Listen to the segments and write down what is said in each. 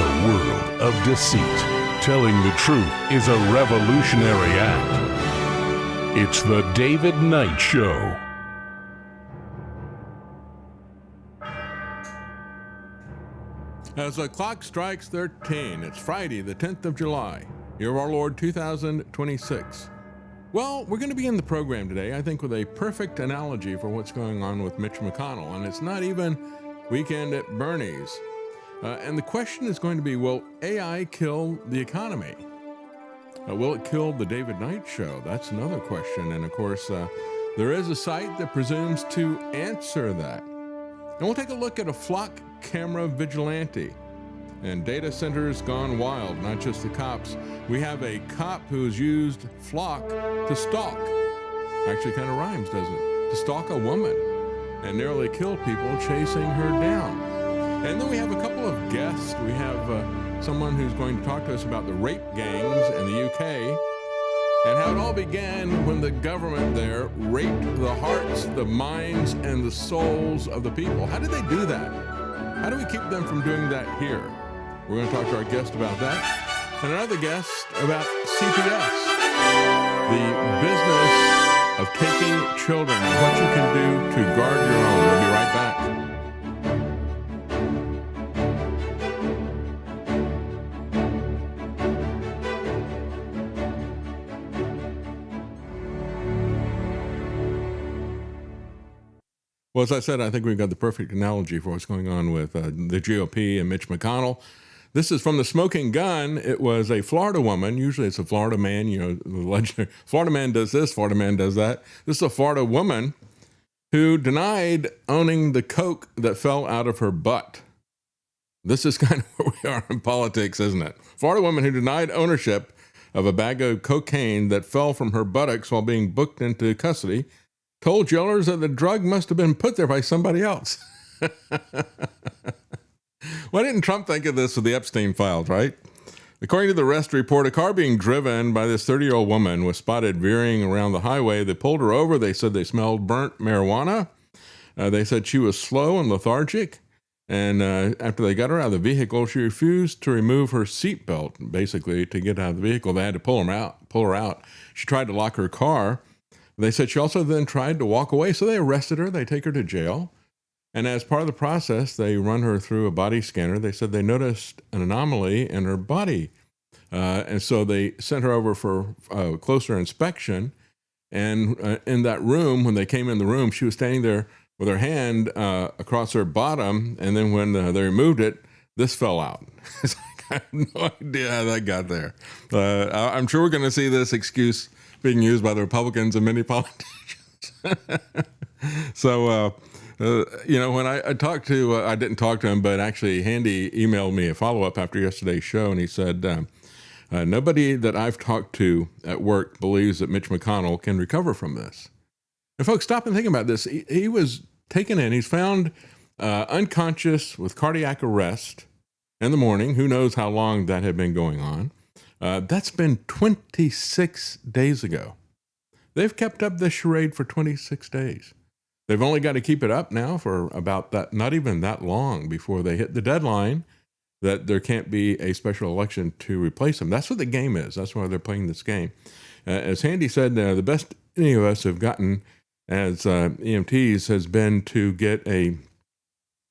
a world of deceit, telling the truth is a revolutionary act. It's the David Knight Show. As the clock strikes 13, it's Friday, the 10th of July, year of our Lord 2026. Well, we're going to begin the program today, I think, with a perfect analogy for what's going on with Mitch McConnell. And it's not even weekend at Bernie's. And the question is going to be, will AI kill the economy? Will it kill the David Knight Show? That's another question. And of course, there is a site that presumes to answer that. And we'll take a look at a flock camera vigilante. And data centers gone wild, not just the cops. We have a cop who's used flock to stalk. Actually kind of rhymes, doesn't it? To stalk a woman and nearly kill people chasing her down. And then we have a couple of guests. We have someone who's going to talk to us about the rape gangs in the UK and how it all began when the government there raped the hearts, the minds, and the souls of the people. How did they do that? How do we keep them from doing that here? We're going to talk to our guest about that. And another guest about CPS, the business of taking children and what you can do to guard your own. We'll be right back. Well, as I said, I think we've got the perfect analogy for what's going on with the GOP and Mitch McConnell. This is from the smoking gun. It was a Florida woman. Usually it's a Florida man. You know, the legendary Florida man does this, Florida man does that. This is a Florida woman who denied owning the coke that fell out of her butt. This is kind of where we are in politics, isn't it? Florida woman who denied ownership of a bag of cocaine that fell from her buttocks while being booked into custody told jailers that the drug must have been put there by somebody else. Why didn't Trump think of this with the Epstein files, right? According to the arrest report, a car being driven by this 30-year-old woman was spotted veering around the highway. They pulled her over. They said they smelled burnt marijuana. They said she was slow and lethargic. And after they got her out of the vehicle, she refused to remove her seatbelt, basically, to get out of the vehicle. They had to pull her out. She tried to lock her car. They said she also then tried to walk away, so they arrested her. They take her to jail. And as part of the process, they run her through a body scanner. They said they noticed an anomaly in her body. And so they sent her over for closer inspection. And in that room, when they came in the room, she was standing there with her hand across her bottom. And then when they removed it, this fell out. It's like, I have no idea how that got there. I'm sure we're going to see this excuse being used by the Republicans and many politicians. So, you know, when I talked to, I didn't talk to him, but actually Handy emailed me a follow-up after yesterday's show, and he said, nobody that I've talked to at work believes that Mitch McConnell can recover from this. And folks, stop and think about this. He was taken in. He's found unconscious with cardiac arrest in the morning. Who knows how long that had been going on. That's been 26 days ago. They've kept up this charade for 26 days. They've only got to keep it up now for about that, not even that long before they hit the deadline that there can't be a special election to replace him. That's what the game is. That's why they're playing this game. As Handy said, the best any of us have gotten as EMTs has been to get a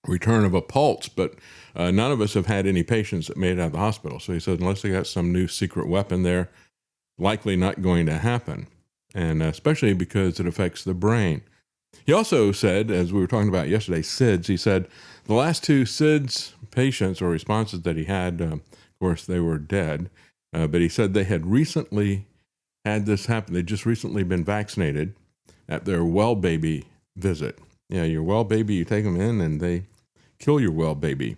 return of a pulse, but none of us have had any patients that made it out of the hospital. So he said, unless they got some new secret weapon there, likely not going to happen. And especially because it affects the brain. He also said, as we were talking about yesterday, SIDS, he said the last two SIDS patients or responses that he had, of course, they were dead. But he said they had recently had this happen. They'd just recently been vaccinated at their well baby visit. Yeah, your well baby, you take them in and they kill your well baby.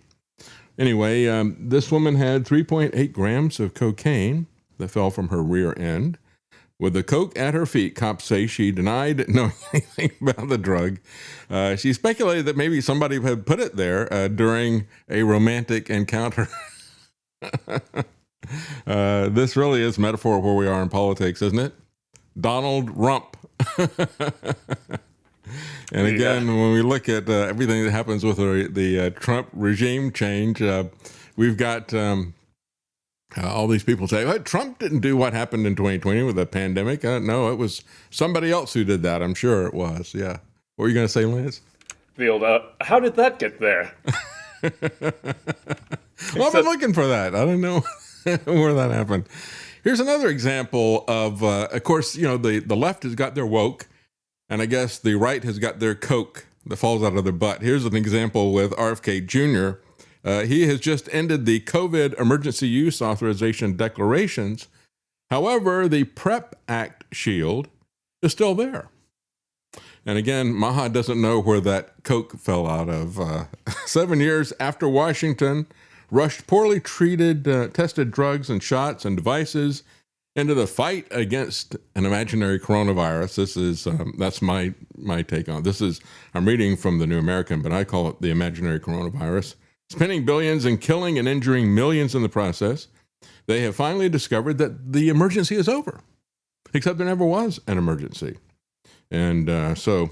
Anyway, this woman had 3.8 grams of cocaine that fell from her rear end. With the coke at her feet, cops say she denied knowing anything about the drug. She speculated that maybe somebody had put it there during a romantic encounter. This really is metaphor of where we are in politics, isn't it? Donald Rump. And again, when we look at everything that happens with the Trump regime change, we've got all these people say, well, Trump didn't do what happened in 2020 with the pandemic. No, it was somebody else who did that. I'm sure it was. Yeah. What were you going to say, Liz? Field, how did that get there? Well, I've been looking for that. I don't know where that happened. Here's another example of course, you know, the left has got their woke, and I guess the right has got their coke that falls out of their butt. Here's an example with RFK Jr. He has just ended the COVID emergency use authorization declarations. However, the PrEP Act shield is still there. And again, Maha doesn't know where that coke fell out of. 7 years after Washington rushed poorly treated, tested drugs and shots and devices into the fight against an imaginary coronavirus. This is, that's my take on it. This is, I'm reading from the New American, but I call it the imaginary coronavirus. Spending billions and killing and injuring millions in the process, they have finally discovered that the emergency is over, except there never was an emergency. And so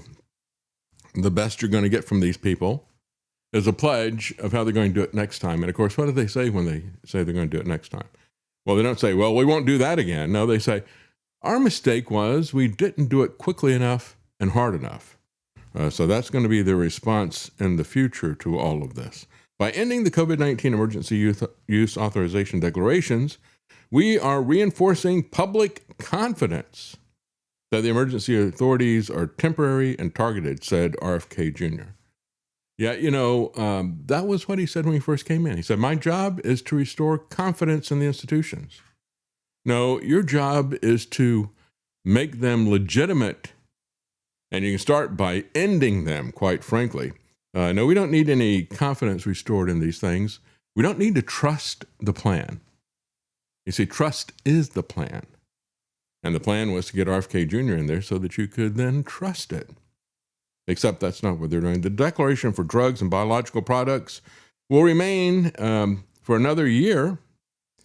the best you're going to get from these people is a pledge of how they're going to do it next time. And of course, what do they say when they say they're going to do it next time? Well, they don't say, well, we won't do that again. No, they say, our mistake was we didn't do it quickly enough and hard enough. So that's going to be the response in the future to all of this. By ending the COVID-19 emergency use authorization declarations, we are reinforcing public confidence that the emergency authorities are temporary and targeted, said RFK Jr. Yeah, you know, that was what he said when he first came in. He said, my job is to restore confidence in the institutions. No, your job is to make them legitimate, and you can start by ending them, quite frankly. No, we don't need any confidence restored in these things. We don't need to trust the plan. You see, trust is the plan. And the plan was to get RFK Jr. in there so that you could then trust it. Except that's not what they're doing. The declaration for drugs and biological products will remain for another year,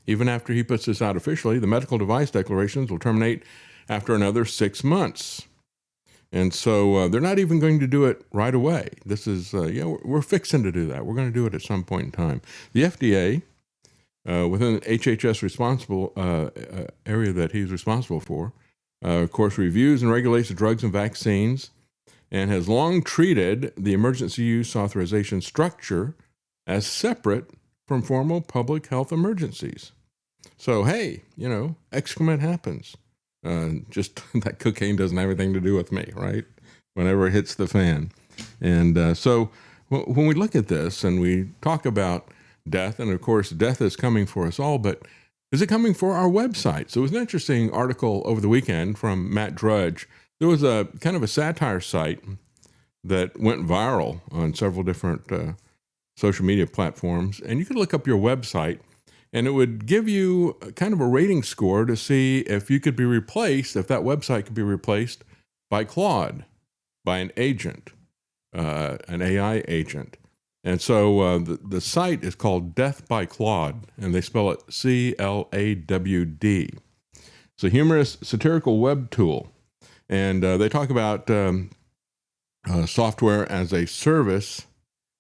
even after he puts this out officially. The medical device declarations will terminate after another 6 months. And so they're not even going to do it right away. This is, we're fixing to do that. We're going to do it at some point in time. The FDA, within the HHS responsible area that he's responsible for, of course, reviews and regulates the drugs and vaccines, and has long treated the emergency use authorization structure as separate from formal public health emergencies. So, hey, you know, excrement happens. Just that cocaine doesn't have anything to do with me, right? Whenever it hits the fan. And so when we look at this and we talk about death, and of course, death is coming for us all, but is it coming for our website? So it was an interesting article over the weekend from Matt Drudge. There was a kind of a satire site that went viral on several different social media platforms. And you could look up your website and it would give you kind of a rating score to see if you could be replaced, if that website could be replaced by Claude, by an agent, an AI agent. And so the site is called Death by Claude, and they spell it C-L-A-W-D. It's a humorous, satirical web tool. And they talk about software as a service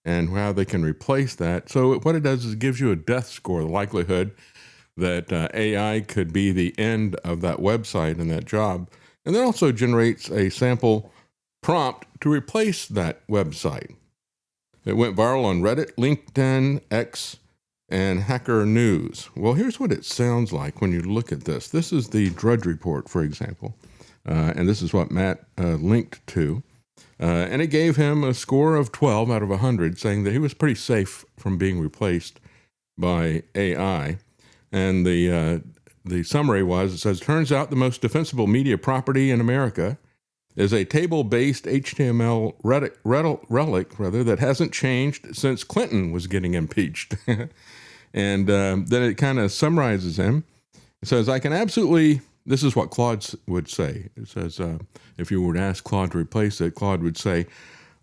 and how they can replace that. So what it does is it gives you a death score, the likelihood that AI could be the end of that website and that job. And then also generates a sample prompt to replace that website. It went viral on Reddit, LinkedIn, X, and Hacker News. Well, here's what it sounds like when you look at this. This is the Drudge Report, for example. And this is what Matt linked to. And it gave him a score of 12 out of 100, saying that he was pretty safe from being replaced by AI. And the summary was, it says, turns out the most defensible media property in America is a table-based HTML relic that hasn't changed since Clinton was getting impeached. And then it kind of summarizes him. It says, I can absolutely... This is what Claude would say. It says, if you were to ask Claude to replace it, Claude would say,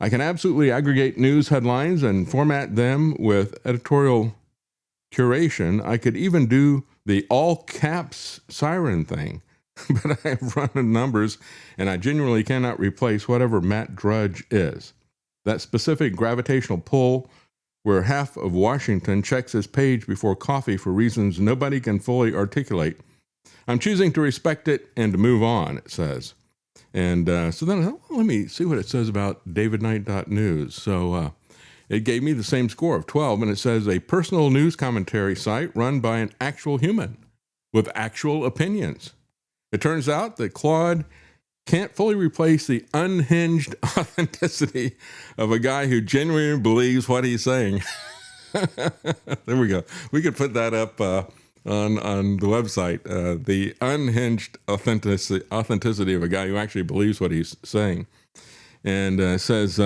I can absolutely aggregate news headlines and format them with editorial curation. I could even do the all caps siren thing, but I have run the numbers and I genuinely cannot replace whatever Matt Drudge is. That specific gravitational pull where half of Washington checks his page before coffee for reasons nobody can fully articulate. I'm choosing to respect it and to move on, it says. And so then let me see what it says about davidknight.news. So it gave me the same score of 12, and it says a personal news commentary site run by an actual human with actual opinions. It turns out that Claude can't fully replace the unhinged authenticity of a guy who genuinely believes what he's saying. There we go. We could put that up on the website. The unhinged authenticity of a guy who actually believes what he's saying. And says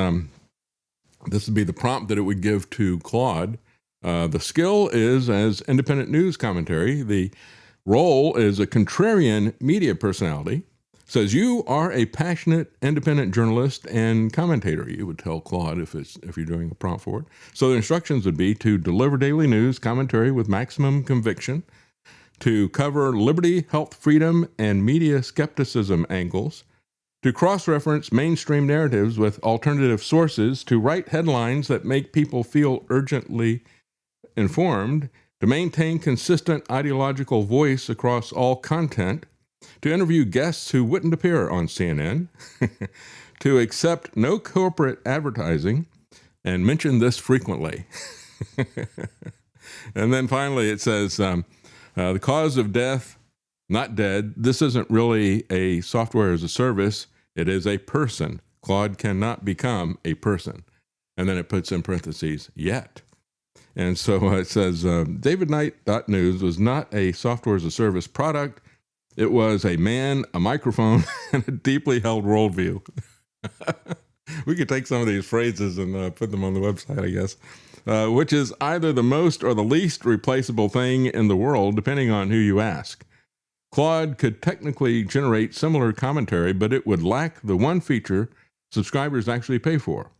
this would be the prompt that it would give to Claude. The skill is as independent news commentary. The role is a contrarian media personality. Says you are a passionate independent journalist and commentator. You would tell Claude if you're doing a prompt for it. So the instructions would be to deliver daily news commentary with maximum conviction, to cover liberty, health, freedom, and media skepticism angles, to cross-reference mainstream narratives with alternative sources, to write headlines that make people feel urgently informed, to maintain consistent ideological voice across all content, to interview guests who wouldn't appear on CNN, to accept no corporate advertising, and mention this frequently. And then finally it says, the cause of death, not dead. This isn't really a software as a service. It is a person. Claude cannot become a person. And then it puts in parentheses, yet. And so it says, davidknight.news was not a software as a service product. It was a man, a microphone, and a deeply held worldview. We could take some of these phrases and put them on the website, I guess, which is either the most or the least replaceable thing in the world, depending on who you ask. Claude could technically generate similar commentary, but it would lack the one feature subscribers actually pay for: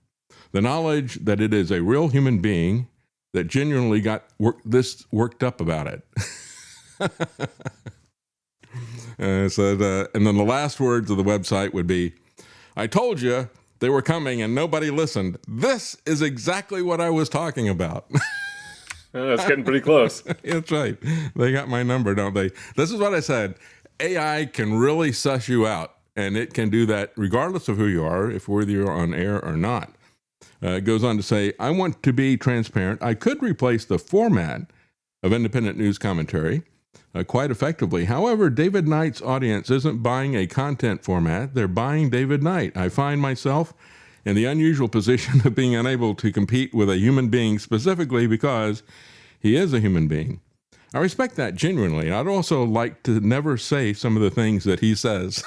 the knowledge that it is a real human being that genuinely got worked up about it. And then the last words of the website would be, I told you they were coming and nobody listened. This is exactly what I was talking about. That's getting pretty close. That's right. They got my number, don't they? This is what I said. AI can really suss you out, and it can do that regardless of who you are, if whether you're on air or not. It goes on to say, I want to be transparent. I could replace the format of independent news commentary quite effectively. However, David Knight's audience isn't buying a content format. They're buying David Knight. I find myself in the unusual position of being unable to compete with a human being specifically because he is a human being. I respect that genuinely. I'd also like to never say some of the things that he says.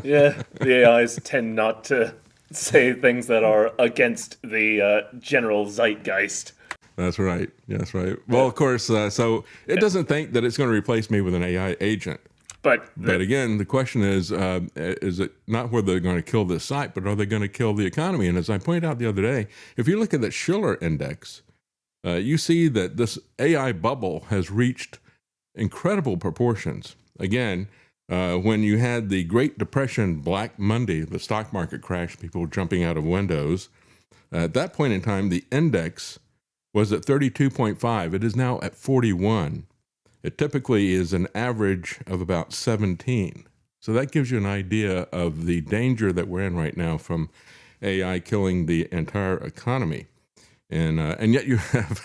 Yeah, the AIs tend not to say things that are against the general zeitgeist. That's right. That's right. Well, of course, so it doesn't think that it's going to replace me with an AI agent. But again, the question is it not whether they're going to kill this site, but are they going to kill the economy? And as I pointed out the other day, if you look at the Schiller Index, you see that this AI bubble has reached incredible proportions. Again, when you had the Great Depression, Black Monday, the stock market crash, people jumping out of windows, at that point in time, the index was at 32.5. It is now at 41. It typically is an average of about 17. So that gives you an idea of the danger that we're in right now from AI killing the entire economy. And yet you have,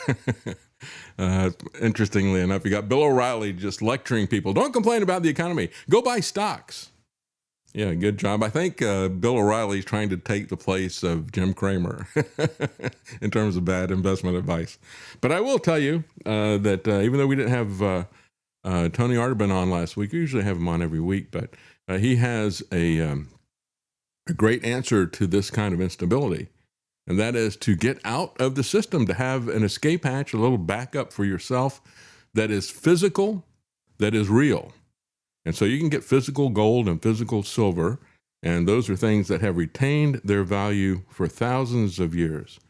interestingly enough, you got Bill O'Reilly just lecturing people. Don't complain about the economy. Go buy stocks. Yeah, good job. I think Bill O'Reilly's trying to take the place of Jim Cramer in terms of bad investment advice. But I will tell you that even though we didn't have Tony Arterburn on last week, we usually have him on every week, but he has a great answer to this kind of instability, and that is to get out of the system, to have an escape hatch, a little backup for yourself that is physical, that is real. And so you can get physical gold and physical silver, and those are things that have retained their value for thousands of years.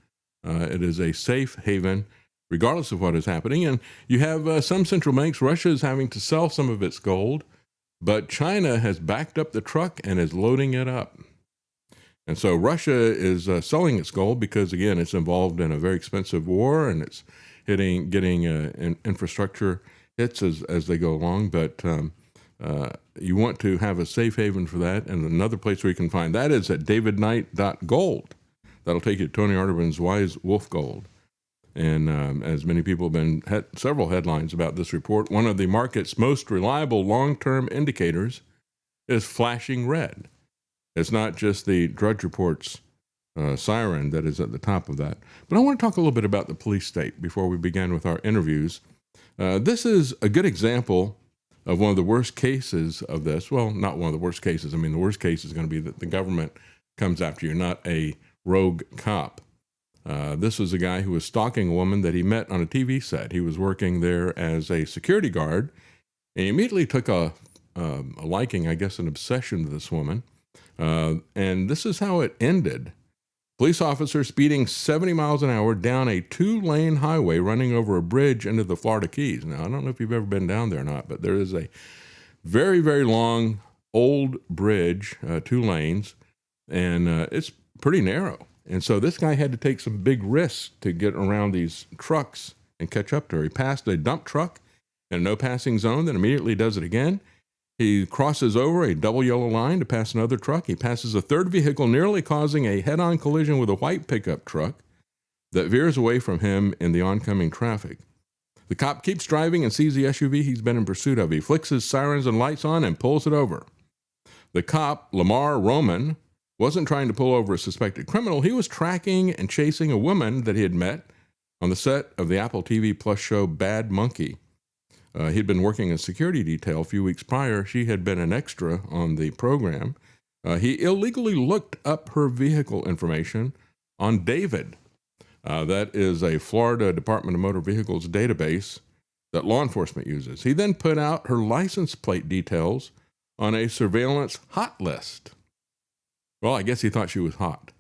It is a safe haven, regardless of what is happening. And you have some central banks. Russia is having to sell some of its gold, but China has backed up the truck and is loading it up. And so Russia is selling its gold because, again, it's involved in a very expensive war, and it's getting infrastructure hits as they go along. But you want to have a safe haven for that. And another place where you can find that is at davidknight.gold. That'll take you to Tony Arterburns' Wise Wolf Gold. And as many people have been several headlines about this report, one of the market's most reliable long-term indicators is flashing red. It's not just the Drudge Report's siren that is at the top of that. But I want to talk a little bit about the police state before we begin with our interviews. This is a good example of one of the worst cases of this. Well, not one of the worst cases. I mean, the worst case is going to be that the government comes after you, not a rogue cop. This was a guy who was stalking a woman that he met on a TV set. He was working there as a security guard, and he immediately took a liking, I guess, an obsession to this woman. And this is how it ended. Police officer speeding 70 miles an hour down a 2-lane highway running over a bridge into the Florida Keys. Now, I don't know if you've ever been down there or not, but there is a very, very long, old bridge, 2 lanes, and it's pretty narrow. And so this guy had to take some big risks to get around these trucks and catch up to her. He passed a dump truck in a no passing zone, then immediately does it again. He crosses over a double yellow line to pass another truck. He passes a third vehicle, nearly causing a head-on collision with a white pickup truck that veers away from him in the oncoming traffic. The cop keeps driving and sees the SUV he's been in pursuit of. He flicks his sirens and lights on and pulls it over. The cop, Lamar Roman, wasn't trying to pull over a suspected criminal. He was tracking and chasing a woman that he had met on the set of the Apple TV Plus show Bad Monkey. He'd been working in security detail a few weeks prior. She had been an extra on the program. He illegally looked up her vehicle information on David. That is a Florida Department of Motor Vehicles database that law enforcement uses. He then put out her license plate details on a surveillance hot list. Well, I guess he thought she was hot.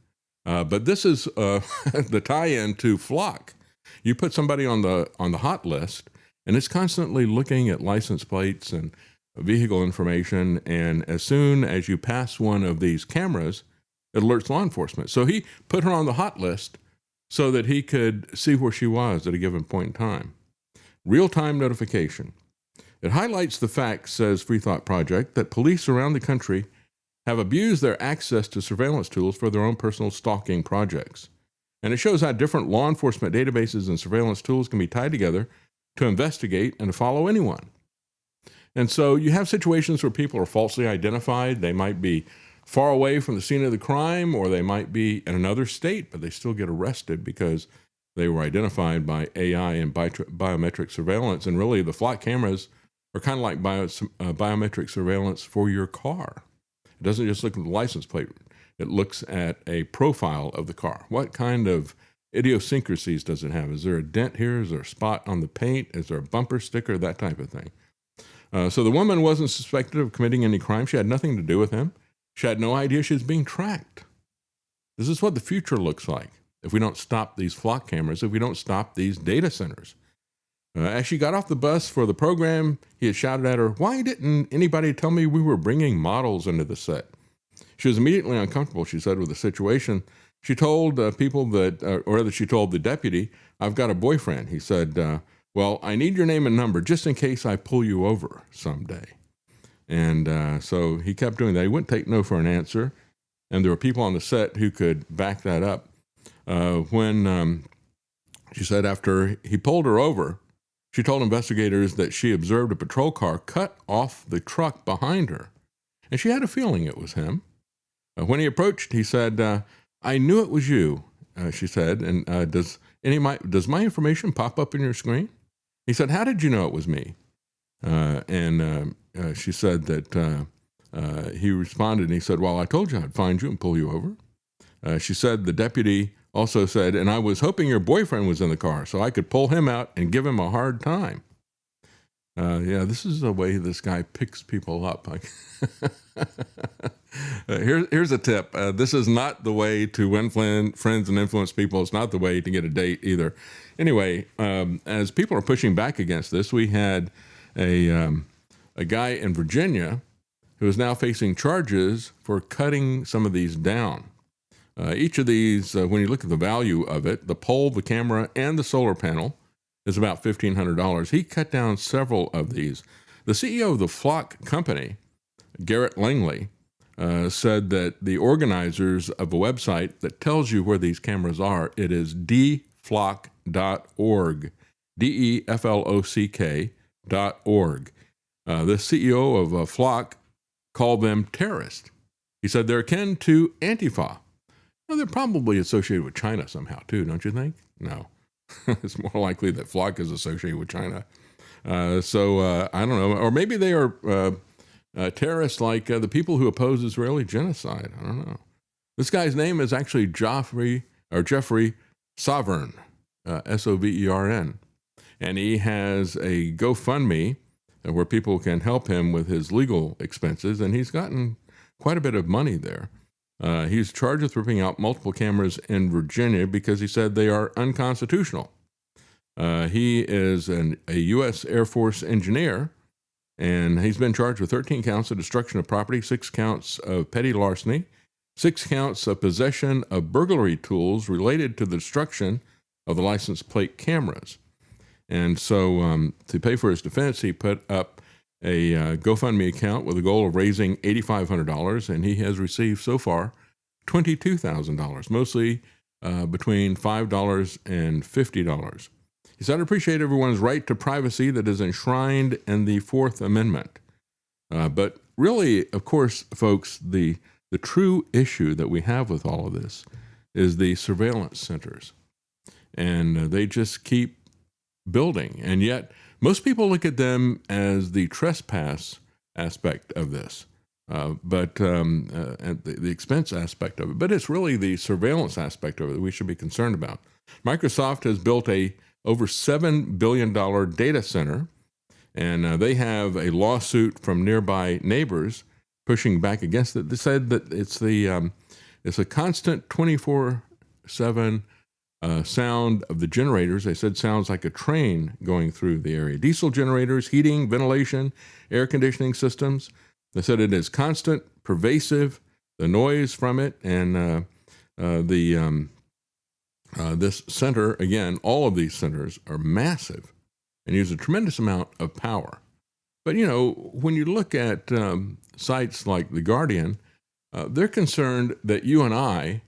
But this is the tie-in to Flock. You put somebody on the hot list, and it's constantly looking at license plates and vehicle information, and as soon as you pass one of these cameras, it alerts law enforcement. So he put her on the hot list so that he could see where she was at a given point in time. Real-time notification. It highlights the fact, says Free Thought Project, that police around the country have abused their access to surveillance tools for their own personal stalking projects. And it shows how different law enforcement databases and surveillance tools can be tied together to investigate and to follow anyone. And so you have situations where people are falsely identified. They might be far away from the scene of the crime, or they might be in another state, but they still get arrested because they were identified by AI and biometric surveillance. And really, the Flock cameras are kind of like biometric surveillance for your car. It doesn't just look at the license plate. It looks at a profile of the car. What kind of idiosyncrasies does it have? Is there a dent here? Is there a spot on the paint? Is there a bumper sticker? That type of thing. So the woman wasn't suspected of committing any crime. She had nothing to do with him. She had no idea she was being tracked. This is what the future looks like if we don't stop these Flock cameras, if we don't stop these data centers. As she got off the bus for the program, he had shouted at her, "Why didn't anybody tell me we were bringing models into the set?" She was immediately uncomfortable, she said, with the situation. She told people that, or rather she told the deputy, "I've got a boyfriend." He said, "Well, I need your name and number just in case I pull you over someday." And so he kept doing that. He wouldn't take no for an answer. And there were people on the set who could back that up. When she said after he pulled her over, she told investigators that she observed a patrol car cut off the truck behind her, and she had a feeling it was him. When he approached, he said, "I knew it was you," she said, "and does my information pop up in your screen?" He said, "How did you know it was me?" And she said that he responded, and he said, "Well, I told you I'd find you and pull you over." She said the deputy also said, "And I was hoping your boyfriend was in the car so I could pull him out and give him a hard time." Yeah, this is the way this guy picks people up. Here's a tip. This is not the way to win friends and influence people. It's not the way to get a date either. Anyway, as people are pushing back against this, we had a guy in Virginia who is now facing charges for cutting some of these down. Each of these, when you look at the value of it, the pole, the camera, and the solar panel is about $1,500. He cut down several of these. The CEO of the Flock company, Garrett Langley, said that the organizers of a website that tells you where these cameras are, it is dflock.org, DEFLOCK.org. The CEO of Flock called them terrorists. He said they're akin to Antifa. Well, they're probably associated with China somehow too, don't you think? No. It's more likely that Flock is associated with China. So I don't know. Or maybe they are terrorists like the people who oppose Israeli genocide. I don't know. This guy's name is actually Jeffrey Sovern, Sovern. And he has a GoFundMe where people can help him with his legal expenses. And he's gotten quite a bit of money there. He's charged with ripping out multiple cameras in Virginia because he said they are unconstitutional. He is a U.S. Air Force engineer, and he's been charged with 13 counts of destruction of property, 6 counts of petty larceny, 6 counts of possession of burglary tools related to the destruction of the license plate cameras. And so to pay for his defense, he put up a GoFundMe account with a goal of raising $8,500, and he has received so far $22,000, mostly between $5 and $50. He said, "I appreciate everyone's right to privacy that is enshrined in the Fourth Amendment." But really, of course, folks, the true issue that we have with all of this is the surveillance centers. And they just keep building. And yet, most people look at them as the trespass aspect of this, and the expense aspect of it. But it's really the surveillance aspect of it that we should be concerned about. Microsoft has built a over $7 billion data center, and they have a lawsuit from nearby neighbors pushing back against it. They said that it's a constant 24/7 sound of the generators. They said sounds like a train going through the area. Diesel generators, heating, ventilation, air conditioning systems. They said it is constant, pervasive, the noise from it, and this center, again, all of these centers are massive and use a tremendous amount of power. But, you know, when you look at sites like The Guardian, they're concerned that you and I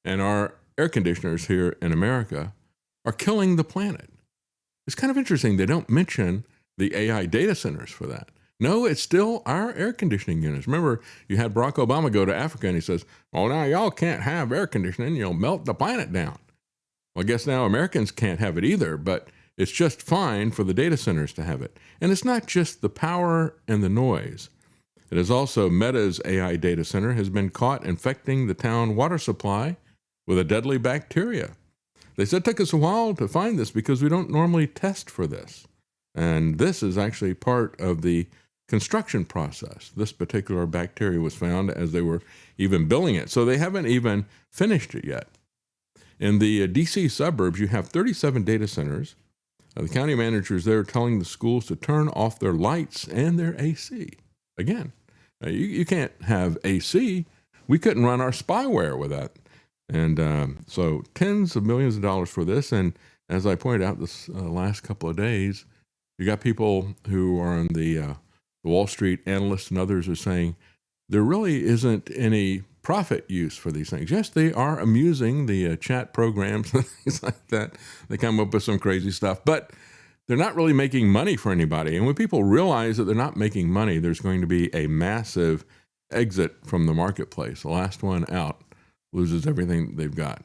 and our air conditioners here in America are killing the planet. It's kind of interesting they don't mention the AI data centers for that. No, it's still our air conditioning units. Remember, you had Barack Obama go to Africa and he says, "Oh, now y'all can't have air conditioning. You'll melt the planet down." Well, I guess now Americans can't have it either, but it's just fine for the data centers to have it. And it's not just the power and the noise. It is also Meta's AI data center has been caught infecting the town water supply with a deadly bacteria. They said it took us a while to find this because we don't normally test for this. And this is actually part of the construction process. This particular bacteria was found as they were even building it. So they haven't even finished it yet. In the D.C. suburbs, you have 37 data centers. The county managers there are telling the schools to turn off their lights and their AC. Again, you can't have AC. We couldn't run our spyware with that. And so tens of millions of dollars for this. And as I pointed out this last couple of days, you got people who are on the Wall Street analysts and others are saying there really isn't any profit use for these things. Yes, they are amusing, the chat programs and things like that. They come up with some crazy stuff, but they're not really making money for anybody. And when people realize that they're not making money, there's going to be a massive exit from the marketplace. The last one out loses everything they've got.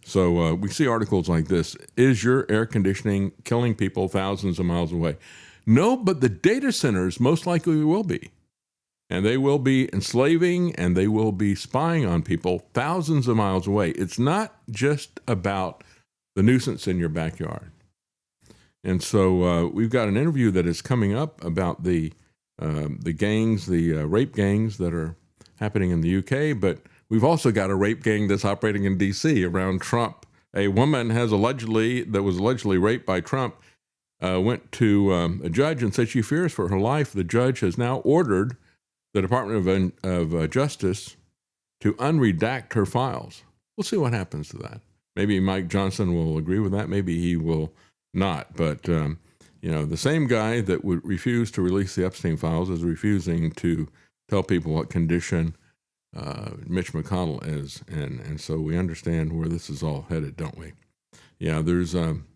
So we see articles like this. Is your air conditioning killing people thousands of miles away? No, but the data centers most likely will be. And they will be enslaving and they will be spying on people thousands of miles away. It's not just about the nuisance in your backyard. And so we've got an interview that is coming up about the gangs, the rape gangs that are happening in the UK, but we've also got a rape gang that's operating in D.C. around Trump. A woman was allegedly raped by Trump, went to a judge and said she fears for her life. The judge has now ordered the Department of Justice to unredact her files. We'll see what happens to that. Maybe Mike Johnson will agree with that. Maybe he will not. But, the same guy that would refuse to release the Epstein files is refusing to tell people what condition Mitch McConnell is. And so we understand where this is all headed, don't we? Yeah, there's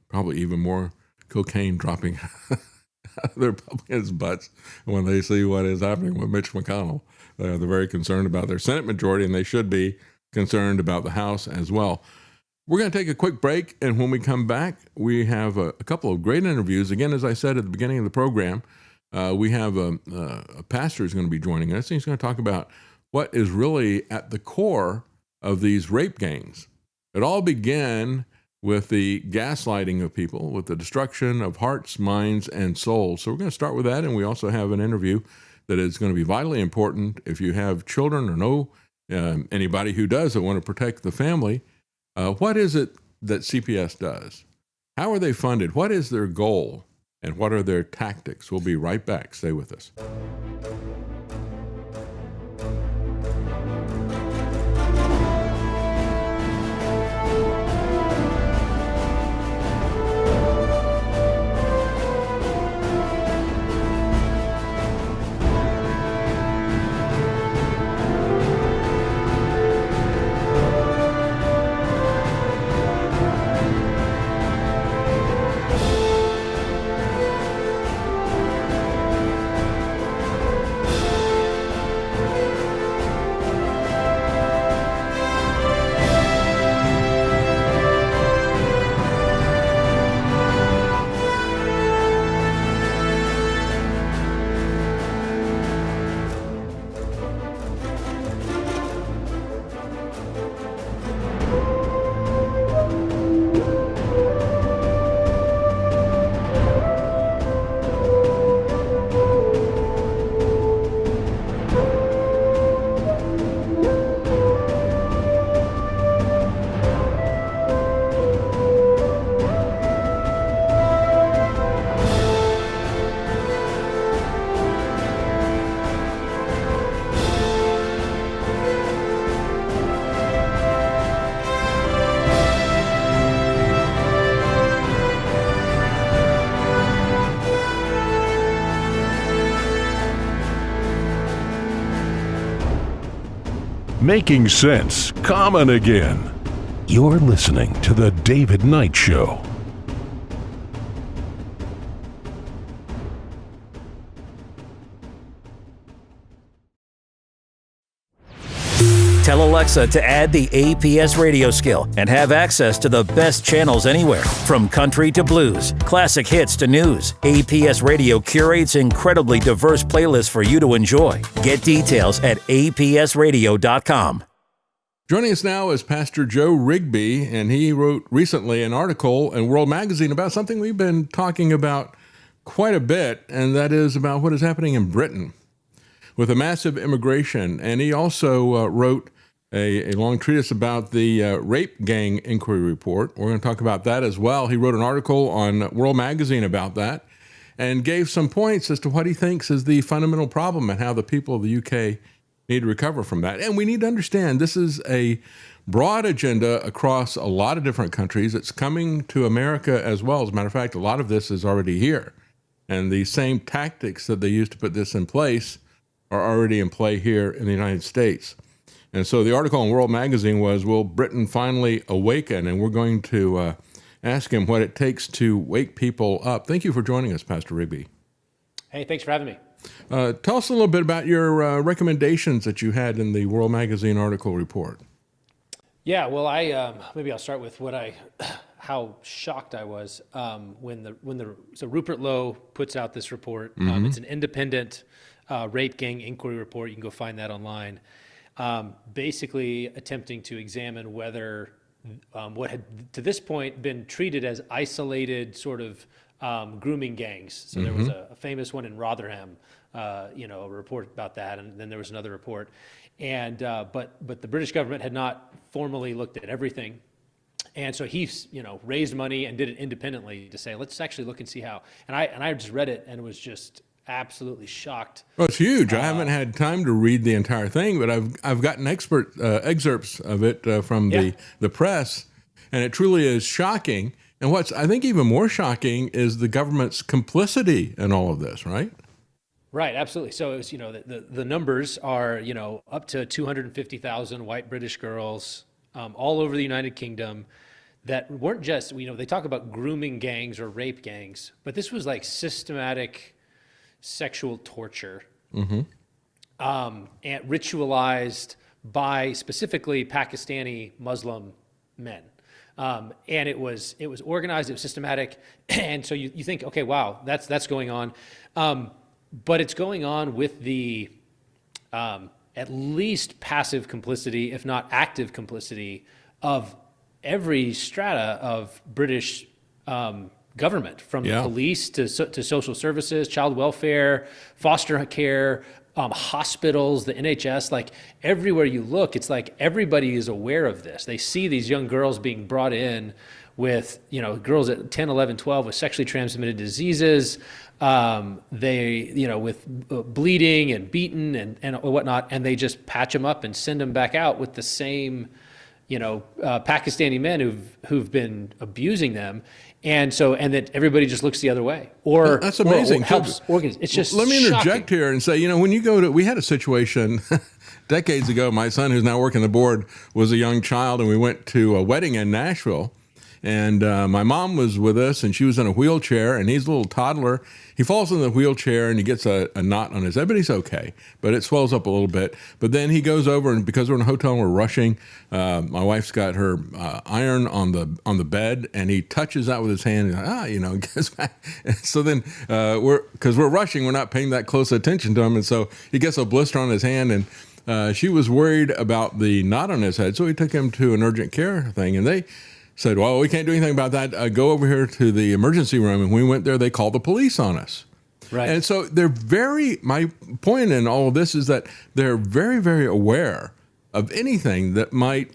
probably even more cocaine dropping out of the Republicans' butts when they see what is happening with Mitch McConnell. They're very concerned about their Senate majority, and they should be concerned about the House as well. We're going to take a quick break, and when we come back, we have a couple of great interviews. Again, as I said at the beginning of the program, we have a pastor who's going to be joining us, and he's going to talk about what is really at the core of these rape gangs. It all began with the gaslighting of people, with the destruction of hearts, minds, and souls. So we're going to start with that, and we also have an interview that is going to be vitally important if you have children or know anybody who does that want to protect the family. What is it that CPS does? How are they funded? What is their goal? And what are their tactics? We'll be right back. Stay with us. Making sense common again. You're listening to The David Knight Show. Tell Alexa to add the APS radio skill and have access to the best channels anywhere. From country to blues, classic hits to news, APS Radio curates incredibly diverse playlists for you to enjoy. Get details at apsradio.com. Joining us now is Pastor Joe Rigney, and he wrote recently an article in World Magazine about something we've been talking about quite a bit, and that is about what is happening in Britain with a massive immigration. And he also wrote a long treatise about the rape gang inquiry report. We're going to talk about that as well. He wrote an article on World Magazine about that and gave some points as to what he thinks is the fundamental problem and how the people of the UK need to recover from that. And we need to understand this is a broad agenda across a lot of different countries. It's coming to America as well. As a matter of fact, a lot of this is already here. And the same tactics that they used to put this in place are already in play here in the United States. And so the article in World Magazine was, will Britain finally awaken? And we're going to ask him what it takes to wake people up. Thank you for joining us, Pastor Rigney. Hey, thanks for having me. Tell us a little bit about your recommendations that you had in the World Magazine article report. Yeah, well, maybe I'll start with how shocked I was so Rupert Lowe puts out this report. It's an independent rape gang inquiry report. You can go find that online. Basically attempting to examine whether what had to this point been treated as isolated sort of grooming gangs. So there was a famous one in Rotherham, a report about that, and then there was another report. And but the British government had not formally looked at everything. And so he, raised money and did it independently to say, let's actually look and see how. And I just read it and was just absolutely shocked. Well, it's huge. I haven't had time to read the entire thing, but I've gotten excerpts of it from the press, and it truly is shocking. And what's, I think, even more shocking is the government's complicity in all of this, right? Right, absolutely. So it was, the numbers are, up to 250,000 white British girls all over the United Kingdom that weren't just, they talk about grooming gangs or rape gangs, but this was like systematic sexual torture, and ritualized by specifically Pakistani Muslim men. And it was organized, it was systematic, and so you think, okay, wow, that's going on. But it's going on with the at least passive complicity, if not active complicity, of every strata of British government, from the police to social services, child welfare, foster care, hospitals, the NHS. Like everywhere you look, it's like everybody is aware of this. They see these young girls being brought in with, girls at 10, 11, 12 with sexually transmitted diseases. With bleeding and beaten and whatnot, and they just patch them up and send them back out with the same, Pakistani men who've been abusing them, and that everybody just looks the other way, or that's amazing. Or helps organize. It's just let me interject shocking. here and say, when you go to, we had a situation decades ago. My son, who's now working the board, was a young child, and we went to a wedding in Nashville. And my mom was with us, and she was in a wheelchair, and he's a little toddler. He falls in the wheelchair, and he gets a knot on his head, but he's okay. But it swells up a little bit. But then he goes over, and because we're in a hotel and we're rushing, my wife's got her iron on the bed, and he touches that with his hand, and gets back. And so then because we're rushing, we're not paying that close attention to him, and so he gets a blister on his hand, and she was worried about the knot on his head, so we took him to an urgent care thing, and they said, well, we can't do anything about that. Go over here to the emergency room. And when we went there, they called the police on us. Right. And so my point in all of this is that they're very, very aware of anything that might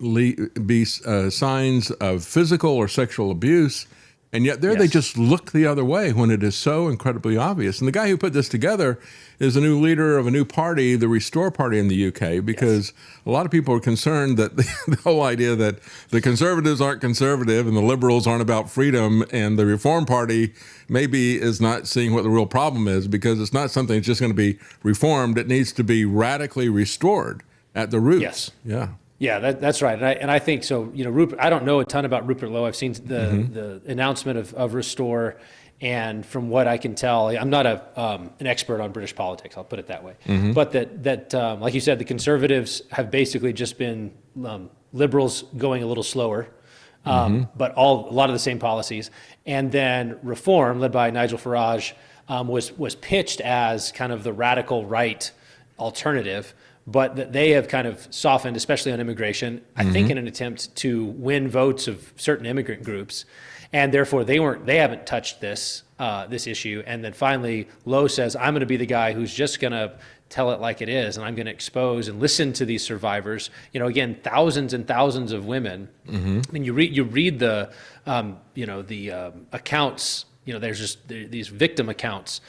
be signs of physical or sexual abuse. And yet they just look the other way when it is so incredibly obvious. And the guy who put this together is a new leader of a new party, the Restore Party in the UK, because a lot of people are concerned that the whole idea that the conservatives aren't conservative and the liberals aren't about freedom, and the Reform Party maybe is not seeing what the real problem is, because it's not something that's just going to be reformed. It needs to be radically restored at the roots. Yes. Yeah. Yeah, that's right, and I think so. Rupert, I don't know a ton about Rupert Lowe. I've seen the announcement of Restore, and from what I can tell, I'm not an expert on British politics. I'll put it that way. But that like you said, the Conservatives have basically just been liberals going a little slower, but a lot of the same policies. And then Reform, led by Nigel Farage, was pitched as kind of the radical right alternative. But that they have kind of softened, especially on immigration, I think in an attempt to win votes of certain immigrant groups. And therefore they haven't touched this issue. And then finally Lowe says, I'm going to be the guy who's just going to tell it like it is, and I'm going to expose and listen to these survivors. Again, thousands and thousands of women. I mean, you read the accounts, there's just these victim accounts.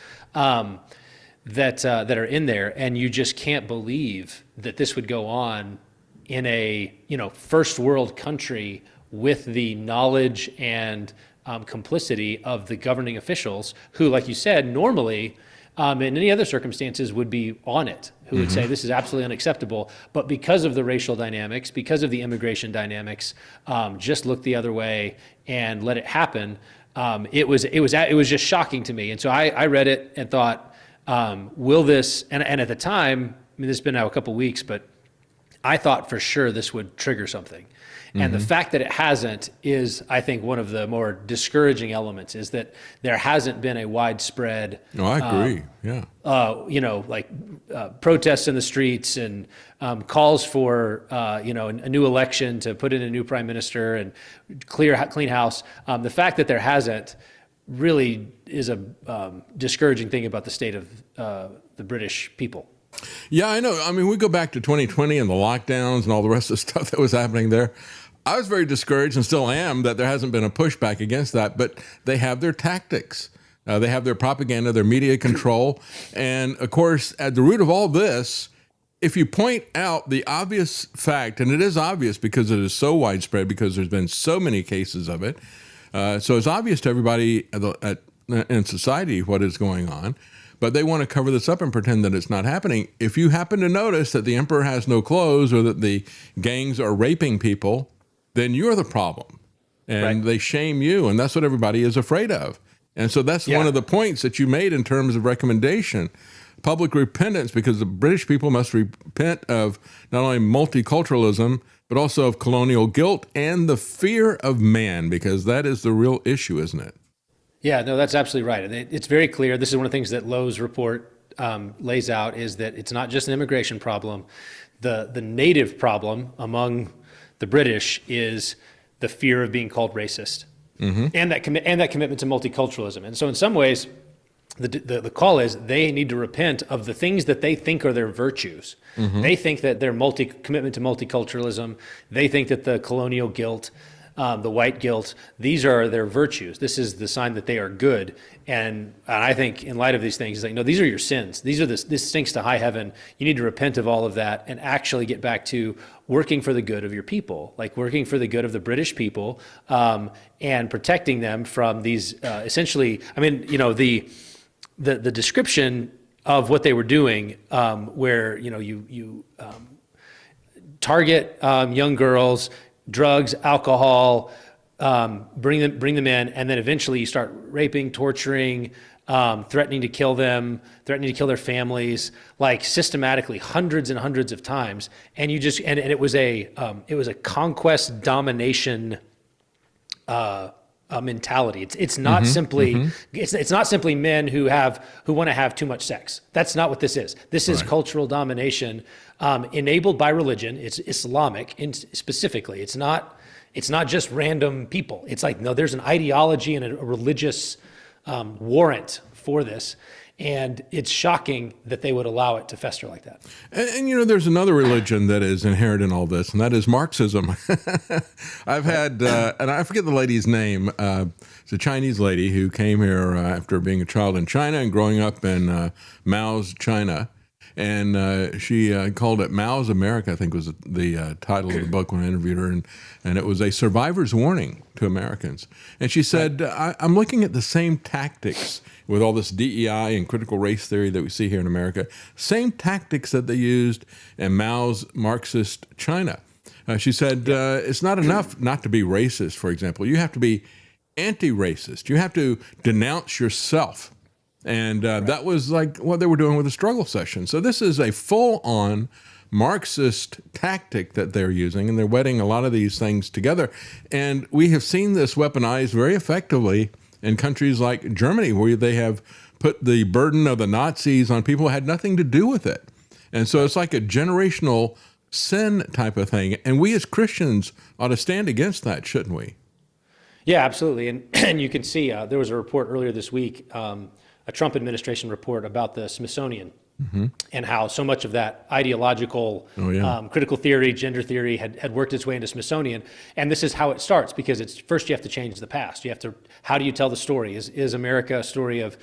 That are in there, and you just can't believe that this would go on in a first world country with the knowledge and complicity of the governing officials, who, like you said, normally in any other circumstances would be on it, who would say this is absolutely unacceptable, but because of the racial dynamics, because of the immigration dynamics, just look the other way and let it happen. It was just shocking to me, and so I read it and thought, will this, and at the time, I mean, this has been now a couple weeks, but I thought for sure this would trigger something. And the fact that it hasn't is, I think, one of the more discouraging elements, is that there hasn't been a widespread, I agree. protests in the streets and calls for, a new election to put in a new prime minister and clean house. The fact that there hasn't really is a discouraging thing about the state of the British people. Yeah, I know. I mean, we go back to 2020 and the lockdowns and all the rest of the stuff that was happening there. I was very discouraged, and still am, that there hasn't been a pushback against that, but they have their tactics. They have their propaganda, their media control. And of course, at the root of all this, if you point out the obvious fact, and it is obvious because it is so widespread, because there's been so many cases of it, so it's obvious to everybody in society what is going on, but they want to cover this up and pretend that it's not happening. If you happen to notice that the emperor has no clothes or that the gangs are raping people, then you're the problem. And they shame you, and that's what everybody is afraid of. And so that's one of the points that you made in terms of recommendation. Public repentance, because the British people must repent of not only multiculturalism, but also of colonial guilt and the fear of man, because that is the real issue, isn't it? Yeah, no, that's absolutely right. It's very clear. This is one of the things that Lowe's report lays out, is that it's not just an immigration problem. The native problem among the British is the fear of being called racist, and that commitment to multiculturalism. And so in some ways, the call is they need to repent of the things that they think are their virtues. They think that their commitment to multiculturalism, they think that the colonial guilt, the white guilt, these are their virtues. This is the sign that they are good. And I think in light of these things, it's like, no, these are your sins. This stinks to high heaven. You need to repent of all of that and actually get back to working for the good of your people, like working for the good of the British people, and protecting them from these essentially, I mean, you know, the description of what they were doing, where, you know, you target young girls, drugs, alcohol, bring them in, and then eventually you start raping, torturing, threatening to kill them, threatening to kill their families, like systematically hundreds and hundreds of times. And you just and it was a conquest domination mentality. It's not simply it's not simply men who want to have too much sex. That's not what this is. This is cultural domination enabled by religion. It's Islamic specifically. It's not just random people. It's like, no, there's an ideology and a religious warrant for this. And it's shocking that they would allow it to fester like that. And you know, there's another religion that is inherent in all this, and that is Marxism. I've had, and I forget the lady's name. It's a Chinese lady who came here after being a child in China and growing up in Mao's China. And she called it Mao's America, I think was the title of the book when I interviewed her. And it was a survivor's warning to Americans. And she said, I'm looking at the same tactics with all this DEI and critical race theory that we see here in America, same tactics that they used in Mao's Marxist China. She said, it's not enough not to be racist, for example. You have to be anti-racist. You have to denounce yourself. And that was like what they were doing with the struggle session. So this is a full-on Marxist tactic that they're using, and they're wedding a lot of these things together. And we have seen this weaponized very effectively in countries like Germany, where they have put the burden of the Nazis on people who had nothing to do with it. And so it's like a generational sin type of thing. And we as Christians ought to stand against that, shouldn't we? Yeah, absolutely. And you can see there was a report earlier this week, a Trump administration report about the Smithsonian, and how so much of that ideological critical theory, gender theory had worked its way into Smithsonian. And this is how it starts, because it's first you have to change the past. You have to, how do you tell the story? Is America a story of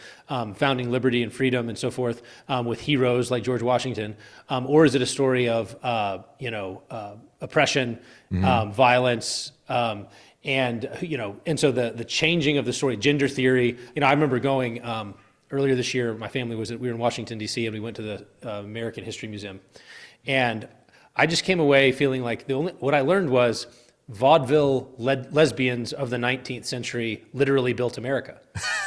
founding liberty and freedom and so forth, with heroes like George Washington? Or is it a story of, oppression, violence, and so the changing of the story, gender theory, I remember going, earlier this year, my family we were in Washington, D.C., and we went to the American History Museum. And I just came away feeling like what I learned was vaudeville lesbians of the 19th century literally built America.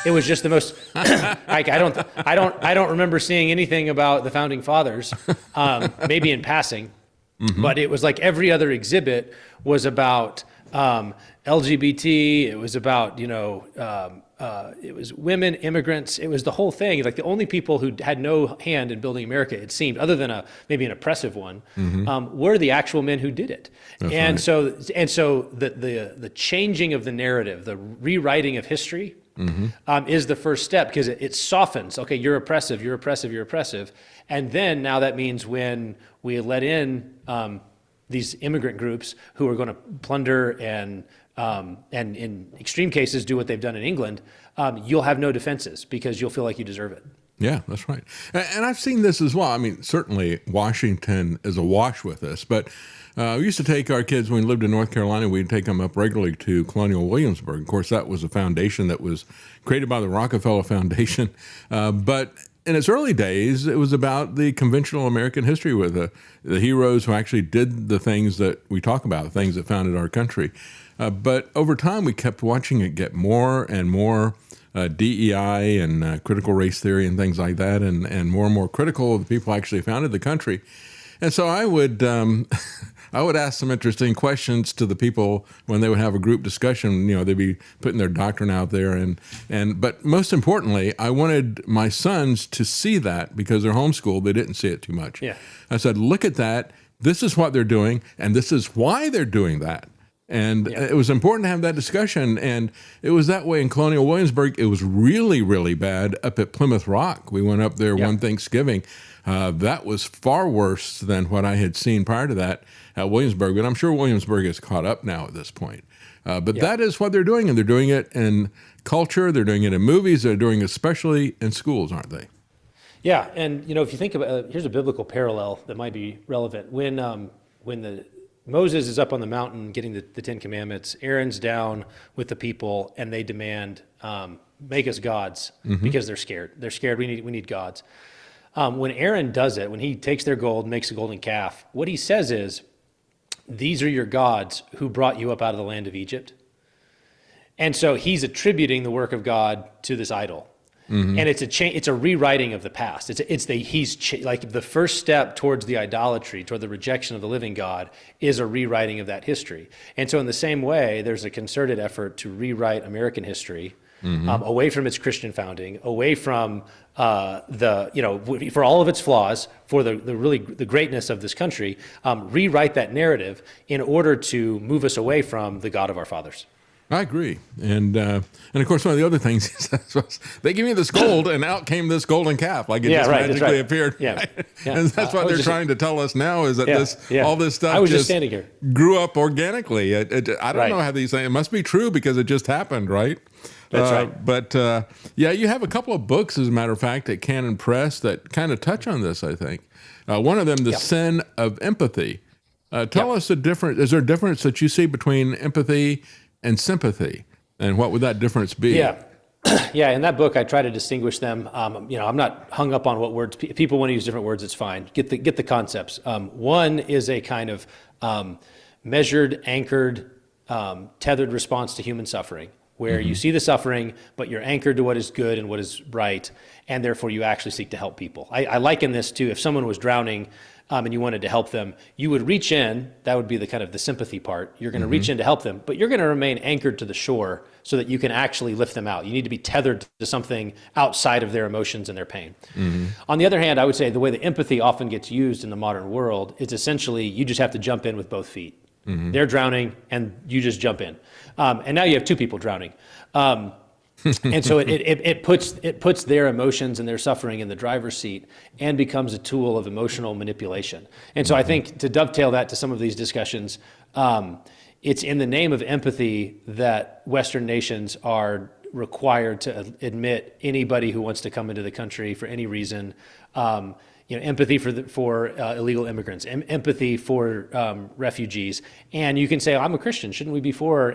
It was just the most, like, I don't remember seeing anything about the founding fathers, maybe in passing, but it was like every other exhibit was about LGBT, it was about, it was women, immigrants, it was the whole thing. Like the only people who had no hand in building America, it seemed, other than maybe an oppressive one, were the actual men who did it. That's right. So the changing of the narrative, the rewriting of history, is the first step, because it softens. Okay, you're oppressive, you're oppressive, you're oppressive. And then now that means when we let in these immigrant groups who are going to plunder and in extreme cases do what they've done in England, you'll have no defenses because you'll feel like you deserve it. Yeah, that's right. And I've seen this as well. I mean, certainly Washington is awash with this, but we used to take our kids when we lived in North Carolina, we'd take them up regularly to Colonial Williamsburg. Of course, that was a foundation that was created by the Rockefeller Foundation. But in its early days, it was about the conventional American history with the heroes who actually did the things that we talk about, the things that founded our country. But over time, we kept watching it get more and more DEI and critical race theory and things like that, and more critical of the people who actually founded the country. And so I would I would ask some interesting questions to the people when they would have a group discussion. You know, they'd be putting their doctrine out there, but most importantly, I wanted my sons to see that because they're homeschooled. They didn't see it too much. Yeah. I said, look at that. This is what they're doing, and this is why they're doing that. And it was important to have that discussion. And it was that way in Colonial Williamsburg. It was really, really bad up at Plymouth Rock. We went up there one Thanksgiving. That was far worse than what I had seen prior to that at Williamsburg. But I'm sure Williamsburg is caught up now at this point. But that is what they're doing. And they're doing it in culture. They're doing it in movies. They're doing it especially in schools, aren't they? Yeah. And, you know, if you think about here's a biblical parallel that might be relevant. When Moses is up on the mountain getting the Ten Commandments, Aaron's down with the people, and they demand, make us gods, because they're scared. They're scared, we need gods. When Aaron does it, when he takes their gold, makes a golden calf, what he says is, these are your gods who brought you up out of the land of Egypt. And so he's attributing the work of God to this idol. And it's a rewriting of the past. Like the first step towards the idolatry, toward the rejection of the living God, is a rewriting of that history. And so in the same way, there's a concerted effort to rewrite American history away from its Christian founding, away from for all of its flaws, for the greatness of this country, rewrite that narrative in order to move us away from the God of our fathers. I agree. And of course, one of the other things is they give me this gold, and out came this golden calf, like it just magically appeared. Yeah. And that's what they're trying to tell us now is that all this stuff I was just standing here. Grew up organically. I don't know how these things, it must be true because it just happened, right? That's right. But you have a couple of books, as a matter of fact, at Canon Press that kind of touch on this, I think. One of them, The Sin of Empathy. Tell us the difference. Is there a difference that you see between empathy and sympathy, and what would that difference be? Yeah. In that book, I try to distinguish them. I'm not hung up on what words people want to use different words. It's fine. Get the concepts. One is a kind of measured, anchored, tethered response to human suffering, where you see the suffering, but you're anchored to what is good and what is right, and therefore you actually seek to help people. I liken this to if someone was drowning. And you wanted to help them, you would reach in. That would be the kind of the sympathy part. You're going to reach in to help them, but you're going to remain anchored to the shore so that you can actually lift them out. You need to be tethered to something outside of their emotions and their pain. On the other hand, I would say the way that empathy often gets used in the modern world is essentially you just have to jump in with both feet. They're drowning, and you just jump in. And now you have two people drowning. And so it puts their emotions and their suffering in the driver's seat and becomes a tool of emotional manipulation. And so I think to dovetail that to some of these discussions, it's in the name of empathy that Western nations are required to admit anybody who wants to come into the country for any reason. Empathy for illegal immigrants, empathy for refugees. And you can say, I'm a Christian. Shouldn't we be for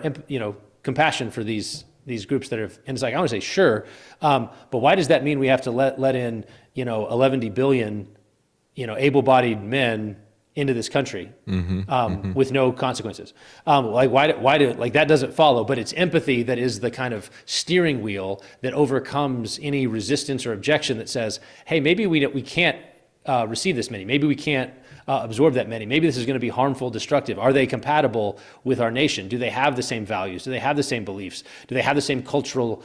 compassion for these groups that have, and it's like, I want to say, sure, but why does that mean we have to let in, 11 billion, able-bodied men into this country with no consequences? Why do that doesn't follow, but it's empathy that is the kind of steering wheel that overcomes any resistance or objection that says, hey, maybe we can't receive this many, maybe we can't absorb that many. Maybe this is going to be harmful, destructive. Are they compatible with our nation? Do they have the same values? Do they have the same beliefs? Do they have the same cultural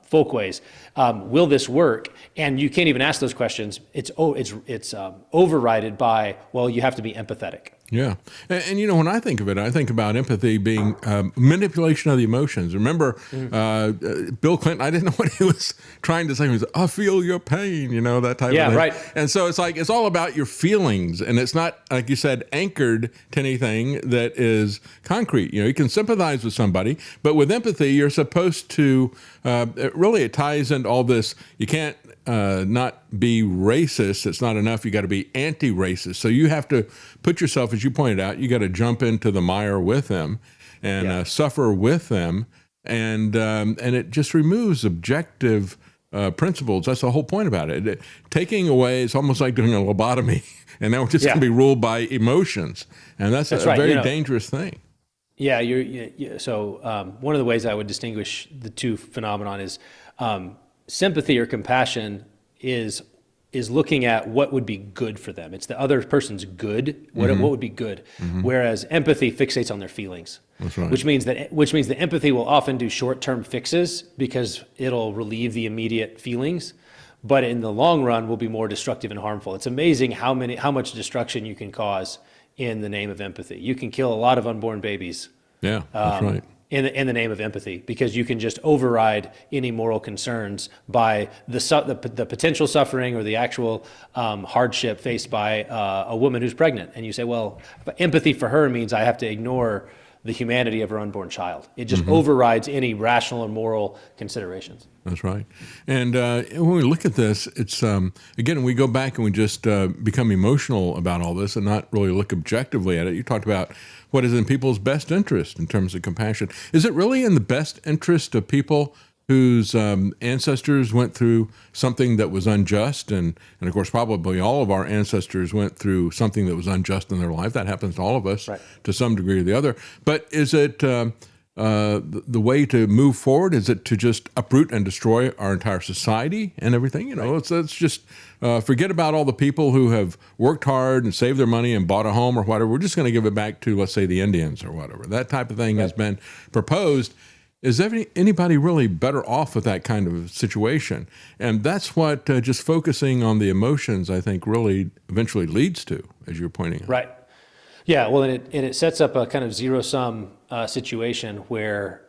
folkways? Will this work? And you can't even ask those questions. It's overridden by, well, you have to be empathetic. Yeah. And, when I think of it, I think about empathy being manipulation of the emotions. Remember, Bill Clinton, I didn't know what he was trying to say. He was, I feel your pain, that type of thing. Yeah, right. And so it's all about your feelings. And it's not, like you said, anchored to anything that is concrete. You can sympathize with somebody, but with empathy, you're supposed to, it ties into all this. You can't not be racist. It's not enough. You got to be anti-racist. So you have to put yourself, as you pointed out, you got to jump into the mire with them and suffer with them. And it just removes objective principles. That's the whole point about it. Taking away, it's almost like doing a lobotomy. And now we're just going to be ruled by emotions. And that's a right. very dangerous thing. Yeah. So one of the ways I would distinguish the two phenomenon is sympathy or compassion is looking at what would be good for them. It's the other person's good. What would be good? Whereas empathy fixates on their feelings. That's right. Which means that empathy will often do short-term fixes because it'll relieve the immediate feelings, but in the long run will be more destructive and harmful. It's amazing how much destruction you can cause in the name of empathy. You can kill a lot of unborn babies. Yeah, that's right. In the name of empathy, because you can just override any moral concerns by the potential suffering or the actual hardship faced by a woman who's pregnant. And you say, well, empathy for her means I have to ignore the humanity of her unborn child. It just overrides any rational or moral considerations. That's right. And when we look at this, it's, again, we go back and we just become emotional about all this and not really look objectively at it. You talked about what is in people's best interest in terms of compassion. Is it really in the best interest of people whose ancestors went through something that was unjust? And of course, probably all of our ancestors went through something that was unjust in their life. That happens to all of us to some degree or the other. But is it the way to move forward? Is it to just uproot and destroy our entire society and everything? Let's just forget about all the people who have worked hard and saved their money and bought a home or whatever. We're just going to give it back to, let's say, the Indians or whatever. That type of thing has been proposed. Is anybody really better off with that kind of situation? And that's what just focusing on the emotions, I think, really eventually leads to, as you're pointing out. Right. Yeah. Well, and it sets up a kind of zero-sum situation where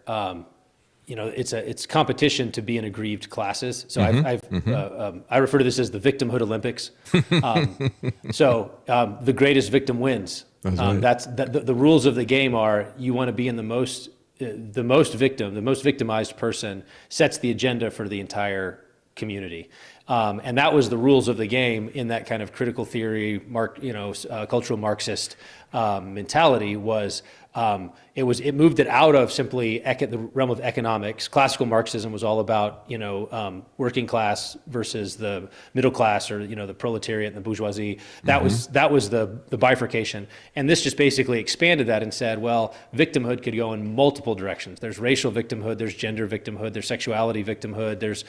it's competition to be in aggrieved classes. So I refer to this as the victimhood Olympics. The greatest victim wins. That's the rules of the game are you want to be in the most victimized person sets the agenda for the entire community. And that was the rules of the game in that kind of critical theory, cultural Marxist mentality was it moved it out of simply the realm of economics. Classical Marxism was all about working class versus the middle class, or the proletariat and the bourgeoisie. That was the bifurcation, and this just basically expanded that and said, well, victimhood could go in multiple directions. There's racial victimhood, there's gender victimhood, there's sexuality victimhood, there's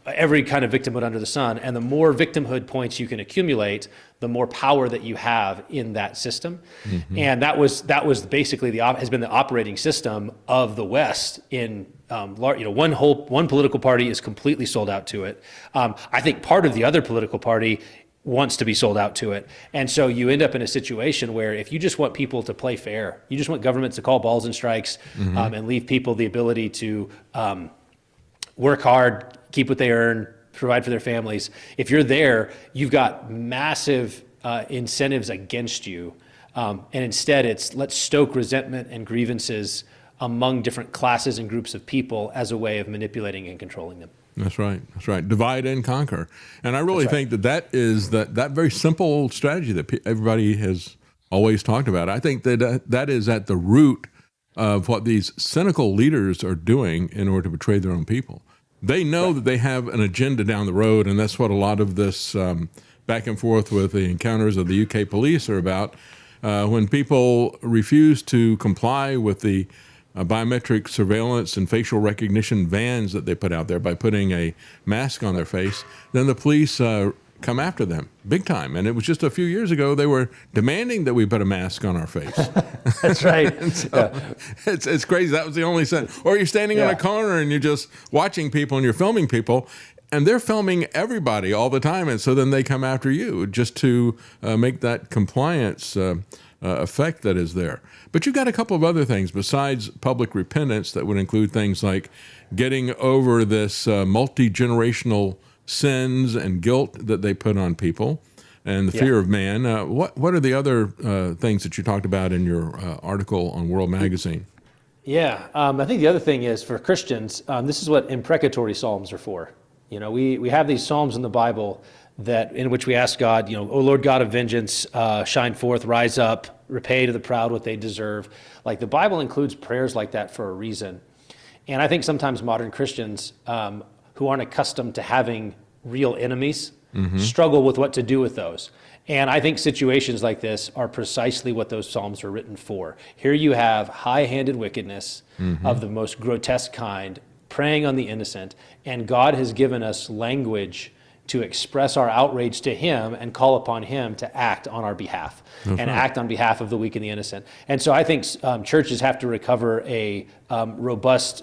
every kind of victimhood under the sun. And the more victimhood points you can accumulate, the more power that you have in that system. And that was basically has been the operating system of the West in one political party is completely sold out to it. I think part of the other political party wants to be sold out to it. And so you end up in a situation where if you just want people to play fair, you just want governments to call balls and strikes and leave people the ability to work hard, keep what they earn, provide for their families. If you're there, you've got massive incentives against you. And instead let's stoke resentment and grievances among different classes and groups of people as a way of manipulating and controlling them. That's right. That's right. Divide and conquer. And I really think that is that very simple strategy that everybody has always talked about. I think that is at the root of what these cynical leaders are doing in order to betray their own people. They know that they have an agenda down the road, and that's what a lot of this back and forth with the encounters of the UK police are about. When people refuse to comply with the biometric surveillance and facial recognition vans that they put out there by putting a mask on their face, then the police come after them big time. And it was just a few years ago they were demanding that we put a mask on our face. That's right. It's crazy. That was the only sense. Or you're standing on a corner and you're just watching people and you're filming people, and they're filming everybody all the time. And so then they come after you just to make that compliance effect that is there. But you've got a couple of other things besides public repentance that would include things like getting over this multi-generational sins and guilt that they put on people and the fear of man. What are the other things that you talked about in your article on World Magazine? Yeah, I think the other thing is for Christians, this is what imprecatory psalms are for. You know, we have these psalms in the Bible that in which we ask God, you know, O Lord God of vengeance, shine forth, rise up, repay to the proud what they deserve. Like the Bible includes prayers like that for a reason. And I think sometimes modern Christians who aren't accustomed to having real enemies struggle with what to do with those. And I think situations like this are precisely what those psalms are written for. Here you have high-handed wickedness of the most grotesque kind, preying on the innocent, and God has given us language to express our outrage to him and call upon him to act on our behalf and act on behalf of the weak and the innocent. And so I think churches have to recover a robust,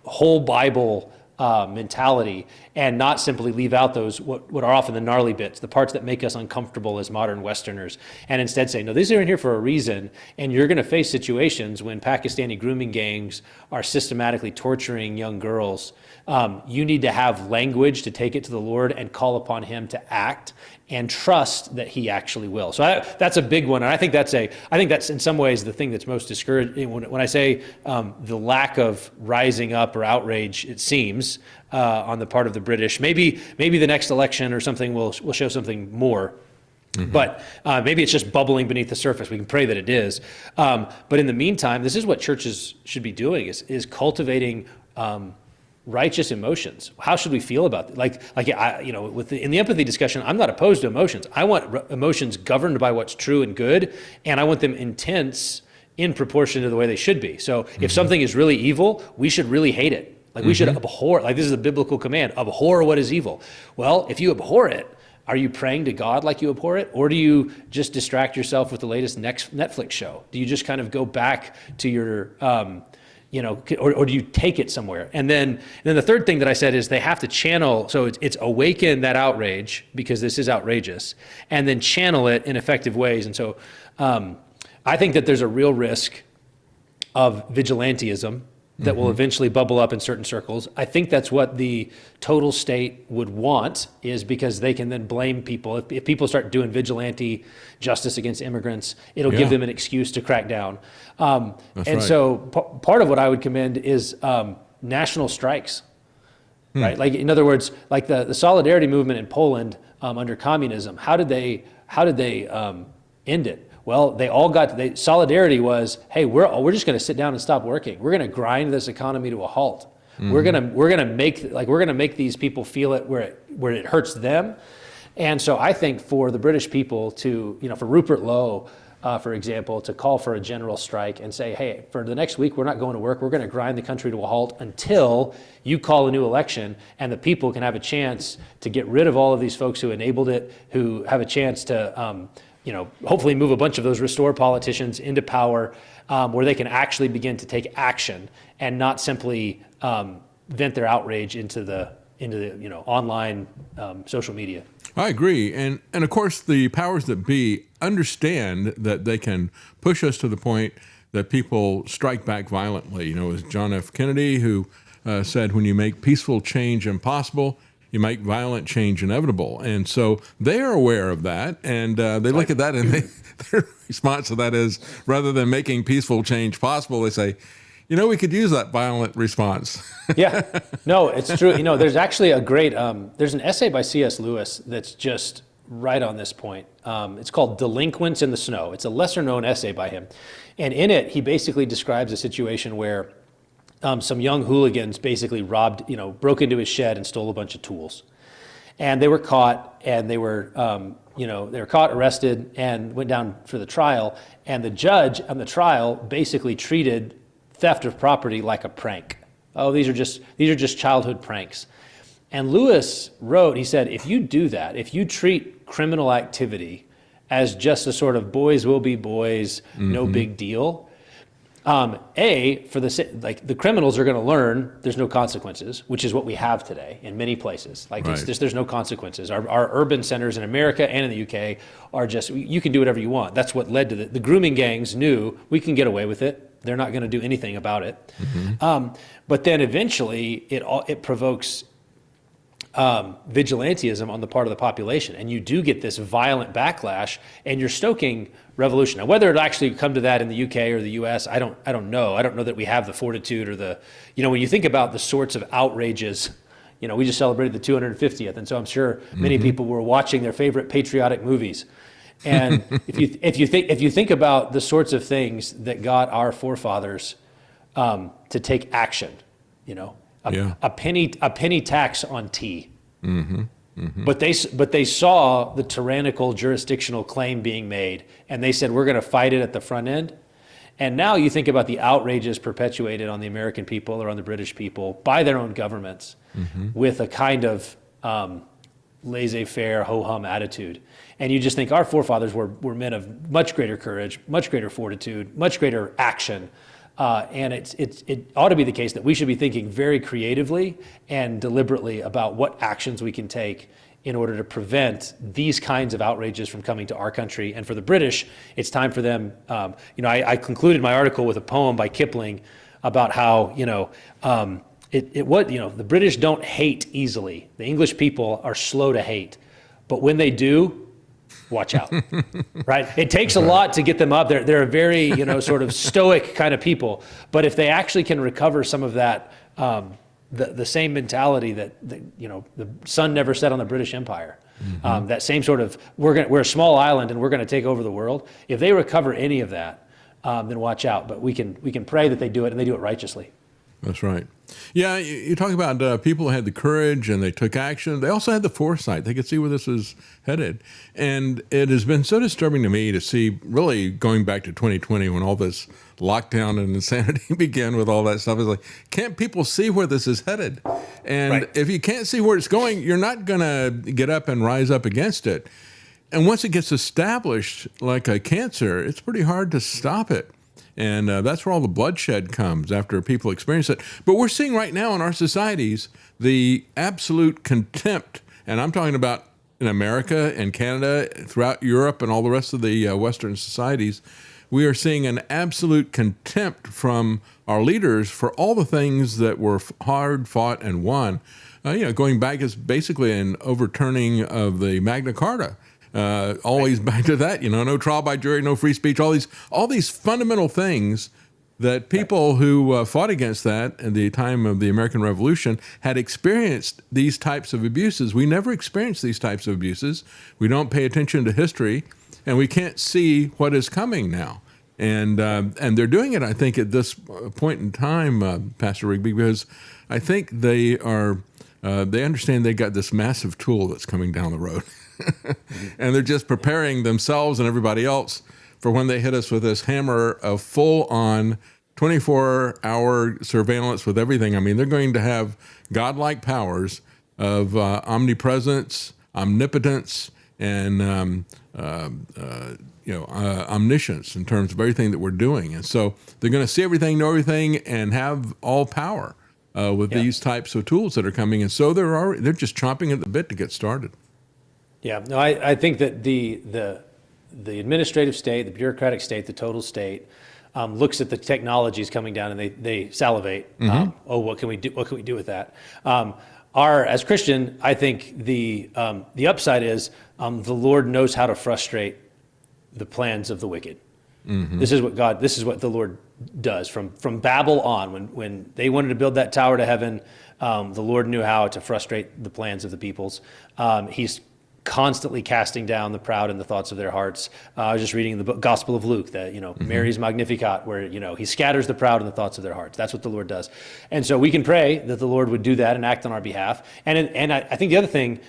whole Bible mentality and not simply leave out those what are often the gnarly bits, the parts that make us uncomfortable as modern Westerners, and instead say, no, these are in here for a reason, and you're going to face situations when Pakistani grooming gangs are systematically torturing young girls. You need to have language to take it to the Lord and call upon him to act and trust that he actually will. So that's a big one. And I think that's in some ways the thing that's most discouraging. When I say the lack of rising up or outrage, it seems, on the part of the British, maybe the next election or something will show something more. But maybe it's just bubbling beneath the surface. We can pray that it is. But in the meantime, this is what churches should be doing is cultivating righteous emotions. How should we feel about it? In the empathy discussion, I'm not opposed to emotions. I want emotions governed by what's true and good, and I want them intense in proportion to the way they should be. So if something is really evil, we should really hate it. Like we should abhor, like this is a biblical command, abhor what is evil. Well, if you abhor it, are you praying to God like you abhor it? Or do you just distract yourself with the latest Netflix show? Do you just kind of go back to your, or do you take it somewhere? And then the third thing that I said is they have to channel, so it's awaken that outrage, because this is outrageous, and then channel it in effective ways. And so I think that there's a real risk of vigilantism that will eventually bubble up in certain circles. I think that's what the total state would want, is because they can then blame people. If people start doing vigilante justice against immigrants, it'll give them an excuse to crack down. So part of what I would commend is national strikes, right? Like, in other words, like the solidarity movement in Poland under communism, how did they end it? Well, they all solidarity was, hey, we're just going to sit down and stop working. We're going to grind this economy to a halt. We're going to make these people feel it where it hurts them. And so I think for the British people to, for Rupert Lowe, for example, to call for a general strike and say, hey, for the next week, we're not going to work. We're going to grind the country to a halt until you call a new election and the people can have a chance to get rid of all of these folks who enabled it, who have a chance to, hopefully move a bunch of those restore politicians into power, where they can actually begin to take action and not simply vent their outrage into the online social media. I agree. And of course, the powers that be understand that they can push us to the point that people strike back violently. It was John F. Kennedy who said, when you make peaceful change impossible, you make violent change inevitable. And so they are aware of that, and they look at that, and their response to that is, rather than making peaceful change possible, they say, we could use that violent response. Yeah, no, it's true. There's actually a great, there's an essay by C.S. Lewis that's just right on this point. It's called Delinquents in the Snow. It's a lesser known essay by him. And in it, he basically describes a situation where some young hooligans basically broke into his shed and stole a bunch of tools. And they were caught, and they were caught, arrested, and went down for the trial. And the judge on the trial basically treated theft of property like a prank. Oh, these are just childhood pranks. And Lewis wrote, he said, if you do that, if you treat criminal activity as just a sort of boys will be boys, no big deal, The criminals are going to learn there's no consequences, which is what we have today in many places. There's no consequences. Our urban centers in America and in the UK are just, you can do whatever you want. That's what led to the grooming gangs knew we can get away with it. They're not going to do anything about it. But then eventually it provokes vigilantism on the part of the population, and you do get this violent backlash, and you're stoking revolution. Now, whether it actually come to that in the UK or the US, I don't know. I don't know that we have the fortitude or when you think about the sorts of outrages, we just celebrated the 250th, and so I'm sure many people were watching their favorite patriotic movies. And if you think about the sorts of things that got our forefathers to take action, a penny tax on tea. But they saw the tyrannical jurisdictional claim being made, and they said, we're going to fight it at the front end. And now you think about the outrages perpetuated on the American people or on the British people by their own governments with a kind of laissez-faire, ho-hum attitude. And you just think our forefathers were men of much greater courage, much greater fortitude, much greater action. And it ought to be the case that we should be thinking very creatively and deliberately about what actions we can take in order to prevent these kinds of outrages from coming to our country. And for the British, it's time for them. I concluded my article with a poem by Kipling about how the British don't hate easily. The English people are slow to hate, but when they do, watch out, right? It takes a lot to get them up. They're a very, sort of stoic kind of people. But if they actually can recover some of that, the same mentality that the sun never set on the British Empire, that same sort of we're a small island and we're going to take over the world. If they recover any of that, then watch out. But we can pray that they do it, and they do it righteously. That's right. Yeah, you talk about people who had the courage and they took action. They also had the foresight. They could see where this was headed. And it has been so disturbing to me to see, really going back to 2020 when all this lockdown and insanity began with all that stuff. It's like, can't people see where this is headed? And if you can't see where it's going, you're not going to get up and rise up against it. And once it gets established like a cancer, it's pretty hard to stop it. And that's where all the bloodshed comes after people experience it. But we're seeing right now in our societies the absolute contempt, and I'm talking about in America and Canada, throughout Europe and all the rest of the Western societies, we are seeing an absolute contempt from our leaders for all the things that were hard fought and won. Going back is basically an overturning of the Magna Carta. Always back to that, no trial by jury, no free speech, all these fundamental things that people who fought against that at the time of the American Revolution had experienced these types of abuses. We never experienced these types of abuses. We don't pay attention to history, and we can't see what is coming now. And they're doing it, I think, at this point in time, Pastor Rigney, because I think they understand they got this massive tool that's coming down the road. And they're just preparing themselves and everybody else for when they hit us with this hammer of full-on 24-hour surveillance with everything. I mean, they're going to have godlike powers of omnipresence, omnipotence, and omniscience in terms of everything that we're doing. And so they're going to see everything, know everything, and have all power with these types of tools that are coming. And so they're just chomping at the bit to get started. Yeah, no, I think that the administrative state, the bureaucratic state, the total state looks at the technologies coming down and they salivate. What can we do? What can we do with that? As Christian, I think the upside is the Lord knows how to frustrate the plans of the wicked. This is what the Lord does from Babel on. When they wanted to build that tower to heaven, the Lord knew how to frustrate the plans of the peoples. He's constantly casting down the proud in the thoughts of their hearts. I was just reading the Gospel of Luke, that Mary's Magnificat, where he scatters the proud in the thoughts of their hearts. That's what the Lord does, and so we can pray that the Lord would do that and act on our behalf. And I think the other thing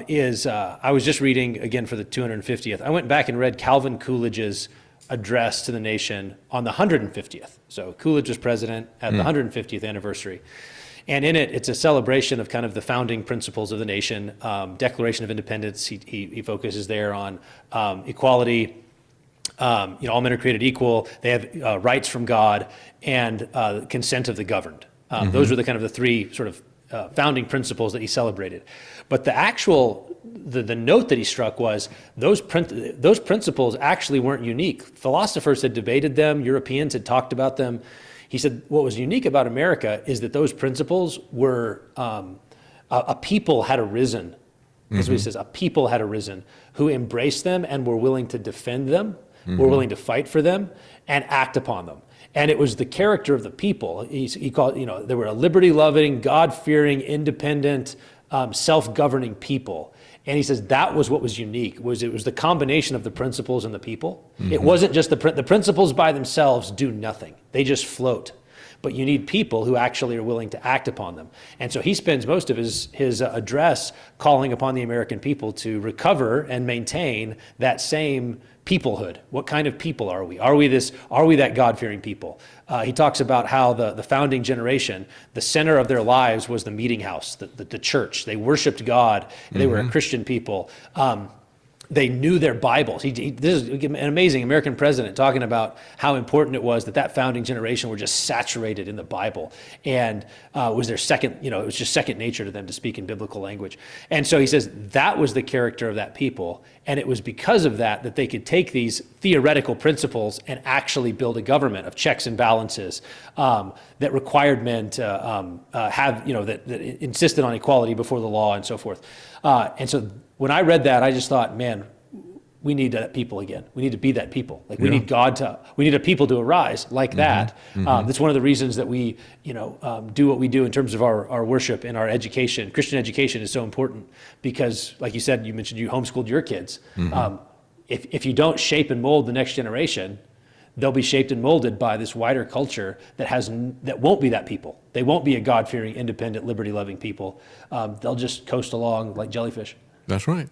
is I was just reading again for the 250th. I went back and read Calvin Coolidge's address to the nation on the 150th. So Coolidge was president at the 150th anniversary. And in it, it's a celebration of kind of the founding principles of the nation, Declaration of Independence. He focuses there on equality, all men are created equal. They have rights from God and consent of the governed. Those were the three sort of founding principles that he celebrated. But the note that he struck was those principles actually weren't unique. Philosophers had debated them. Europeans had talked about them. He said what was unique about America is that those principles were a people had arisen. That's what he says. A people had arisen who embraced them and were willing to defend them, were willing to fight for them, and act upon them. And it was the character of the people. He called, they were a liberty-loving, God-fearing, independent, self-governing people. And he says that was what was unique. It was the combination of the principles and the people. It wasn't just the principles by themselves do nothing. They just float. But you need people who actually are willing to act upon them. And so he spends most of his address calling upon the American people to recover and maintain that same peoplehood. What kind of people are we? Are we that God-fearing people? He talks about how the founding generation, the center of their lives was the meeting house, the church. They worshiped God. They were a Christian people. They knew their Bibles. This is an amazing American president talking about how important it was that founding generation were just saturated in the Bible, and was their second, it was just second nature to them to speak in biblical language. And so he says that was the character of that people, and it was because of that they could take these theoretical principles and actually build a government of checks and balances that required men to have, that insisted on equality before the law and so forth. And so when I read that, I just thought, man, we need that people again. We need to be that people. We need we need a people to arise like that. That's one of the reasons that we, do what we do in terms of our worship and our education. Christian education is so important because, like you mentioned you homeschooled your kids. If you don't shape and mold the next generation, they'll be shaped and molded by this wider culture that won't be that people. They won't be a God-fearing, independent, liberty-loving people. They'll just coast along like jellyfish. That's right.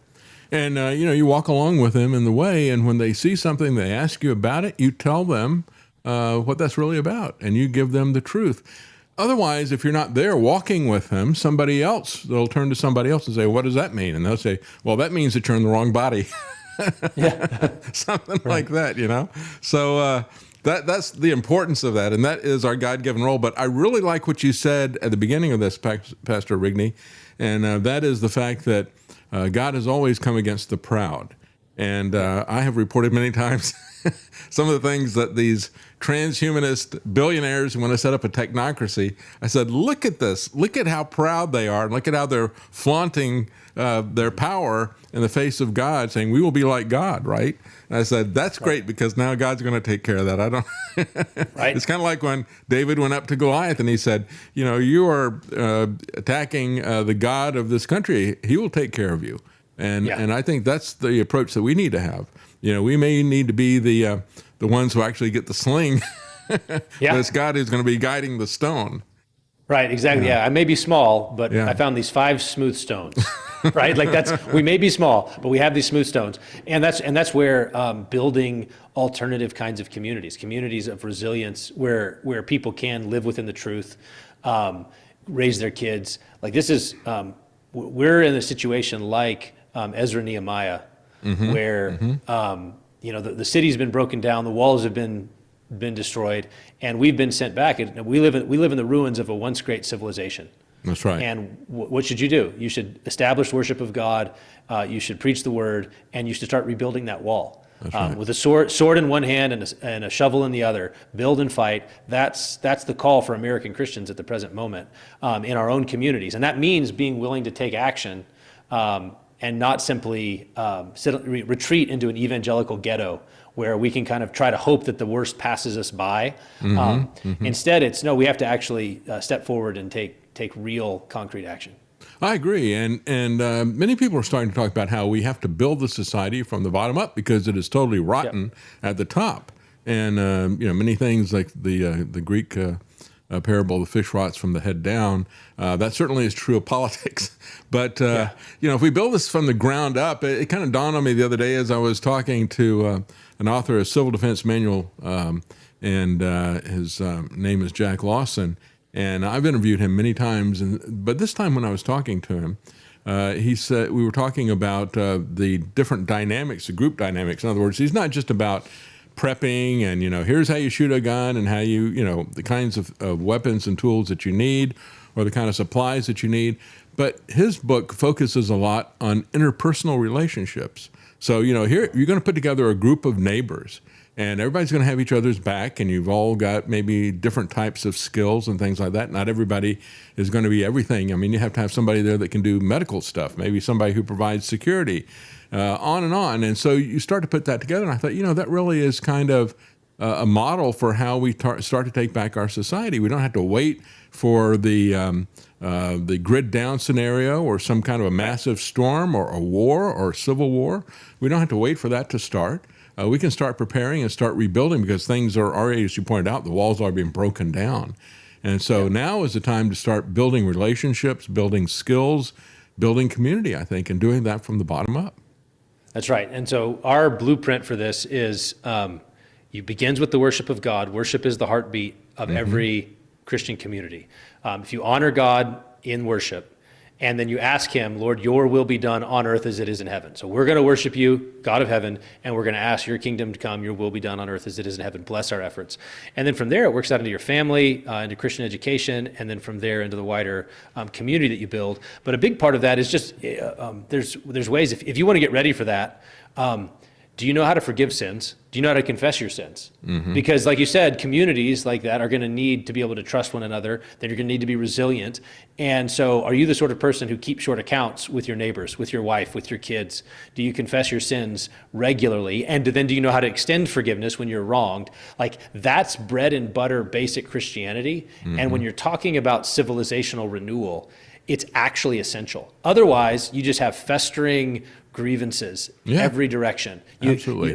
And, you walk along with them in the way, and when they see something, they ask you about it, you tell them what that's really about, and you give them the truth. Otherwise, if you're not there walking with them, they'll turn to somebody else and say, what does that mean? And they'll say, well, that means that you're in the wrong body. Something like that, So that's the importance of that, and that is our God-given role. But I really like what you said at the beginning of this, Pastor Rigney, and that is the fact that God has always come against the proud. And I have reported many times some of the things that these transhumanist billionaires want to set up a technocracy. I said, look at this. Look at how proud they are. And look at how they're flaunting their power in the face of God, saying, we will be like God, right? And I said, that's great because now God's going to take care of that. I don't. Right. It's kind of like when David went up to Goliath and he said, you are attacking the God of this country. He will take care of you. And I think that's the approach that we need to have. We may need to be the ones who actually get the sling, but it's God who's going to be guiding the stone. Right, exactly. Yeah, I may be small, but I found these 5 smooth stones. Right, we may be small, but we have these smooth stones, and that's where building alternative kinds of communities of resilience, where people can live within the truth, raise their kids. We're in a situation like Ezra Nehemiah, where the city's been broken down, the walls have been destroyed, and we've been sent back. We live in the ruins of a once great civilization. That's right. And what should you do? You should establish worship of God. You should preach the word, and you should start rebuilding that wall. That's right. With a sword in one hand and a shovel in the other, build and fight. That's the call for American Christians at the present moment in our own communities, and that means being willing to take action and not simply retreat into an evangelical ghetto where we can kind of try to hope that the worst passes us by. Instead, we have to actually step forward and take real concrete action. I agree, and many people are starting to talk about how we have to build the society from the bottom up because it is totally rotten at the top. And many things like the Greek parable, the fish rots from the head down. That certainly is true of politics. But if we build this from the ground up, it kind of dawned on me the other day as I was talking to an author of Civil Defense Manual, and his name is Jack Lawson. And I've interviewed him many times, but this time when I was talking to him, he said we were talking about the different dynamics, the group dynamics. In other words, he's not just about prepping and, here's how you shoot a gun and how the kinds of weapons and tools that you need or the kind of supplies that you need. But his book focuses a lot on interpersonal relationships. So, here you're going to put together a group of neighbors and everybody's going to have each other's back, and you've all got maybe different types of skills and things like that. Not everybody is going to be everything. I mean, you have to have somebody there that can do medical stuff, maybe somebody who provides security, on and on. And so you start to put that together, and I thought, that really is kind of a model for how we start to take back our society. We don't have to wait for the grid down scenario or some kind of a massive storm or a war or a civil war. We don't have to wait for that to start. We can start preparing and start rebuilding because things are already, as you pointed out, the walls are being broken down. And so now is the time to start building relationships, building skills, building community, I think, and doing that from the bottom up. That's right. And so our blueprint for this is it begins with the worship of God. Worship is the heartbeat of every Christian community. If you honor God in worship, and then you ask him, Lord, your will be done on earth as it is in heaven. So we're going to worship you, God of heaven, and we're going to ask your kingdom to come, your will be done on earth as it is in heaven. Bless our efforts. And then from there, it works out into your family, into Christian education, and then from there into the wider community that you build. But a big part of that is just, there's ways, if you want to get ready for that, do you know how to forgive sins? Do you know how to confess your sins? Because like you said, communities like that are going to need to be able to trust one another. Then you're going to need to be resilient. And so are you the sort of person who keeps short accounts with your neighbors, with your wife, with your kids? Do you confess your sins regularly? And then do you know how to extend forgiveness when you're wronged? Like that's bread and butter basic Christianity. And when you're talking about civilizational renewal, it's actually essential. Otherwise, you just have festering grievances every direction. Absolutely.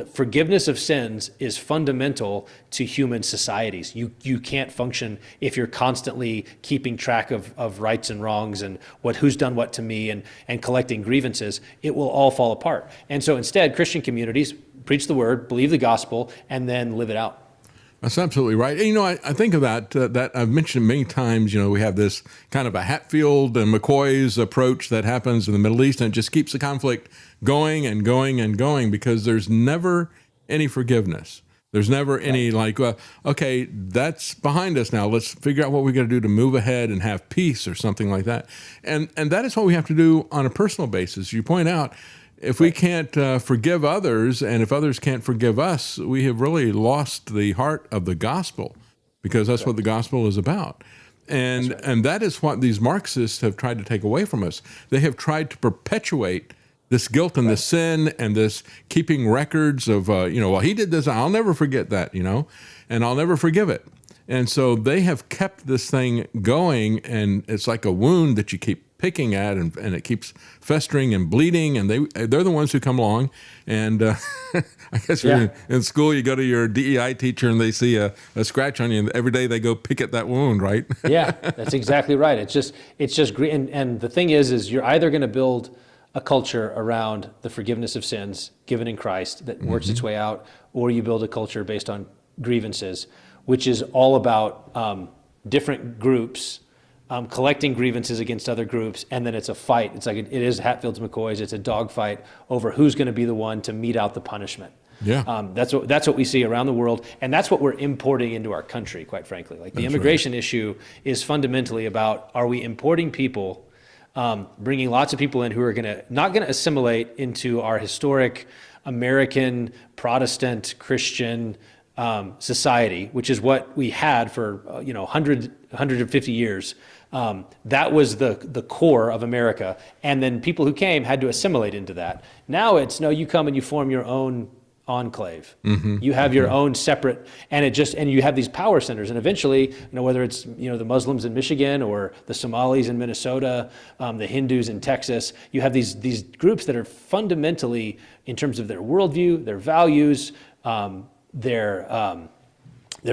Forgiveness of sins is fundamental to human societies. You can't function if you're constantly keeping track of rights and wrongs and who's done what to me and collecting grievances. It will all fall apart. And so instead, Christian communities preach the word, believe the gospel, and then live it out. That's absolutely right. And, I think of that I've mentioned many times, we have this kind of a Hatfield and McCoy's approach that happens in the Middle East, and it just keeps the conflict going and going and going because there's never any forgiveness. There's never any okay, that's behind us now. Let's figure out what we got to do to move ahead and have peace or something like that. And that is what we have to do on a personal basis. You point out, if we can't forgive others, and if others can't forgive us, we have really lost the heart of the gospel, because that's what the gospel is about. And that is what these Marxists have tried to take away from us. They have tried to perpetuate this guilt and this sin and this keeping records of, well, he did this, I'll never forget that, and I'll never forgive it. And so they have kept this thing going, and it's like a wound that you keep picking at, and it keeps festering and bleeding, and they're the ones who come along. And I guess in school, you go to your DEI teacher and they see a scratch on you, and every day they go pick at that wound, right? Yeah, that's exactly right. It's just great. And the thing is you're either going to build a culture around the forgiveness of sins given in Christ that works its way out, or you build a culture based on grievances, which is all about different groups collecting grievances against other groups, and then it's a fight. It's like it is Hatfields McCoys. It's a dogfight over who's going to be the one to mete out the punishment. Yeah, that's what we see around the world, and that's what we're importing into our country. Quite frankly, like the immigration issue is fundamentally about: are we importing people, bringing lots of people in who are not going to assimilate into our historic American Protestant Christian society, which is what we had for 150 years. That was the core of America, and then people who came had to assimilate into that. Now it's no, you come and you form your own enclave. You have your own separate, and you have these power centers, and eventually, whether it's the Muslims in Michigan or the Somalis in Minnesota, the Hindus in Texas, you have these groups that are fundamentally, in terms of their worldview, their values, their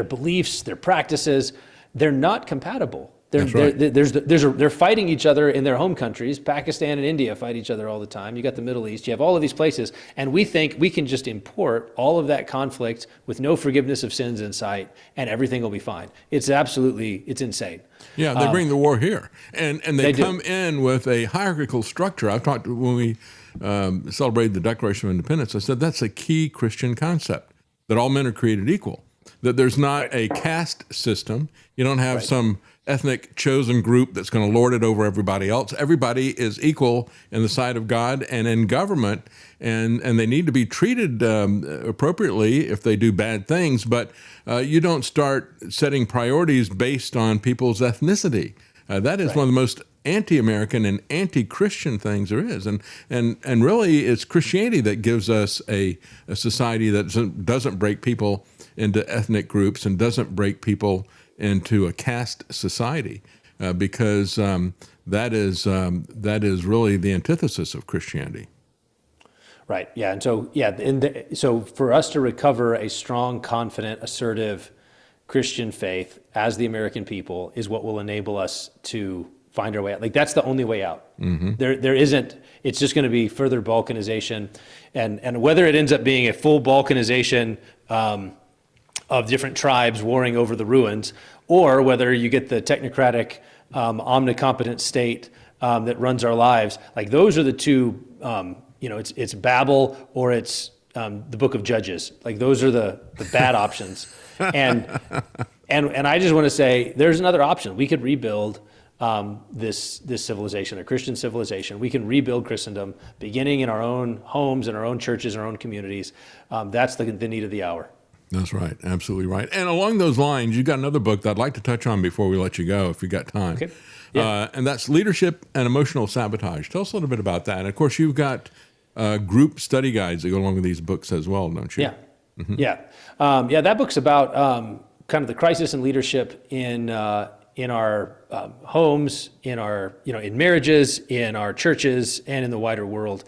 beliefs, their practices, they're not compatible. They're fighting each other in their home countries. Pakistan and India fight each other all the time. You got the Middle East. You have all of these places, and we think we can just import all of that conflict with no forgiveness of sins in sight, and everything will be fine. It's insane. Yeah, they bring the war here, and they come in with a hierarchical structure. I've talked when we celebrated the Declaration of Independence. I said that's a key Christian concept. that all men are created equal, that there's not a caste system. You don't have some ethnic chosen group that's going to lord it over everybody else. Everybody is equal in the sight of God and in government, and they need to be treated appropriately if they do bad things, but you don't start setting priorities based on people's ethnicity. That is one of the most anti-American and anti-Christian things there is. And really, it's Christianity that gives us a society that doesn't break people into ethnic groups and doesn't break people into a caste society, because that is really the antithesis of Christianity. Right. Yeah. And so, so for us to recover a strong, confident, assertive Christian faith as the American people is what will enable us to find our way out. Like, that's the only way out. Mm-hmm. There isn't. It's just going to be further balkanization, and whether it ends up being a full balkanization of different tribes warring over the ruins, or whether you get the technocratic, omnicompetent state that runs our lives. Like, those are the two. It's Babel or it's the Book of Judges. Like, those are the bad options. And I just want to say there's another option. We could rebuild this civilization, a Christian civilization. We can rebuild Christendom, beginning in our own homes, in our own churches, in our own communities. That's the need of the hour. That's right. Absolutely right. And along those lines, you've got another book that I'd like to touch on before we let you go, if you got time. Okay. Yeah. And that's Leadership and Emotional Sabotage. Tell us a little bit about that. And of course, you've got group study guides that go along with these books as well, don't you? Yeah. Mm-hmm. Yeah. That book's about kind of the crisis in leadership in our homes, in our in marriages, in our churches, and in the wider world,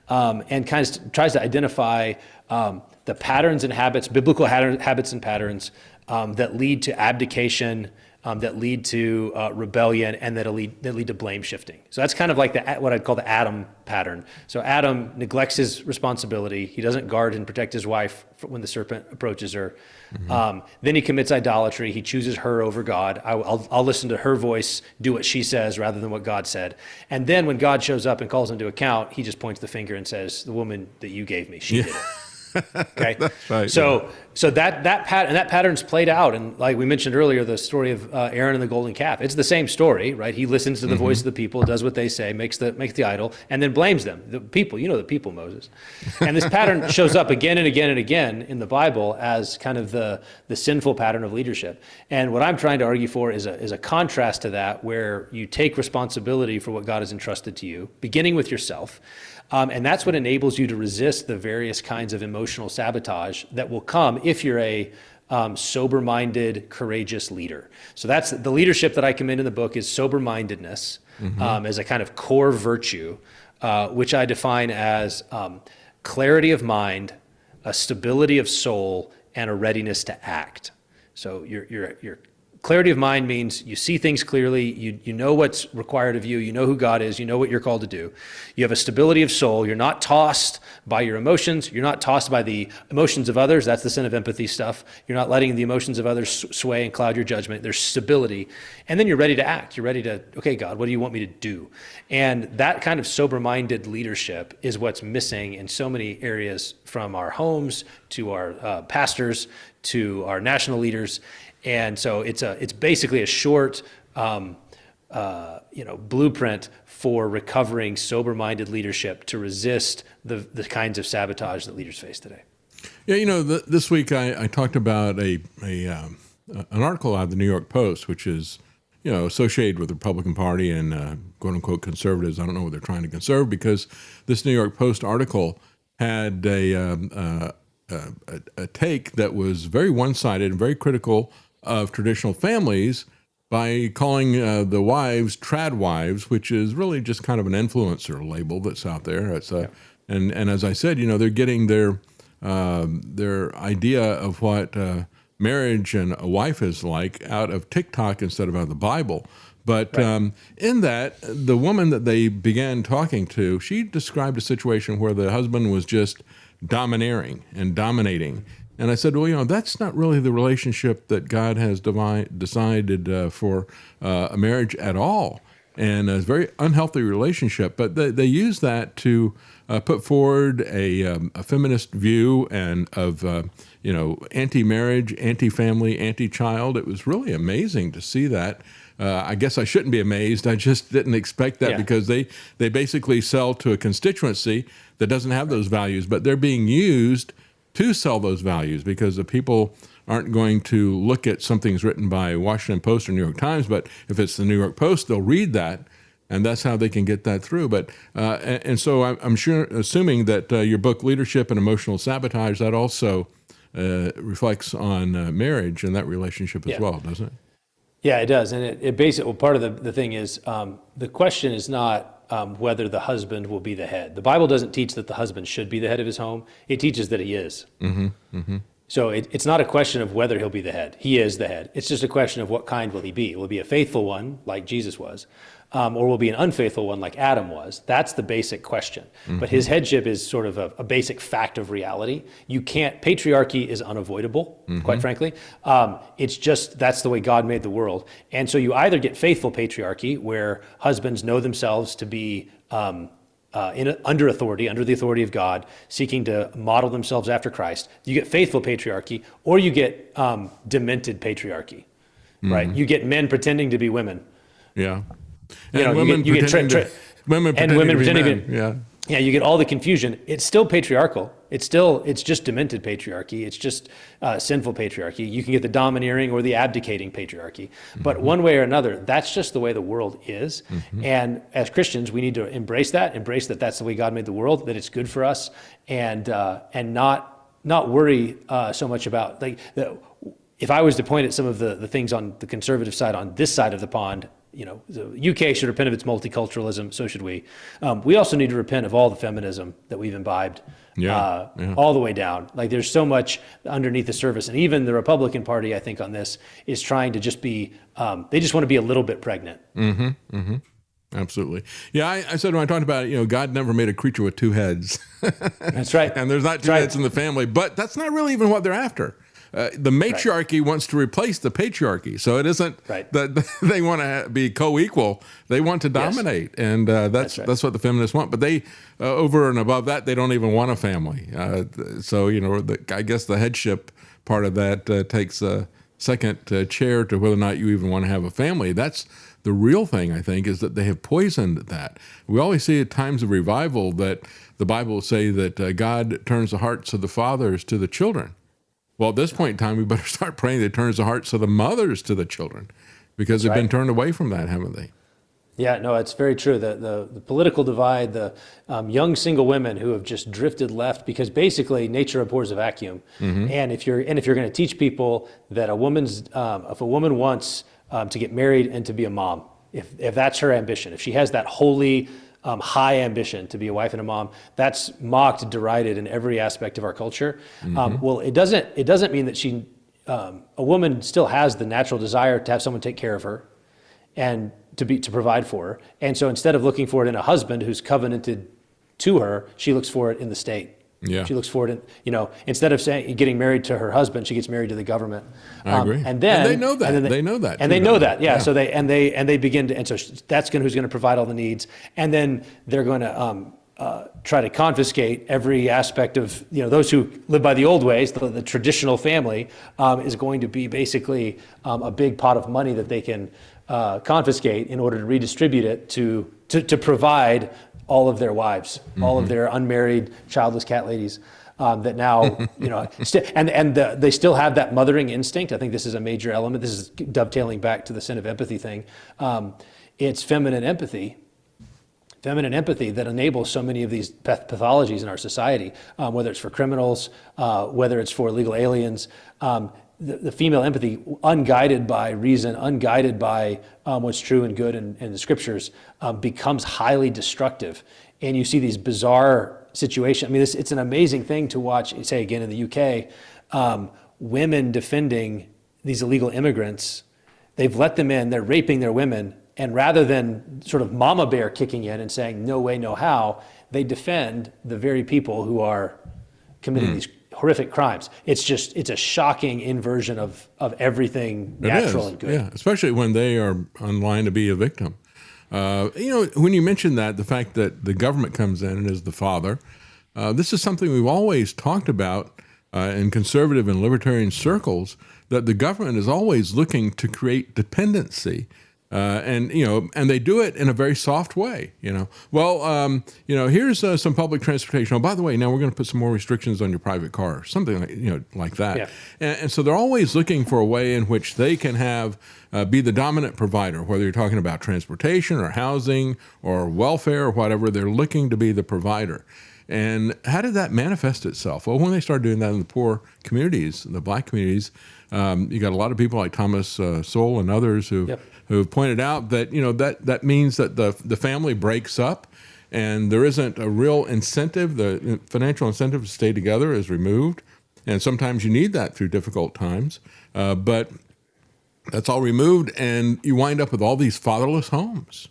and kind of tries to identify the patterns and habits, biblical habits and patterns that lead to abdication, that lead to rebellion, and that lead to blame shifting. So that's kind of like what I'd call the Adam pattern. So Adam neglects his responsibility. He doesn't guard and protect his wife when the serpent approaches her. Mm-hmm. Then he commits idolatry. He chooses her over God. I'll listen to her voice, do what she says rather than what God said. And then when God shows up and calls him to account, he just points the finger and says, "The woman that you gave me, she did it." Okay. That's right. So that pattern's played out, and like we mentioned earlier, the story of Aaron and the golden calf. It's the same story, right? He listens to the voice of the people, does what they say, makes the idol, and then blames them. The people, the people, Moses. And this pattern shows up again and again and again in the Bible as kind of the sinful pattern of leadership. And what I'm trying to argue for is a contrast to that, where you take responsibility for what God has entrusted to you, beginning with yourself. And that's what enables you to resist the various kinds of emotional sabotage that will come if you're a sober-minded, courageous leader. So that's the leadership that I commend in the book, is sober-mindedness as a kind of core virtue, which I define as clarity of mind, a stability of soul, and a readiness to act. So your clarity of mind means you see things clearly, you know what's required of you, you know who God is, you know what you're called to do. You have a stability of soul. You're not tossed by your emotions. You're not tossed by the emotions of others. That's the sin of empathy stuff. You're not letting the emotions of others sway and cloud your judgment. There's stability. And then you're ready to act. You're ready to, okay, God, what do you want me to do? And that kind of sober-minded leadership is what's missing in so many areas, from our homes to our pastors to our national leaders. And so it's basically a short, blueprint for recovering sober-minded leadership to resist the kinds of sabotage that leaders face today. Yeah, this week I talked about an article out of the New York Post, which is associated with the Republican Party and quote unquote conservatives. I don't know what they're trying to conserve, because this New York Post article had a take that was very one-sided and very critical of traditional families, by calling the wives trad wives, which is really just kind of an influencer label that's out there. It's and as I said, they're getting their idea of what marriage and a wife is like out of TikTok instead of out of the Bible. But in that, the woman that they began talking to, she described a situation where the husband was just domineering and dominating. And I said, well, that's not really the relationship that God has decided for a marriage at all. and a very unhealthy relationship. But they use that to put forward a feminist view and of anti-marriage, anti-family, anti-child. It was really amazing to see that. I guess I shouldn't be amazed. I just didn't expect that because they basically sell to a constituency that doesn't have those values, but they're being used to sell those values because the people aren't going to look at something's written by Washington Post or New York Times, but if it's the New York Post, they'll read that, and that's how they can get that through. But and so I'm assuming that your book, Leadership and Emotional Sabotage, that also reflects on marriage and that relationship as well, doesn't it? Yeah, it does. And it basically, part of the thing is the question is not whether the husband will be the head. The Bible doesn't teach that the husband should be the head of his home. It teaches that he is. So it's not a question of whether he'll be the head. He is the head. It's just a question of what kind will he be. Will he be a faithful one like Jesus was? Or will be an unfaithful one like Adam was? That's the basic question. But his headship is sort of a basic fact of reality. Patriarchy is unavoidable, quite frankly. It's just, that's the way God made the world. And so you either get faithful patriarchy, where husbands know themselves to be under authority, under the authority of God, seeking to model themselves after Christ. You get faithful patriarchy, or you get demented patriarchy, right? You get men pretending to be women. Yeah. And women pretending to be men. Yeah, you get all the confusion. It's still patriarchal. It's just demented patriarchy. It's just sinful patriarchy. You can get the domineering or the abdicating patriarchy. But one way or another, that's just the way the world is. And as Christians, we need to embrace that that's the way God made the world, that it's good for us, and not worry so much about, if I was to point at some of the things on the conservative side, on this side of the pond, the UK should repent of its multiculturalism, so should we. We also need to repent of all the feminism that we've imbibed all the way down. There's so much underneath the surface. And even the Republican Party, I think, on this is trying to just be, they just want to be a little bit pregnant. Absolutely. Yeah, I said when I talked about it, God never made a creature with two heads. That's right. And there's not two heads in the family, but that's not really even what they're after. The matriarchy wants to replace the patriarchy, so it isn't that they want to be co-equal. They want to dominate, and that's what the feminists want. But they, over and above that, they don't even want a family. So I guess the headship part of that takes a second chair to whether or not you even want to have a family. That's the real thing, I think, is that they have poisoned that. We always see at times of revival that the Bible will say that God turns the hearts of the fathers to the children. Well, at this point in time, we better start praying that it turns the hearts of the mothers to the children, because they've been turned away from that, haven't they? Yeah, no, it's very true. The political divide, the young single women who have just drifted left, because basically nature abhors a vacuum. And if you're going to teach people that if a woman wants to get married and to be a mom, if that's her ambition, if she has that holy high ambition to be a wife and a mom, that's mocked, derided in every aspect of our culture. Well, it doesn't mean that a woman still has the natural desire to have someone take care of her and to provide for her. And so instead of looking for it in a husband who's covenanted to her, she looks for it in the state. Yeah. She looks for it in, instead of getting married to her husband, she gets married to the government. I agree. And they know that. They know that. And they know that. Yeah. So they begin to, and so that's who's going to provide all the needs. And then they're going to try to confiscate every aspect of, those who live by the old ways. The traditional family is going to be basically a big pot of money that they can confiscate in order to redistribute it to provide all of their wives, all of their unmarried, childless cat ladies that now, they still have that mothering instinct. I think this is a major element. This is dovetailing back to the sin of empathy thing. It's feminine empathy that enables so many of these pathologies in our society, whether it's for criminals, whether it's for illegal aliens. The female empathy, unguided by reason, unguided by what's true and good in the scriptures, becomes highly destructive. And you see these bizarre situations. I mean, it's an amazing thing to watch, say again in the UK, women defending these illegal immigrants. They've let them in, they're raping their women, and rather than sort of mama bear kicking in and saying, no way, no how, they defend the very people who are committing these horrific crimes. It's a shocking inversion of everything natural and good. Yeah, especially when they are on line to be a victim. When you mentioned that, the fact that the government comes in and is the father, this is something we've always talked about in conservative and libertarian circles, that the government is always looking to create dependency. And they do it in a very soft way. Here's some public transportation. Oh, by the way, now we're going to put some more restrictions on your private car, something like that. Yeah. And so they're always looking for a way in which they can have be the dominant provider, whether you're talking about transportation or housing or welfare or whatever. They're looking to be the provider. And how did that manifest itself? Well, when they started doing that in the poor communities, the black communities, you got a lot of people like Thomas Sowell and others who have pointed out that that means that the family breaks up, and there isn't a real incentive. The financial incentive to stay together is removed, and sometimes you need that through difficult times. But that's all removed, and you wind up with all these fatherless homes.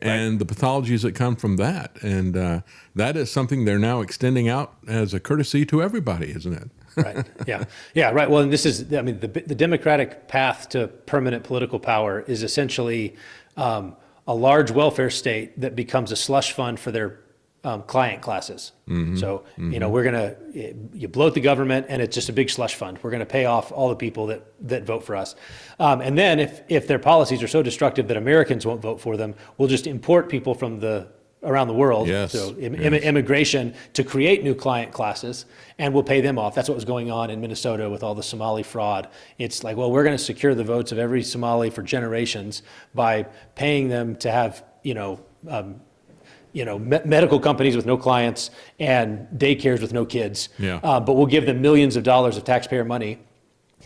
And the pathologies that come from that. And that is something they're now extending out as a courtesy to everybody, isn't it? Right. Yeah. Yeah. Right. Well, and this is, the democratic path to permanent political power is essentially a large welfare state that becomes a slush fund for their client classes. Mm-hmm. So, you bloat the government and it's just a big slush fund. We're going to pay off all the people that vote for us. And then if their policies are so destructive that Americans won't vote for them, we'll just import people from around the world. Yes. So immigration to create new client classes, and we'll pay them off. That's what was going on in Minnesota with all the Somali fraud. It's like, well, we're going to secure the votes of every Somali for generations by paying them to have, medical companies with no clients and daycares with no kids. Yeah. But we'll give them millions of dollars of taxpayer money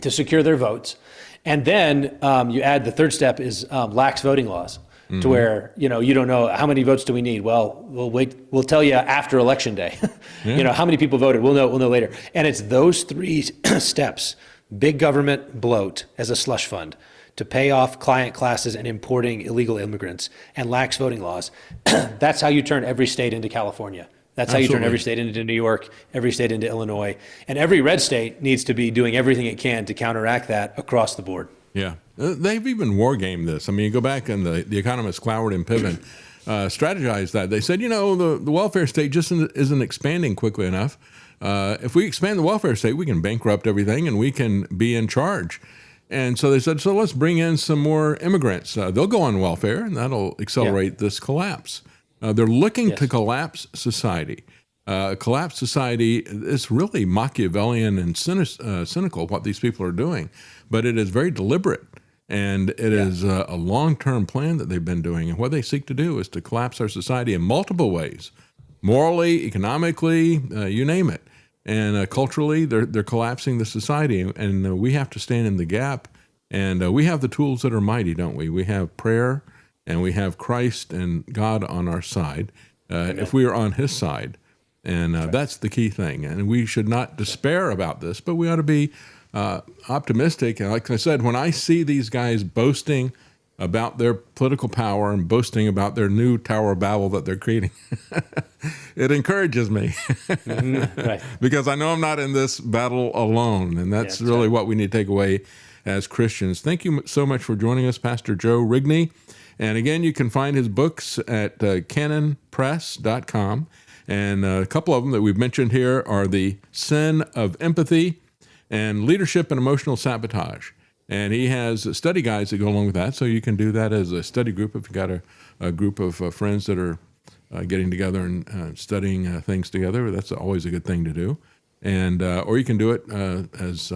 to secure their votes. And then you add the third step is lax voting laws. Mm-hmm. To where, you don't know how many votes do we need? Well, we'll tell you after election day. Yeah. How many people voted? We'll know later. And it's those three steps: big government bloat as a slush fund to pay off client classes and importing illegal immigrants, and lax voting laws. That's how you turn every state into California. That's how you turn every state into New York, every state into Illinois. And every red state needs to be doing everything it can to counteract that across the board. Yeah. They've even war gamed this. I mean, you go back and the economists Cloward and Piven strategized that. They said, the welfare state just isn't expanding quickly enough. If we expand the welfare state, we can bankrupt everything and we can be in charge. And so they said, so let's bring in some more immigrants. They'll go on welfare, and that'll accelerate this collapse. They're looking to collapse society. Collapse society is really Machiavellian and cynical, what these people are doing. But it is very deliberate, and it is a long-term plan that they've been doing. And what they seek to do is to collapse our society in multiple ways, morally, economically, you name it. And culturally, they're collapsing the society, and we have to stand in the gap. And we have the tools that are mighty, don't we? We have prayer, and we have Christ and God on our side, if we are on His side. And that's the key thing. And we should not despair about this, but we ought to be optimistic. And like I said, when I see these guys boasting about their political power and boasting about their new Tower of Babel that they're creating, it encourages me. Right. Because I know I'm not in this battle alone. And that's really what we need to take away as Christians. Thank you so much for joining us, Pastor Joe Rigney. And again, you can find his books at canonpress.com. And a couple of them that we've mentioned here are The Sin of Empathy and Leadership and Emotional Sabotage. And he has study guides that go along with that, so you can do that as a study group if you've got a group of friends that are getting together and studying things together. That's always a good thing to do. And or you can do it as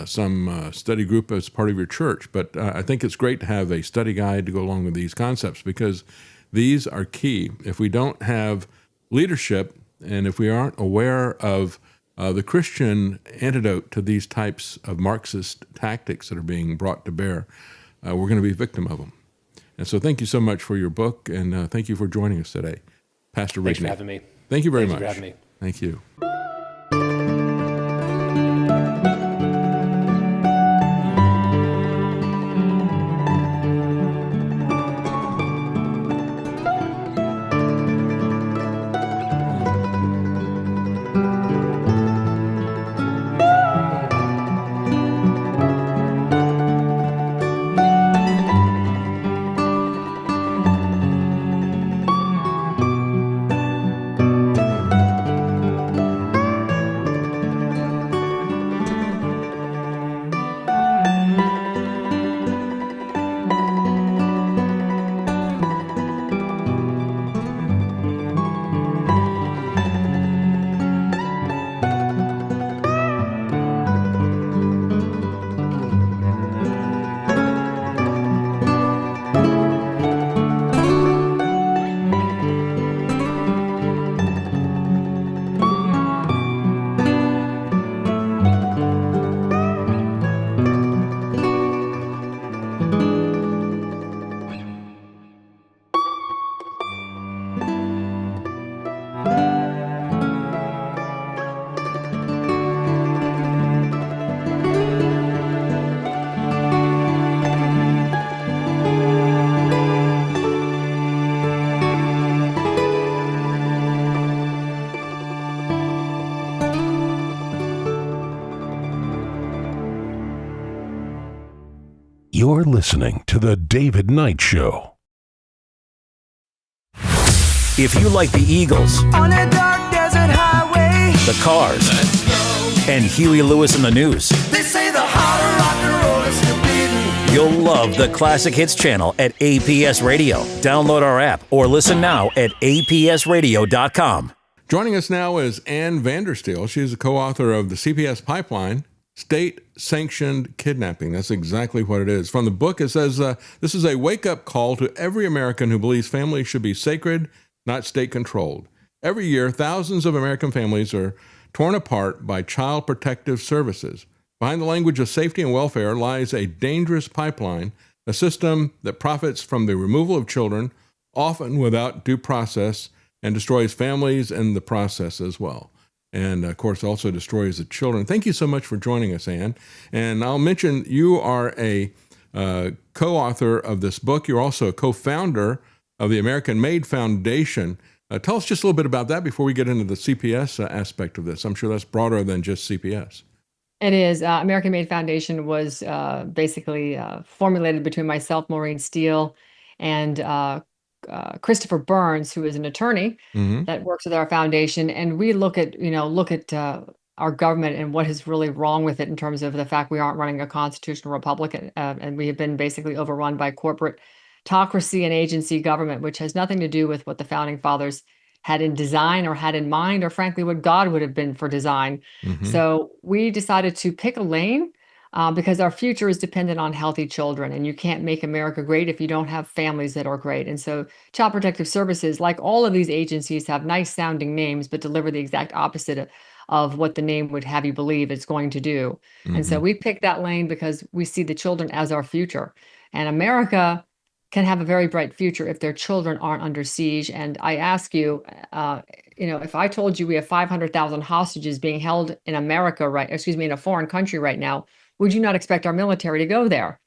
some study group as part of your church. But I think it's great to have a study guide to go along with these concepts, because these are key. If we don't have leadership, and if we aren't aware of the Christian antidote to these types of Marxist tactics that are being brought to bear, we're going to be a victim of them. And so thank you so much for your book, and thank you for joining us today, Pastor Rigney. Thanks for having me. Thank you very much. Thanks for having me. Thank you. You're listening to The David Knight Show. If you like the Eagles, On a dark desert highway, the Cars, and Huey Lewis in the News, they say the heart of rock and roll is forbidden. you'll love the Classic Hits channel at APS Radio. Download our app or listen now at apsradio.com. Joining us now is Ann Vandersteel. She is a co-author of the CPS Pipeline, State-Sanctioned Kidnapping. That's exactly what it is. From the book, it says, this is a wake-up call to every American who believes families should be sacred, not state-controlled. Every year, thousands of American families are torn apart by Child Protective Services. Behind the language of safety and welfare lies a dangerous pipeline, a system that profits from the removal of children, often without due process, and destroys families in the process as well. And, of course, also destroys the children. Thank you so much for joining us, Ann. And I'll mention you are a co-author of this book. You're also a co-founder of the American Made Foundation. Tell us just a little bit about that before we get into the CPS aspect of this. I'm sure that's broader than just CPS. It is. American Made Foundation was basically formulated between myself, Maureen Steele, and Christopher Burns, who is an attorney that works with our foundation. And we look at our government and what is really wrong with it in terms of the fact we aren't running a constitutional republic, and we have been basically overrun by corporate autocracy and agency government, which has nothing to do with what the founding fathers had in design or had in mind, or frankly, what God would have been for design. So we decided to pick a lane because our future is dependent on healthy children, and you can't make America great if you don't have families that are great. And so Child Protective Services, like all of these agencies, have nice sounding names, but deliver the exact opposite of what the name would have you believe it's going to do. And so we picked that lane because we see the children as our future. And America can have a very bright future if their children aren't under siege. And I ask you, if I told you we have 500,000 hostages being held in America, in a foreign country right now, would you not expect our military to go there?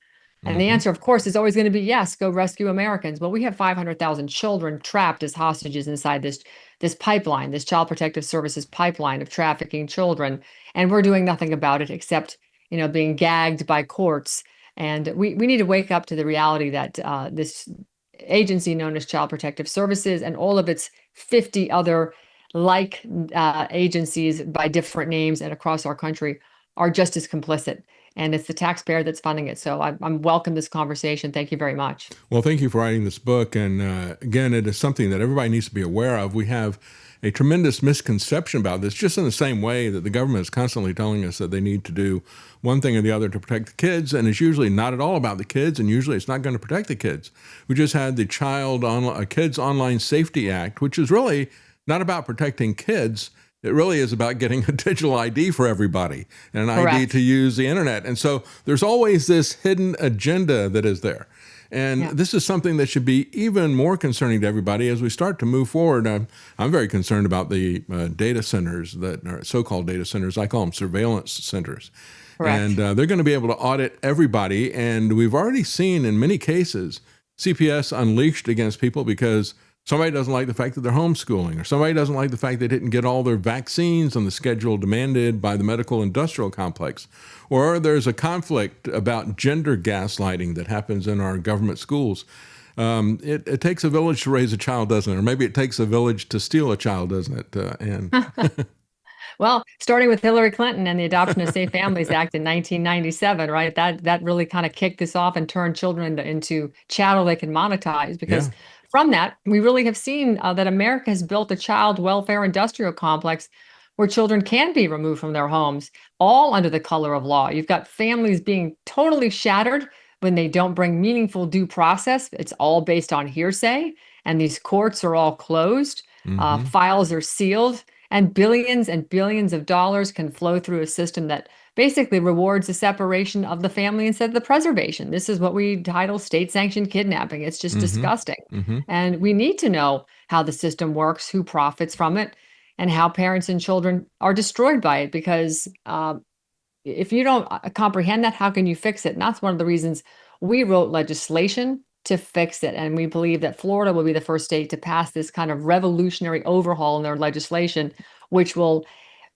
And the answer, of course, is always going to be yes, go rescue Americans. Well, we have 500,000 children trapped as hostages inside this pipeline, this Child Protective Services pipeline of trafficking children. And we're doing nothing about it except, being gagged by courts. And we need to wake up to the reality that this agency known as Child Protective Services and all of its 50 other agencies by different names and across our country are just as complicit. And it's the taxpayer that's funding it. So I'm welcome this conversation. Thank you very much. Well, thank you for writing this book. And again, it is something that everybody needs to be aware of. We have a tremendous misconception about this, just in the same way that the government is constantly telling us that they need to do one thing or the other to protect the kids, and it's usually not at all about the kids, and usually it's not going to protect the kids. We just had the Kids Online Safety Act, which is really not about protecting kids. It really is about getting a digital ID for everybody and an ID to use the internet. And so there's always this hidden agenda that is there. And this is something that should be even more concerning to everybody as we start to move forward. I'm very concerned about the data centers that are so-called data centers. I call them surveillance centers. And they're going to be able to audit everybody. And we've already seen in many cases CPS unleashed against people because somebody doesn't like the fact that they're homeschooling, or somebody doesn't like the fact they didn't get all their vaccines on the schedule demanded by the medical industrial complex, or there's a conflict about gender gaslighting that happens in our government schools. It takes a village to raise a child, doesn't it? Or maybe it takes a village to steal a child, doesn't it, Ann? Well, starting with Hillary Clinton and the Adoption of Safe Families Act in 1997, right? That really kind of kicked this off and turned children into chattel they can monetize because from that, we really have seen that America has built a child welfare industrial complex where children can be removed from their homes, all under the color of law. You've got families being totally shattered when they don't bring meaningful due process. It's all based on hearsay, and these courts are all closed. Files are sealed, and billions of dollars can flow through a system that basically rewards the separation of the family instead of the preservation. This is what we title state-sanctioned kidnapping. It's just disgusting. And we need to know how the system works, who profits from it, and how parents and children are destroyed by it. Because if you don't comprehend that, how can you fix it? And that's one of the reasons we wrote legislation to fix it. And we believe that Florida will be the first state to pass this kind of revolutionary overhaul in their legislation, which will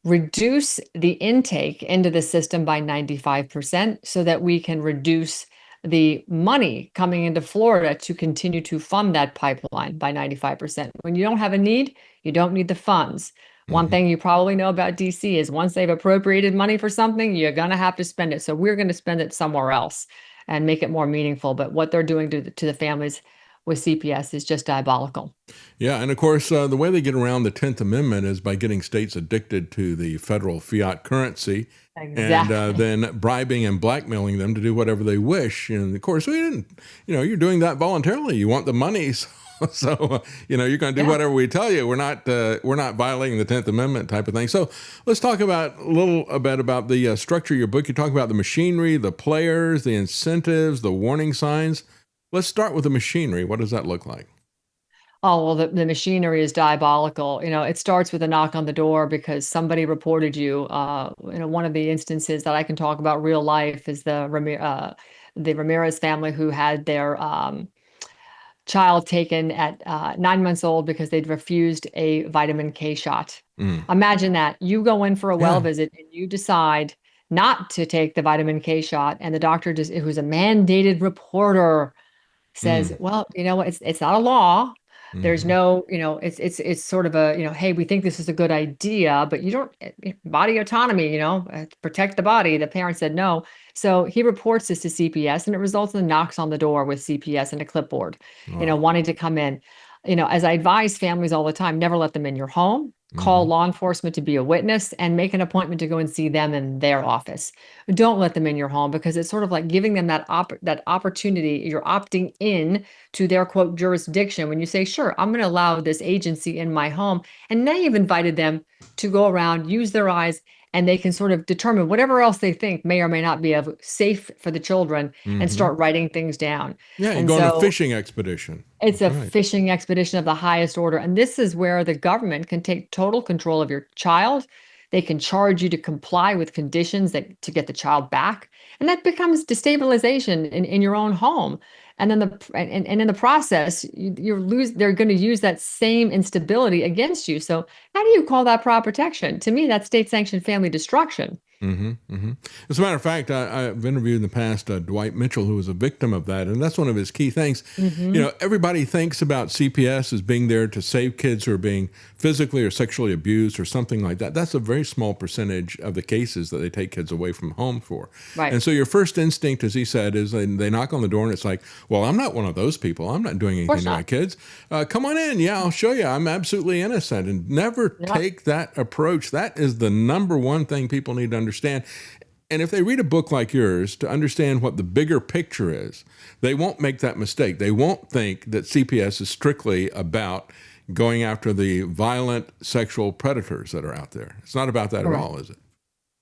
reduce the intake into the system by 95% so that we can reduce the money coming into Florida to continue to fund that pipeline by 95%. When you don't have a need, you don't need the funds. One thing you probably know about DC is once they've appropriated money for something, you're going to have to spend it. So we're going to spend it somewhere else and make it more meaningful. But what they're doing to the families with CPS is just diabolical. Yeah, and of course, the way they get around the 10th Amendment is by getting states addicted to the federal fiat currency Exactly. and then bribing and blackmailing them to do whatever they wish. And of course, we didn't, you're doing that voluntarily. You want the money. So you're going to do whatever we tell you. We're not violating the 10th Amendment type of thing. So let's talk about a little bit about the structure of your book. You talk about the machinery, the players, the incentives, the warning signs. Let's start with the machinery. What does that look like? Oh, well, the machinery is diabolical. It starts with a knock on the door because somebody reported you. One of the instances that I can talk about real life is the Ramirez family who had their child taken at 9 months old because they'd refused a vitamin K shot. Imagine that. You go in for a well visit and you decide not to take the vitamin K shot, and the doctor, who's a mandated reporter, says, well, you know what, it's not a law. There's no, it's sort of a, hey, we think this is a good idea, but you don't, body autonomy, protect the body. The parent said no. So he reports this to CPS, and it results in knocks on the door with CPS and a clipboard, wanting to come in. As I advise families all the time, never let them in your home. Call law enforcement to be a witness and make an appointment to go and see them in their office. Don't let them in your home, because it's sort of like giving them that opportunity. You're opting in to their, quote, jurisdiction when you say, sure, I'm going to allow this agency in my home. And now you've invited them to go around, use their eyes, and they can sort of determine whatever else they think may or may not be safe for the children and start writing things down. Yeah, and go on a fishing expedition. It's a fishing expedition of the highest order. And this is where the government can take total control of your child. They can charge you to comply with conditions to get the child back. And that becomes destabilization in your own home. And then in the process, they're going to use that same instability against you. So how do you call that prop protection? To me, that's state-sanctioned family destruction. As a matter of fact, I've interviewed in the past Dwight Mitchell, who was a victim of that, and that's one of his key things. Everybody thinks about CPS as being there to save kids who are being physically or sexually abused or something like that. That's a very small percentage of the cases that they take kids away from home for. Right. And so your first instinct, as he said, is they knock on the door and it's like, well, I'm not one of those people. I'm not doing anything to my kids. Come on in. Yeah, I'll show you. I'm absolutely innocent. And never take that approach. That is the number one thing people need to understand. And if they read a book like yours to understand what the bigger picture is, they won't make that mistake. They won't think that CPS is strictly about going after the violent sexual predators that are out there. It's not about that at all, is it?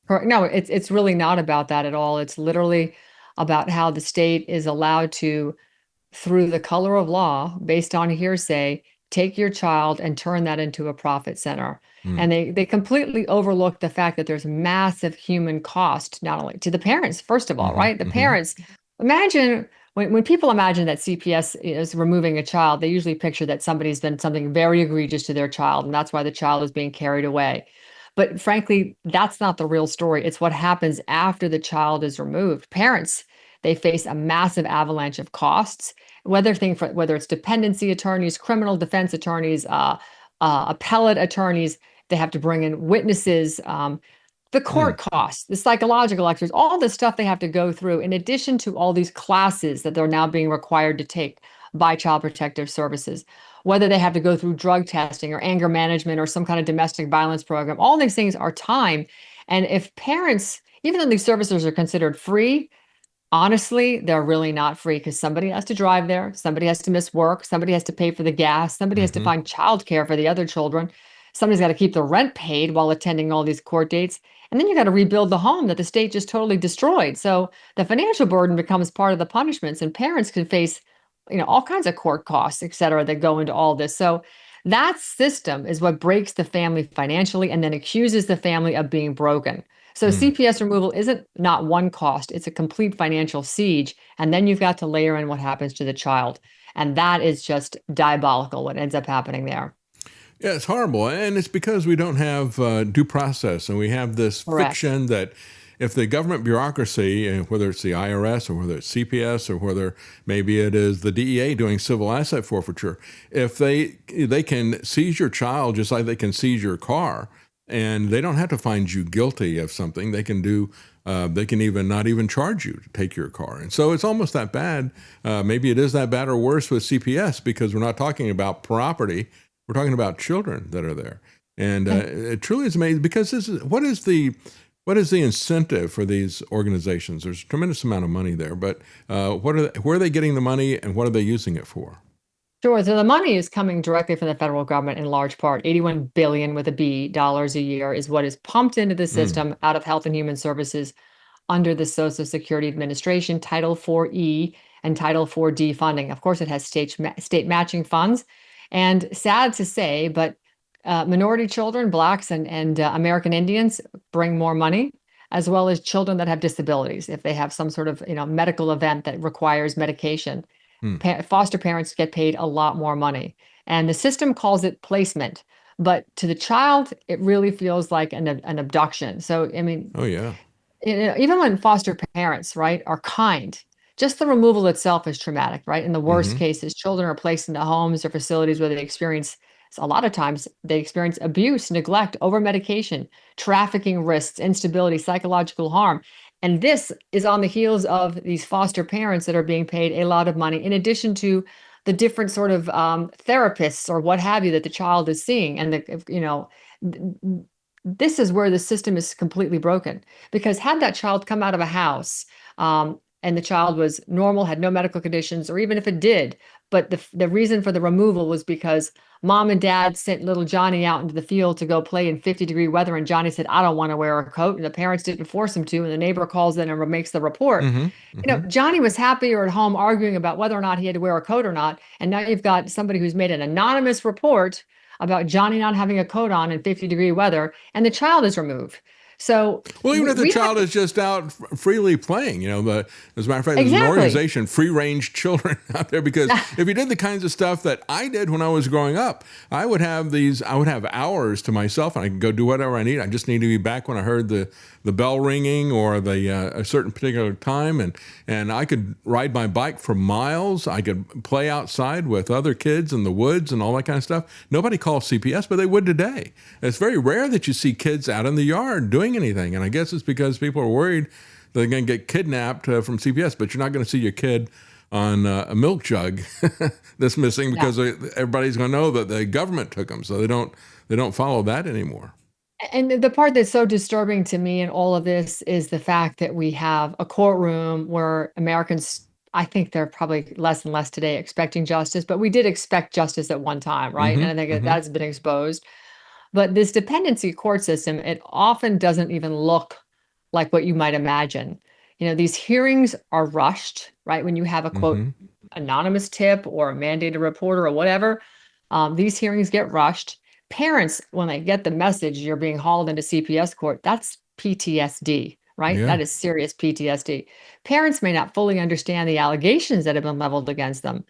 Correct. No, it's really not about that at all. It's literally about how the state is allowed to, through the color of law, based on hearsay, take your child and turn that into a profit center. And they completely overlook the fact that there's massive human cost, not only to the parents, first of all, right? The parents, imagine when people imagine that CPS is removing a child, they usually picture that somebody's done something very egregious to their child, and that's why the child is being carried away. But frankly, that's not the real story. It's what happens after the child is removed. Parents, they face a massive avalanche of costs, whether it's dependency attorneys, criminal defense attorneys, appellate attorneys. They have to bring in witnesses, the court costs, the psychological lectures, all the stuff they have to go through, in addition to all these classes that they're now being required to take by Child Protective Services, whether they have to go through drug testing or anger management or some kind of domestic violence program. All these things are time. And if parents, even though these services are considered free, honestly, they're really not free, because somebody has to drive there, somebody has to miss work, somebody has to pay for the gas, somebody has to find childcare for the other children, somebody's got to keep the rent paid while attending all these court dates, and then you got to rebuild the home that the state just totally destroyed. So the financial burden becomes part of the punishments, and parents can face, all kinds of court costs, et cetera, that go into all this. So that system is what breaks the family financially and then accuses the family of being broken. So CPS removal isn't not one cost, it's a complete financial siege. And then you've got to layer in what happens to the child. And that is just diabolical, what ends up happening there. Yeah, it's horrible. And it's because we don't have due process, and we have this fiction that if the government bureaucracy, whether it's the IRS or whether it's CPS or whether maybe it is the DEA doing civil asset forfeiture, if they can seize your child just like they can seize your car, and they don't have to find you guilty of something. They can do. They can even not even charge you to take your car. And so it's almost that bad. Maybe it is that bad or worse with CPS, because we're not talking about property. We're talking about children that are there. And it truly is amazing, because what is the incentive for these organizations? There's a tremendous amount of money there, but where are they getting the money, and what are they using it for? Sure. So the money is coming directly from the federal government in large part. 81 billion with a B dollars a year is what is pumped into the system out of Health and Human Services under the Social Security Administration, Title 4E and Title 4D funding. Of course, it has state matching funds. And sad to say, but minority children, Blacks and American Indians bring more money, as well as children that have disabilities. If they have some sort of medical event that requires medication, foster parents get paid a lot more money. And the system calls it placement. But to the child, it really feels like an abduction. So, I mean, oh, yeah. Even when foster parents, right, are kind, just the removal itself is traumatic, right? In the worst cases, children are placed into homes or facilities where they experience, a lot of times, they experience abuse, neglect, over-medication, trafficking risks, instability, psychological harm. And this is on the heels of these foster parents that are being paid a lot of money, in addition to the different sort of therapists or what have you that the child is seeing. And this is where the system is completely broken. Because had that child come out of a house and the child was normal, had no medical conditions, or even if it did, but the reason for the removal was because mom and dad sent little Johnny out into the field to go play in 50-degree weather, and Johnny said, I don't want to wear a coat, and the parents didn't force him to, and the neighbor calls in and makes the report. Johnny was happier at home arguing about whether or not he had to wear a coat or not, and now you've got somebody who's made an anonymous report about Johnny not having a coat on in 50-degree weather, and the child is removed. So, well, even if the child is just out freely playing, as a matter of fact, there's an organization, Free Range Children, out there, because if you did the kinds of stuff that I did when I was growing up, I would have hours to myself, and I could go do whatever I need. I just need to be back when I heard the bell ringing or a certain particular time, and I could ride my bike for miles. I could play outside with other kids in the woods and all that kind of stuff. Nobody calls CPS, but they would today. It's very rare that you see kids out in the yard doing anything, and I guess it's because people are worried they're going to get kidnapped from CPS, but you're not going to see your kid on a milk jug that's missing, because everybody's going to know that the government took them, so they don't follow that anymore. And the part that's so disturbing to me in all of this is the fact that we have a courtroom where Americans, I think they're probably less and less today expecting justice, but we did expect justice at one time, right? And I think that's been exposed. But this dependency court system, it often doesn't even look like what you might imagine. These hearings are rushed, right? When you have a quote, anonymous tip or a mandated reporter or whatever, these hearings get rushed. Parents, when they get the message you're being hauled into CPS court, that's PTSD, right? Yeah. That is serious PTSD. Parents may not fully understand the allegations that have been leveled against them.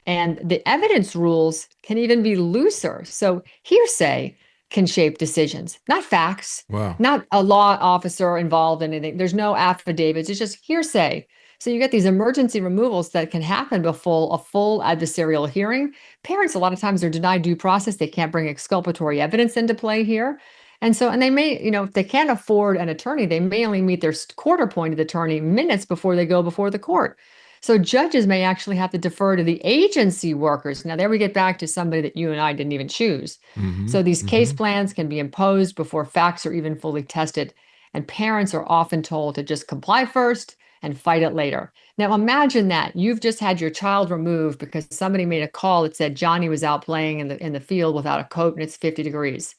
And the evidence rules can even be looser. So hearsay can shape decisions, not facts, not a law officer involved in anything. There's no affidavits. It's just hearsay. So you get these emergency removals that can happen before a full adversarial hearing. Parents, a lot of times, are denied due process. They can't bring exculpatory evidence into play here. And they may, if they can't afford an attorney, they may only meet their court-appointed attorney minutes before they go before the court. So judges may actually have to defer to the agency workers. Now, there we get back to somebody that you and I didn't even choose. So these case plans can be imposed before facts are even fully tested. And parents are often told to just comply first and fight it later. Now, imagine that you've just had your child removed because somebody made a call that said Johnny was out playing in the field without a coat and it's 50 degrees.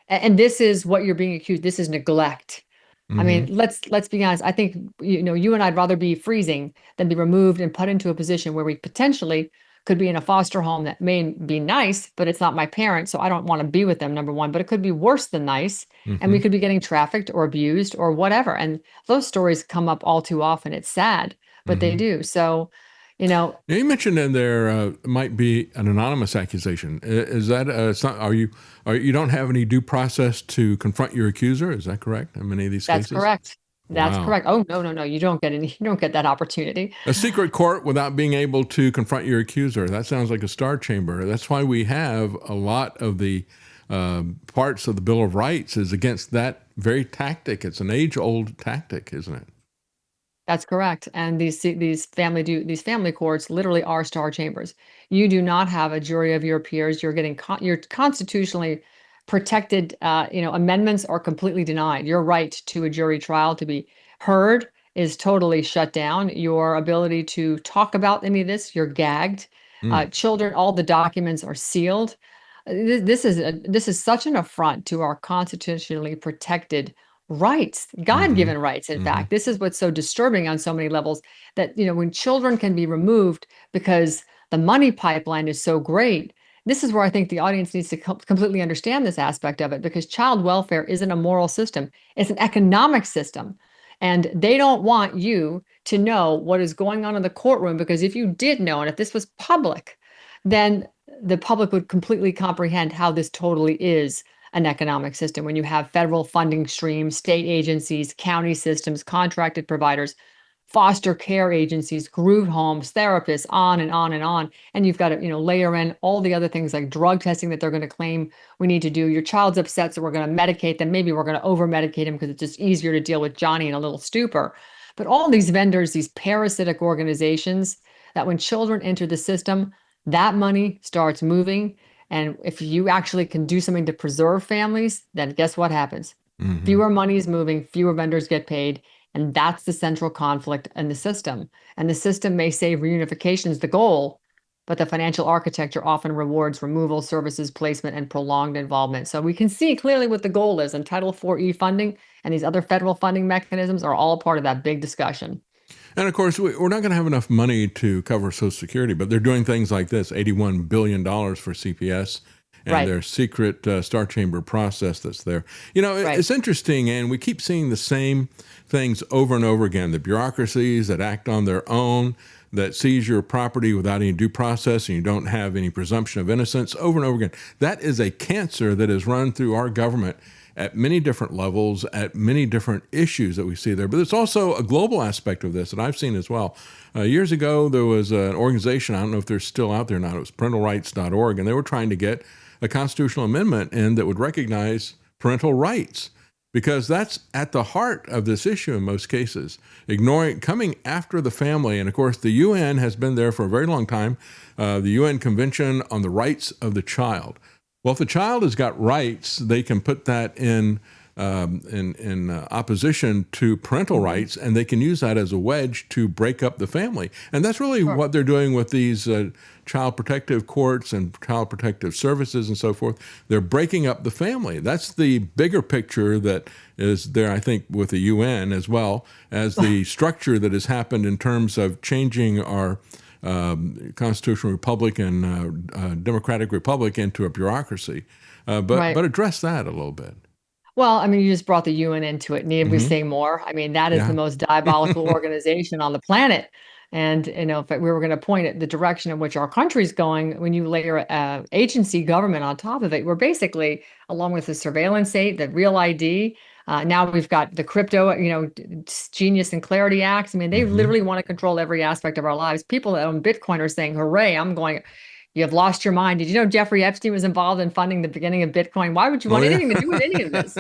And this is what you're being accused. This is neglect. I mean, let's be honest. I think, you and I'd rather be freezing than be removed and put into a position where we potentially could be in a foster home that may be nice, but it's not my parents, so I don't want to be with them, number one. But it could be worse than nice, and we could be getting trafficked or abused or whatever. And those stories come up all too often. It's sad, but they do. So, Now, you mentioned in there might be an anonymous accusation. Is that it's not? You don't have any due process to confront your accuser? Is that correct? In many of these cases, that's correct. That's Wow. correct. Oh, no, no, no. You don't get any, you don't get that opportunity. A secret court without being able to confront your accuser. That sounds like a star chamber. That's why we have a lot of the parts of the Bill of Rights is against that very tactic. It's an age-old tactic, isn't it? That's correct. And these family courts literally are star chambers. You do not have a jury of your peers. You're getting you're constitutionally protected. Amendments are completely denied. Your right to a jury trial to be heard is totally shut down. Your ability to talk about any of this, you're gagged. Children, all the documents are sealed. This is such an affront to our constitutionally protected rights, God-given rights. In fact, this is what's so disturbing on so many levels, that when children can be removed because the money pipeline is so great. This is where I think the audience needs to completely understand this aspect of it, because child welfare isn't a moral system, it's an economic system. And they don't want you to know what is going on in the courtroom, because if you did know, and if this was public, then the public would completely comprehend how this totally is an economic system. When you have federal funding streams, state agencies, county systems, contracted providers, foster care agencies, group homes, therapists, on and on and on. And you've got to, layer in all the other things like drug testing that they're going to claim we need to do. Your child's upset, so we're going to medicate them. Maybe we're going to over-medicate them because it's just easier to deal with Johnny in a little stupor. But all these vendors, these parasitic organizations, that when children enter the system, that money starts moving. And if you actually can do something to preserve families, then guess what happens? Fewer money is moving, fewer vendors get paid. And that's the central conflict in the system. And the system may say reunification is the goal, but the financial architecture often rewards removal, services, placement, and prolonged involvement. So we can see clearly what the goal is. And Title IV-E funding and these other federal funding mechanisms are all part of that big discussion. And of course, we're not going to have enough money to cover Social Security, but they're doing things like this, $81 billion for CPS and their secret star chamber process that's there. It's interesting, and we keep seeing the same things over and over again. The bureaucracies that act on their own, that seize your property without any due process, and you don't have any presumption of innocence, over and over again. That is a cancer that is run through our government at many different levels, at many different issues that we see there. But there's also a global aspect of this that I've seen as well. Years ago, there was an organization, I don't know if they're still out there now, it was parentalrights.org, and they were trying to get a constitutional amendment in that would recognize parental rights, because that's at the heart of this issue in most cases, coming after the family. And of course, the UN has been there for a very long time, the UN Convention on the Rights of the Child. Well, if the child has got rights, they can put that in opposition to parental rights, and they can use that as a wedge to break up the family. And that's really what they're doing with these child protective courts and child protective services and so forth. They're breaking up the family. That's the bigger picture that is there, I think, with the UN, as well as the structure that has happened in terms of changing our constitutional republic and democratic republic into a bureaucracy. But address that a little bit. Well, I mean, you just brought the UN into it. Need we say more? I mean, that is the most diabolical organization on the planet. And, if we were going to point at the direction in which our country's going, when you layer agency government on top of it, we're basically, along with the surveillance state, the Real ID, now we've got the crypto, Genius and Clarity Acts. I mean, they literally want to control every aspect of our lives. People that own Bitcoin are saying, hooray, you have lost your mind. Did you know Jeffrey Epstein was involved in funding the beginning of Bitcoin? Why would you want anything to do with any of this?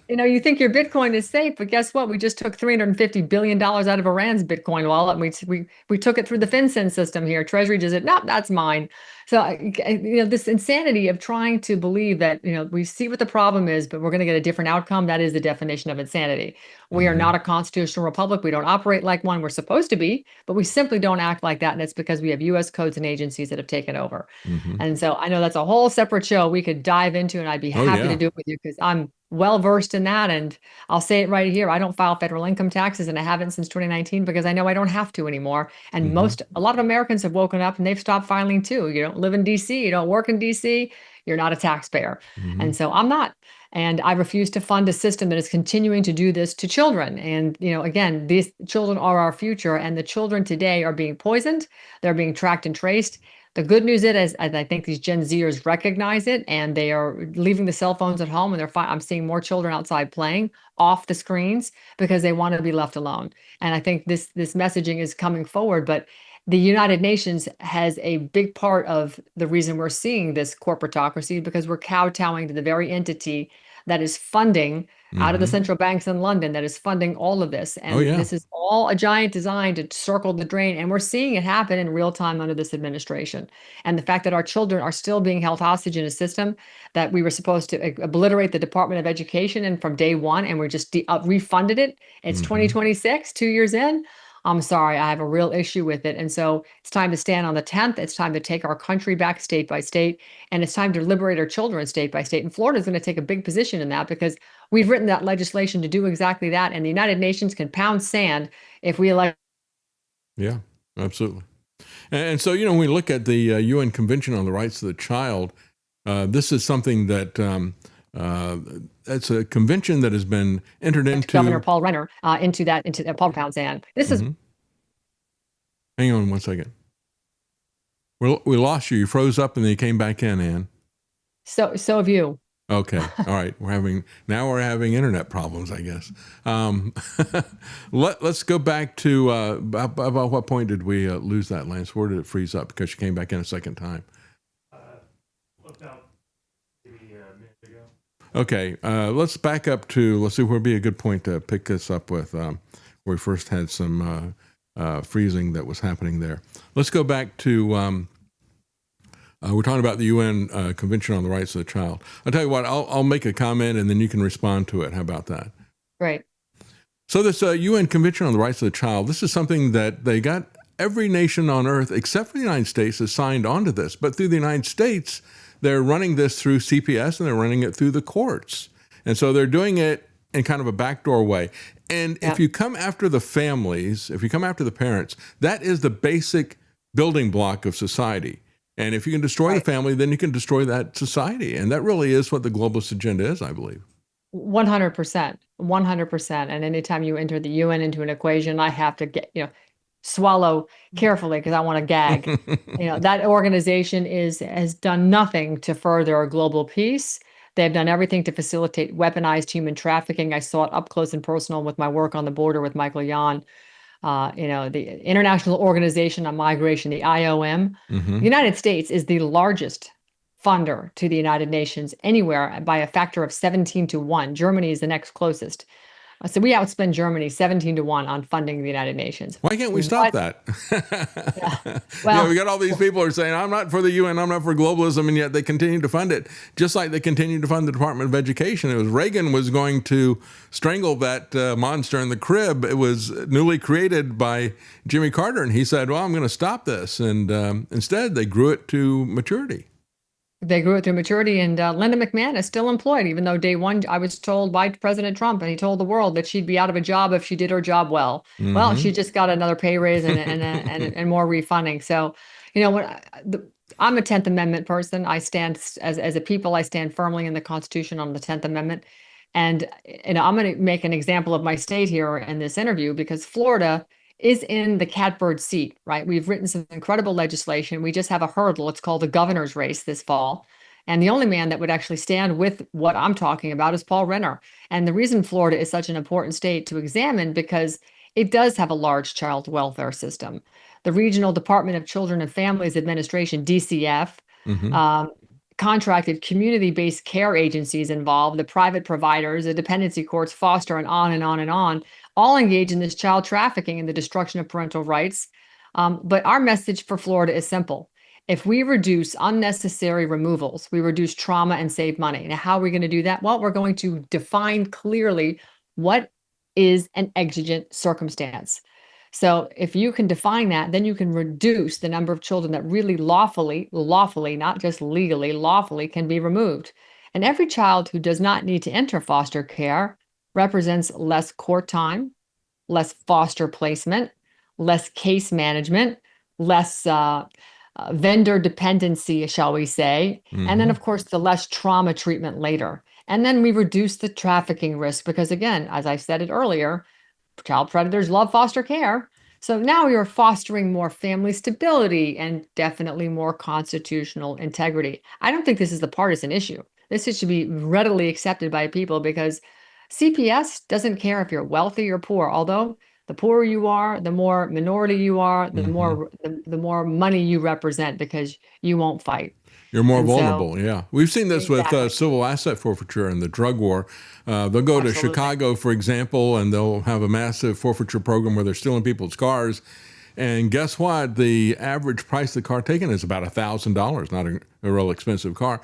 You think your Bitcoin is safe, but guess what? We just took $350 billion out of Iran's Bitcoin wallet. And we took it through the FinCEN system here. Treasury does it. No, that's mine. So, this insanity of trying to believe that, we see what the problem is, but we're going to get a different outcome. That is the definition of insanity. We are not a constitutional republic. We don't operate like one. We're supposed to be, but we simply don't act like that. And it's because we have U.S. codes and agencies that have taken over. And so I know that's a whole separate show we could dive into, and I'd be happy to do it with you, because I'm well versed in that. And I'll say it right here. I don't file federal income taxes, and I haven't since 2019 because I know I don't have to anymore. And a lot of Americans have woken up and they've stopped filing too. You don't live in DC, you don't work in DC, you're not a taxpayer. And so I'm not. And I refuse to fund a system that is continuing to do this to children. And, again, these children are our future, and the children today are being poisoned. They're being tracked and traced. The good news is I think these Gen Zers recognize it, and they are leaving the cell phones at home, and I'm seeing more children outside playing off the screens because they want to be left alone. And I think this messaging is coming forward, but the United Nations has a big part of the reason we're seeing this corporatocracy, because we're kowtowing to the very entity that is funding out of the central banks in London, that is funding all of this. And this is all a giant design to circle the drain. And we're seeing it happen in real time under this administration. And the fact that our children are still being held hostage in a system that we were supposed to obliterate the Department of Education and from day one, and we just refunded it. It's 2026, 2 years in. I'm sorry, I have a real issue with it. And so it's time to stand on the 10th. It's time to take our country back state by state. And it's time to liberate our children state by state. And Florida is going to take a big position in that, because we've written that legislation to do exactly that. And the United Nations can pound sand if we elect. Yeah, absolutely. And so, when we look at the UN Convention on the Rights of the Child, this is something that it's a convention that has been entered into. Governor Paul Renner into Paul pound sand. This is. Hang on one second. We lost you. You froze up and then you came back in, Ann. So have you. Okay. All right. We're having internet problems, I guess. Let's go back to about what point did we lose that, Lance? Where did it freeze up? Because you came back in a second time. About maybe a minute ago. Okay. Let's back up to, let's see where would be a good point to pick this up with, where we first had some freezing that was happening there. Let's go back to, we're talking about the UN Convention on the Rights of the Child. I'll tell you what, I'll make a comment and then you can respond to it. How about that? Right. So this UN Convention on the Rights of the Child, this is something that they got every nation on earth except for the United States has signed on to this. But through the United States, they're running this through CPS and they're running it through the courts. And so they're doing it in kind of a backdoor way. And if you come after the families, if you come after the parents, that is the basic building block of society. And if you can destroy the family, then you can destroy that society. And that really is what the globalist agenda is, I believe. 100%. 100%. And anytime you enter the UN into an equation, I have to swallow carefully because I want to gag. That organization has done nothing to further global peace. They've done everything to facilitate weaponized human trafficking. I saw it up close and personal with my work on the border with Michael Yon. The International Organization on Migration, the IOM. The United States is the largest funder to the United Nations anywhere by a factor of 17-1. Germany is the next closest. So we outspend Germany 17-1 on funding the United Nations. Why can't we stop that? Well, we got all these people who are saying, I'm not for the UN, I'm not for globalism, and yet they continue to fund it, just like they continue to fund the Department of Education. It was Reagan was going to strangle that monster in the crib. It was newly created by Jimmy Carter, and he said, well, I'm going to stop this. And instead, they grew it to maturity. They grew it through maturity, and Linda McMahon is still employed, even though day one I was told by President Trump, and he told the world that she'd be out of a job if she did her job well. Well, she just got another pay raise and more refunding. So, I'm a 10th Amendment person. I stand as a people. I stand firmly in the Constitution on the 10th Amendment, and I'm going to make an example of my state here in this interview because Florida is in the catbird seat, right? We've written some incredible legislation. We just have a hurdle. It's called the governor's race this fall. And the only man that would actually stand with what I'm talking about is Paul Renner. And the reason Florida is such an important state to examine because it does have a large child welfare system. The Regional Department of Children and Families Administration, DCF, contracted community-based care agencies involved, the private providers, the dependency courts, foster, and on and on and on, all engage in this child trafficking and the destruction of parental rights. But our message for Florida is simple. If we reduce unnecessary removals, we reduce trauma and save money. Now, how are we going to do that? Well, we're going to define clearly what is an exigent circumstance. So if you can define that, then you can reduce the number of children that really lawfully, not just legally, lawfully can be removed. And every child who does not need to enter foster care represents less court time, less foster placement, less case management, less vendor dependency, shall we say, and then, of course, the less trauma treatment later. And then we reduce the trafficking risk because, again, as I said it earlier, child predators love foster care. So now you're fostering more family stability and definitely more constitutional integrity. I don't think this is a partisan issue. Should be readily accepted by people because CPS doesn't care if you're wealthy or poor, although the poorer you are, the more minority you are, the more money you represent because you won't fight. You're more And so, vulnerable, yeah. We've seen this with exactly. civil asset forfeiture and the drug war. They'll go to Absolutely. Chicago, for example, and they'll have a massive forfeiture program where they're stealing people's cars. And guess what? The average price of the car taken is about $1,000, not a real expensive car.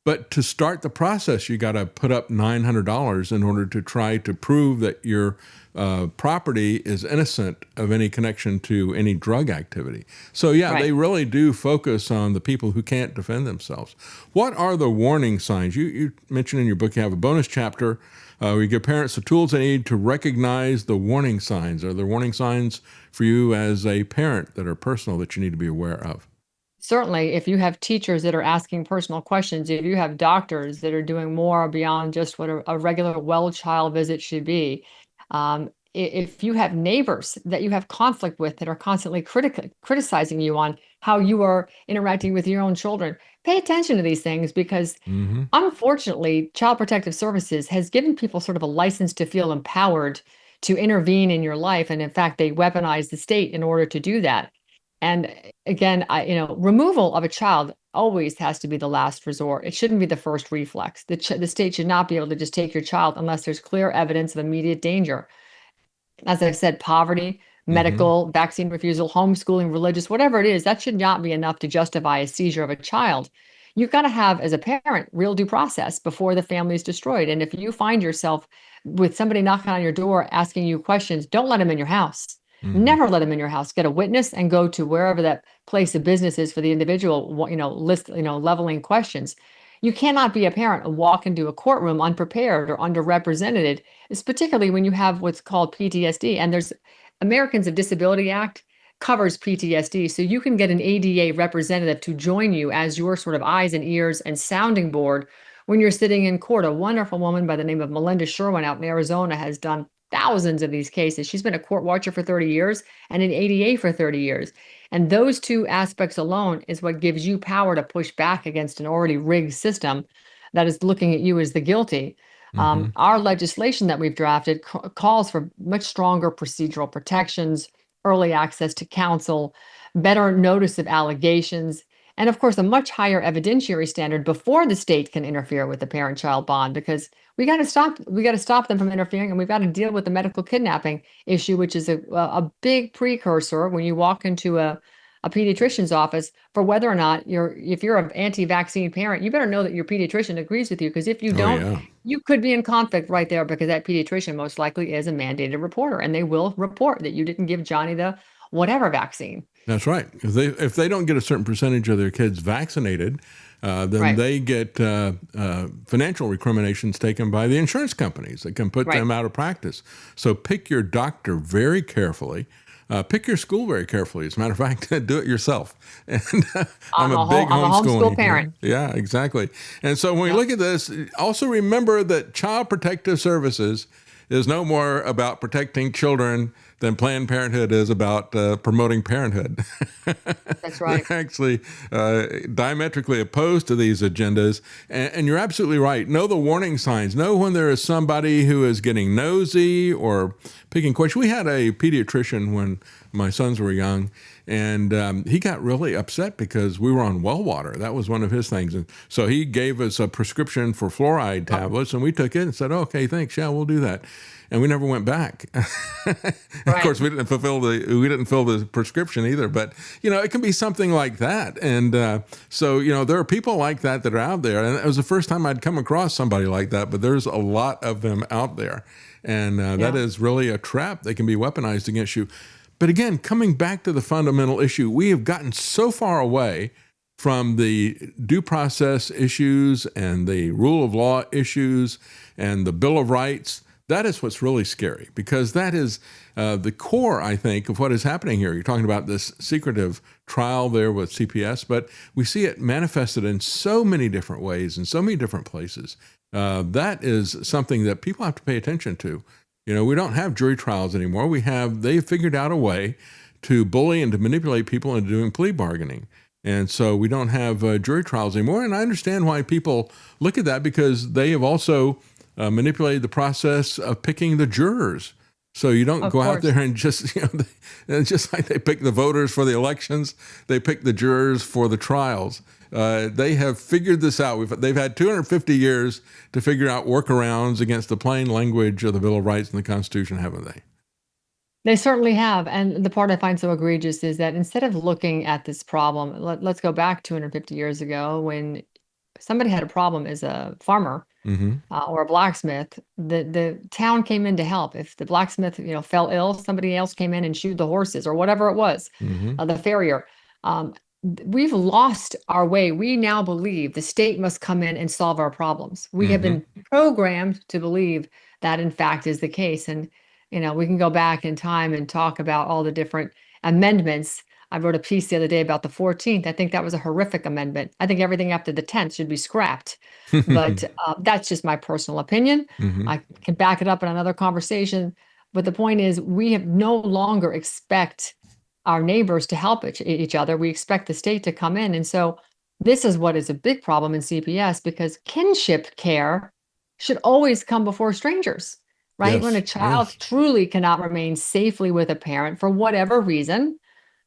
But to start the process, you got to put up $900 in order to try to prove that your property is innocent of any connection to any drug activity. So yeah, Right. they really do focus on the people who can't defend themselves. What are the warning signs? You mentioned in your book you have a bonus chapter where you give parents the tools they need to recognize the warning signs. Are there warning signs for you as a parent that are personal that you need to be aware of? Certainly, if you have teachers that are asking personal questions, if you have doctors that are doing more beyond just what a regular well child visit should be, if you have neighbors that you have conflict with that are constantly criticizing you on how you are interacting with your own children, pay attention to these things because unfortunately, Child Protective Services has given people sort of a license to feel empowered to intervene in your life. And in fact, they weaponize the state in order to do that. And again, removal of a child always has to be the last resort. It shouldn't be the first reflex. The state should not be able to just take your child unless there's clear evidence of immediate danger. As I've said, poverty, medical, vaccine refusal, homeschooling, religious, whatever it is, that should not be enough to justify a seizure of a child. You've got to have, as a parent, real due process before the family is destroyed. And if you find yourself with somebody knocking on your door asking you questions, don't let them in your house. Never let them in your house. Get a witness and go to wherever that place of business is for the individual, leveling questions. You cannot be a parent and walk into a courtroom unprepared or underrepresented. It's particularly when you have what's called PTSD. And there's Americans with Disability Act covers PTSD. So you can get an ADA representative to join you as your sort of eyes and ears and sounding board when you're sitting in court. A wonderful woman by the name of Melinda Sherwin out in Arizona has done thousands of these cases. She's been a court watcher for 30 years and an ADA for 30 years. And those two aspects alone is what gives you power to push back against an already rigged system that is looking at you as the guilty. Our legislation that we've drafted calls for much stronger procedural protections, early access to counsel, better notice of allegations, and of course, a much higher evidentiary standard before the state can interfere with the parent-child bond, because we got to stop them from interfering, and we've got to deal with the medical kidnapping issue, which is a big precursor when you walk into a pediatrician's office for whether or not if you're an anti-vaccine parent, you better know that your pediatrician agrees with you, because if you don't, you could be in conflict right there, because that pediatrician most likely is a mandated reporter, and they will report that you didn't give Johnny the whatever vaccine. That's right. If they don't get a certain percentage of their kids vaccinated, then Right. they get financial recriminations taken by the insurance companies that can put Right. them out of practice. So pick your doctor very carefully. Pick your school very carefully. As a matter of fact, do it yourself. And I'm a big homeschool parent. Yeah, exactly. And so when we look at this, also remember that Child Protective Services is no more about protecting children than Planned Parenthood is about promoting parenthood. That's right. They're actually diametrically opposed to these agendas. And you're absolutely right. Know the warning signs. Know when there is somebody who is getting nosy or picking questions. We had a pediatrician when my sons were young, and he got really upset because we were on well water. That was one of his things. And so he gave us a prescription for fluoride tablets, and we took it and said, okay, thanks. Yeah, we'll do that. And we never went back. Of course, we didn't fill the prescription either. But it can be something like that. And so there are people like that are out there. And it was the first time I'd come across somebody like that. But there's a lot of them out there, and that is really a trap. They can be weaponized against you. But again, coming back to the fundamental issue, we have gotten so far away from the due process issues and the rule of law issues and the Bill of Rights. That is what's really scary, because that is the core, I think, of what is happening here. You're talking about this secretive trial there with CPS, but we see it manifested in so many different ways in so many different places. That is something that people have to pay attention to. We don't have jury trials anymore. They figured out a way to bully and to manipulate people into doing plea bargaining. And so we don't have jury trials anymore. And I understand why people look at that, because they have also manipulated the process of picking the jurors. So you don't go out there and just, just like they pick the voters for the elections, they pick the jurors for the trials. They have figured this out. They've had 250 years to figure out workarounds against the plain language of the Bill of Rights and the Constitution, haven't they? They certainly have. And the part I find so egregious is that instead of looking at this problem, let's go back 250 years ago when somebody had a problem as a farmer or a blacksmith, the town came in to help. If the blacksmith, fell ill, somebody else came in and shoed the horses or whatever it was, the farrier. We've lost our way. We now believe the state must come in and solve our problems. We have been programmed to believe that, in fact, is the case. And, we can go back in time and talk about all the different amendments. I wrote a piece the other day about the 14th. I think that was a horrific amendment. I think everything after the 10th should be scrapped. But that's just my personal opinion. I can back it up in another conversation. But the point is, we have no longer expect our neighbors to help each other. We expect the state to come in. And so this is what is a big problem in CPS, because kinship care should always come before strangers, right? Yes, When a child truly cannot remain safely with a parent for whatever reason,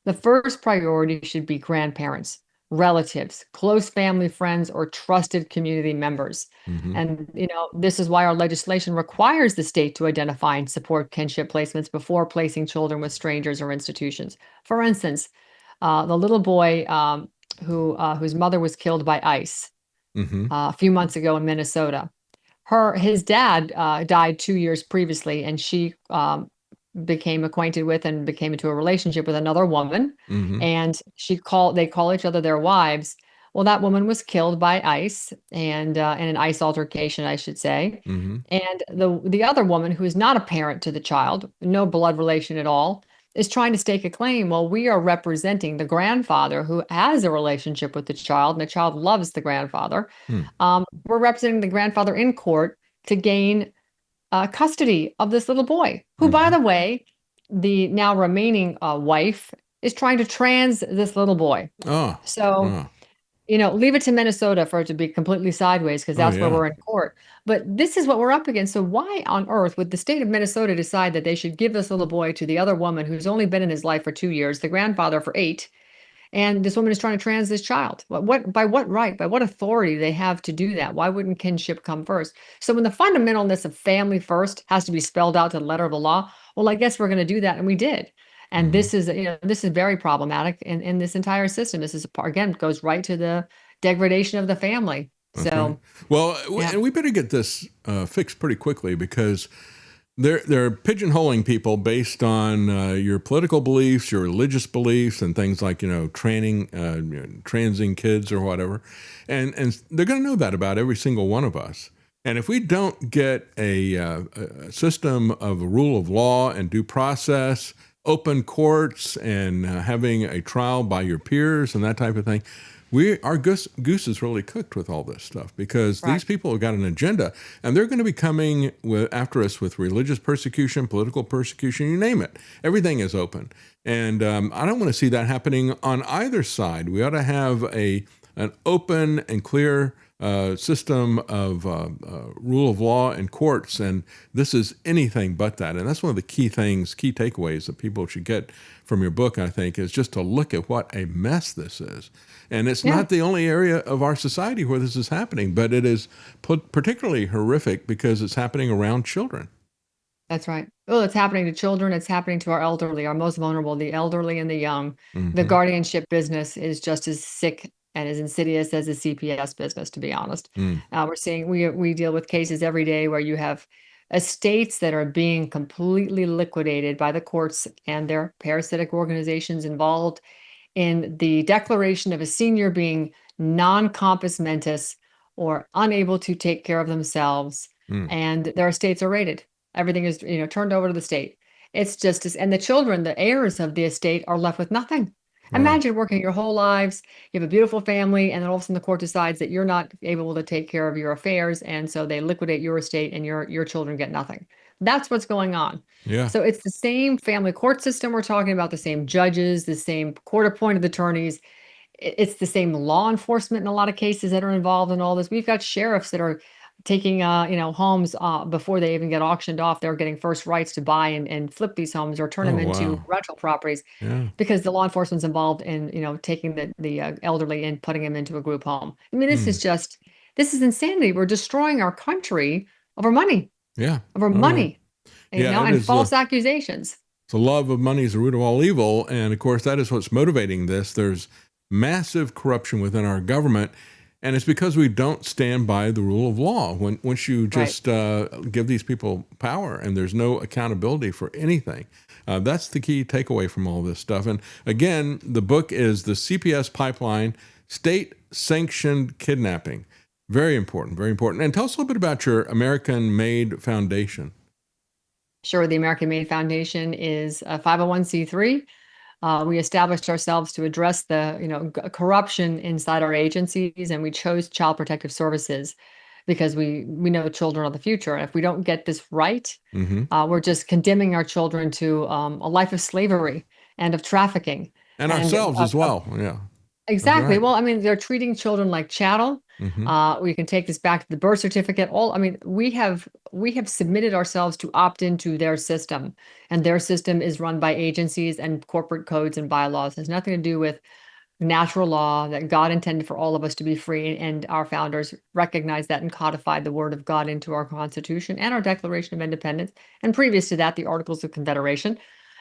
the first priority should be grandparents, relatives, close family friends, or trusted community members. And, this is why our legislation requires the state to identify and support kinship placements before placing children with strangers or institutions. For instance, the little boy whose mother was killed by ICE a few months ago in Minnesota. His dad died 2 years previously, and she became acquainted with and became into a relationship with another woman. And they call each other their wives. Well, that woman was killed by ICE and in an ICE altercation, I should say. And the other woman, who is not a parent to the child, no blood relation at all, is trying to stake a claim. Well, we are representing the grandfather who has a relationship with the child, and the child loves the grandfather. We're representing the grandfather in court to gain custody of this little boy, who, by the way, the now remaining wife is trying to trans this little boy. Leave it to Minnesota for it to be completely sideways, because that's where we're in court. But this is what we're up against. So why on earth would the state of Minnesota decide that they should give this little boy to the other woman who's only been in his life for 2 years, the grandfather for 8, and this woman is trying to trans this child? By what right, by what authority do they have to do that? Why wouldn't kinship come first? So when the fundamentalness of family first has to be spelled out to the letter of the law, well, I guess we're going to do that, and we did. And this is very problematic in this entire system. This is, again, goes right to the degradation of the family. Okay. So, and we better get this fixed pretty quickly, because they're pigeonholing people based on your political beliefs, your religious beliefs, and things like transing kids or whatever, and they're going to know that about every single one of us. And if we don't get a system of a rule of law and due process, open courts, and having a trial by your peers and that type of thing, our goose is really cooked with all this stuff, because these people have got an agenda, and they're going to be coming after us with religious persecution, political persecution, you name it. Everything is open. And I don't want to see that happening on either side. We ought to have an open and clear system of rule of law and courts, and this is anything but that. And that's one of the key takeaways that people should get from your book, I think, is just to look at what a mess this is. And it's not the only area of our society where this is happening, but it is particularly horrific because it's happening around children. that's right. Well, it's happening to children. It's happening to our elderly, our most vulnerable, the elderly and the young. The guardianship business is just as sick and as insidious as the CPS business, to be honest. We're seeing, we deal with cases every day where you have estates that are being completely liquidated by the courts and their parasitic organizations involved in the declaration of a senior being non-compos mentis or unable to take care of themselves, and their estates are raided. Everything is, turned over to the state. It's just, and the children, the heirs of the estate, are left with nothing. Imagine working your whole lives, you have a beautiful family, and then all of a sudden the court decides that you're not able to take care of your affairs, and so they liquidate your estate and your children get nothing. That's what's going on. Yeah. So it's the same family court system we're talking about, the same judges, the same court-appointed attorneys. It's the same law enforcement in a lot of cases that are involved in all this. We've got sheriffs that are taking homes before they even get auctioned off. They're getting first rights to buy and flip these homes or turn them into wow. rental properties Yeah. because the law enforcement's involved in taking the elderly and putting them into a group home. I mean, this is insanity. We're destroying our country over money, Yeah. over Oh, yeah. money, Yeah, it and is, false accusations. The love of money is the root of all evil. And of course, that is what's motivating this. There's massive corruption within our government. And it's because we don't stand by the rule of law. Once you just give these people power and there's no accountability for anything, that's the key takeaway from all this stuff. And again, the book is The CPS Pipeline, State-Sanctioned Kidnapping. Very important, very important. And tell us a little bit about your American Made Foundation. Sure, the American Made Foundation is a 501c3. We established ourselves to address the corruption inside our agencies, and we chose Child Protective Services because we know children are the future. And if we don't get this right, we're just condemning our children to a life of slavery and of trafficking. And ourselves as well. Yeah. Exactly. Right. Well, I mean, they're treating children like chattel. We can take this back to the birth certificate. We have submitted ourselves to opt into their system, and their system is run by agencies and corporate codes and bylaws. It has nothing to do with natural law that God intended for all of us to be free, and our founders recognized that and codified the word of God into our Constitution and our Declaration of Independence, and previous to that, the Articles of Confederation.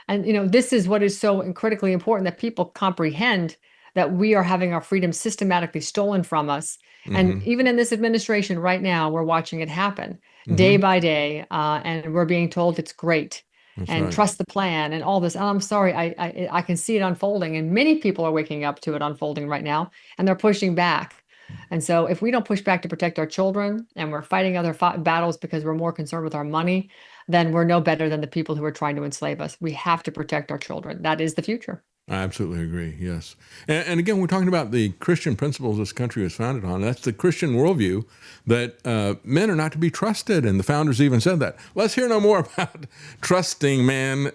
And this is what is so critically important, that people comprehend that we are having our freedom systematically stolen from us. And even in this administration right now, we're watching it happen day by day, and we're being told it's great. That's and right. trust the plan and all this. And I'm sorry, I can see it unfolding, and many people are waking up to it unfolding right now, and they're pushing back. And so if we don't push back to protect our children, and we're fighting other battles because we're more concerned with our money, then we're no better than the people who are trying to enslave us. We have to protect our children. That is the future. I absolutely agree. Yes. And again, we're talking about the Christian principles this country was founded on. That's the Christian worldview, that men are not to be trusted. And the founders even said that. Let's hear no more about trusting man.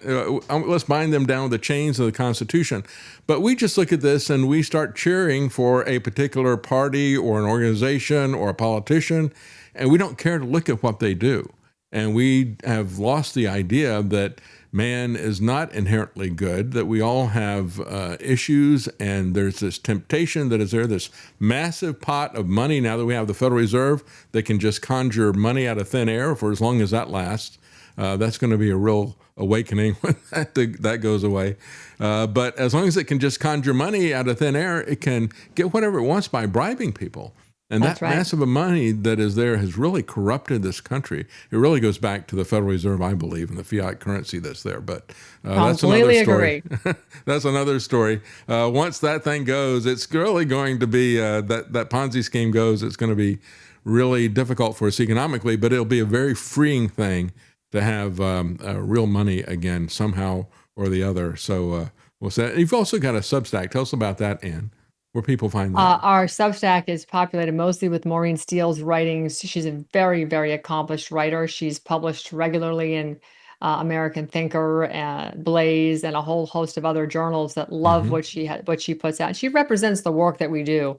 Let's bind them down with the chains of the Constitution. But we just look at this and we start cheering for a particular party or an organization or a politician, and we don't care to look at what they do. And we have lost the idea that man is not inherently good, that we all have issues, and there's this temptation that is there, this massive pot of money now that we have the Federal Reserve that can just conjure money out of thin air for as long as that lasts. That's going to be a real awakening when that goes away. But as long as it can just conjure money out of thin air, it can get whatever it wants by bribing people. And That's that right. massive of money that is there has really corrupted this country. It really goes back to the Federal Reserve, I believe, and the fiat currency that's there. But that's another Completely story. agree. That's another story. Once that thing goes, it's really going to be, that Ponzi scheme goes, it's going to be really difficult for us economically, but it'll be a very freeing thing to have real money again somehow or the other. So we'll say, you've also got a Substack. Tell us about that, Ann. Where people find that? Our Substack is populated mostly with Maureen Steele's writings. She's a very, very accomplished writer. She's published regularly in American Thinker, Blaze, and a whole host of other journals that love what she puts out. She represents the work that we do.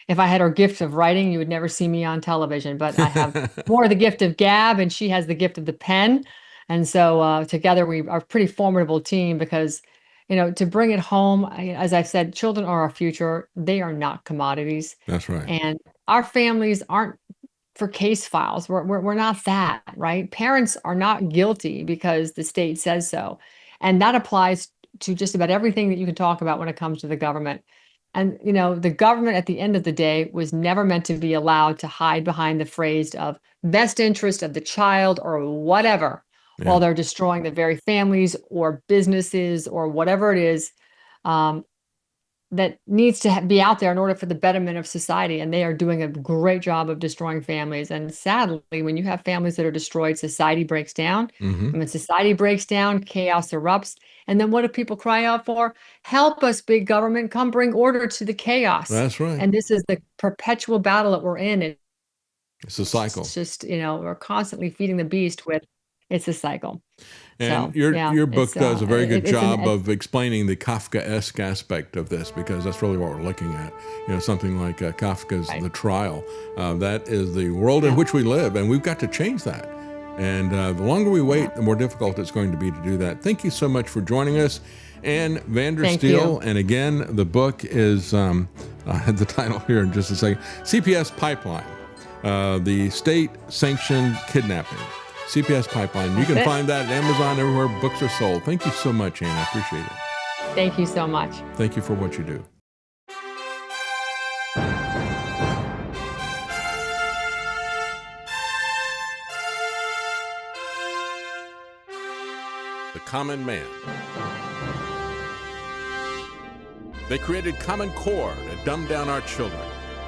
If I had her gift of writing, you would never see me on television. But I have more of the gift of gab, and she has the gift of the pen. And so together we are a pretty formidable team because, to bring it home, as I've said, children are our future. They are not commodities. That's right. And our families aren't for case files. We're not that, right? Parents are not guilty because the state says so. And that applies to just about everything that you can talk about when it comes to the government. And, the government at the end of the day was never meant to be allowed to hide behind the phrase of best interest of the child or whatever. Yeah. While they're destroying the very families or businesses or whatever it is that needs to be out there in order for the betterment of society. And they are doing a great job of destroying families. And sadly, when you have families that are destroyed, society breaks down. And when society breaks down, chaos erupts. And then what do people cry out for? Help us, big government, come bring order to the chaos. That's right. And this is the perpetual battle that we're in. It's a cycle. It's just, we're constantly feeding the beast with it's a cycle. And So, your yeah, your book it's, does a very good it's job of explaining the Kafkaesque aspect of this, because that's really what we're looking at. Something like Kafka's Right. The Trial. That is the world in which we live, and we've got to change that. And the longer we wait, the more difficult it's going to be to do that. Thank you so much for joining us, Ann Vandersteel. And again, the book is, I had the title here in just a second, CPS Pipeline, the state-sanctioned kidnapping. CPS Pipeline. You can find that at Amazon, everywhere books are sold. Thank you so much, Ann. I appreciate it. Thank you so much. Thank you for what you do. The Common Man. They created Common Core to dumb down our children.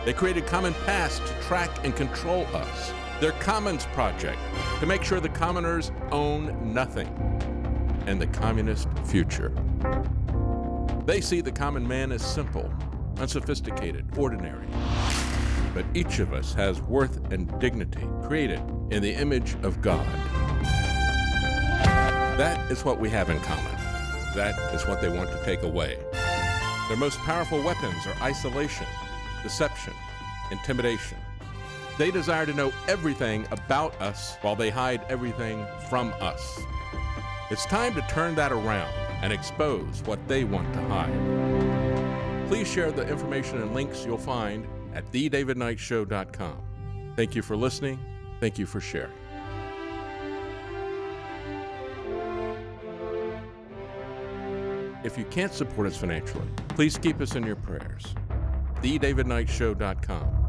They created Common Pass to track and control us. Their Commons Project to make sure the commoners own nothing. And the communist future. They see the common man as simple, unsophisticated, ordinary. But each of us has worth and dignity, created in the image of God. That is what we have in common. That is what they want to take away. Their most powerful weapons are isolation, deception, intimidation. They desire to know everything about us while they hide everything from us. It's time to turn that around and expose what they want to hide. Please share the information and links you'll find at thedavidknightshow.com. Thank you for listening. Thank you for sharing. If you can't support us financially, please keep us in your prayers. thedavidknightshow.com.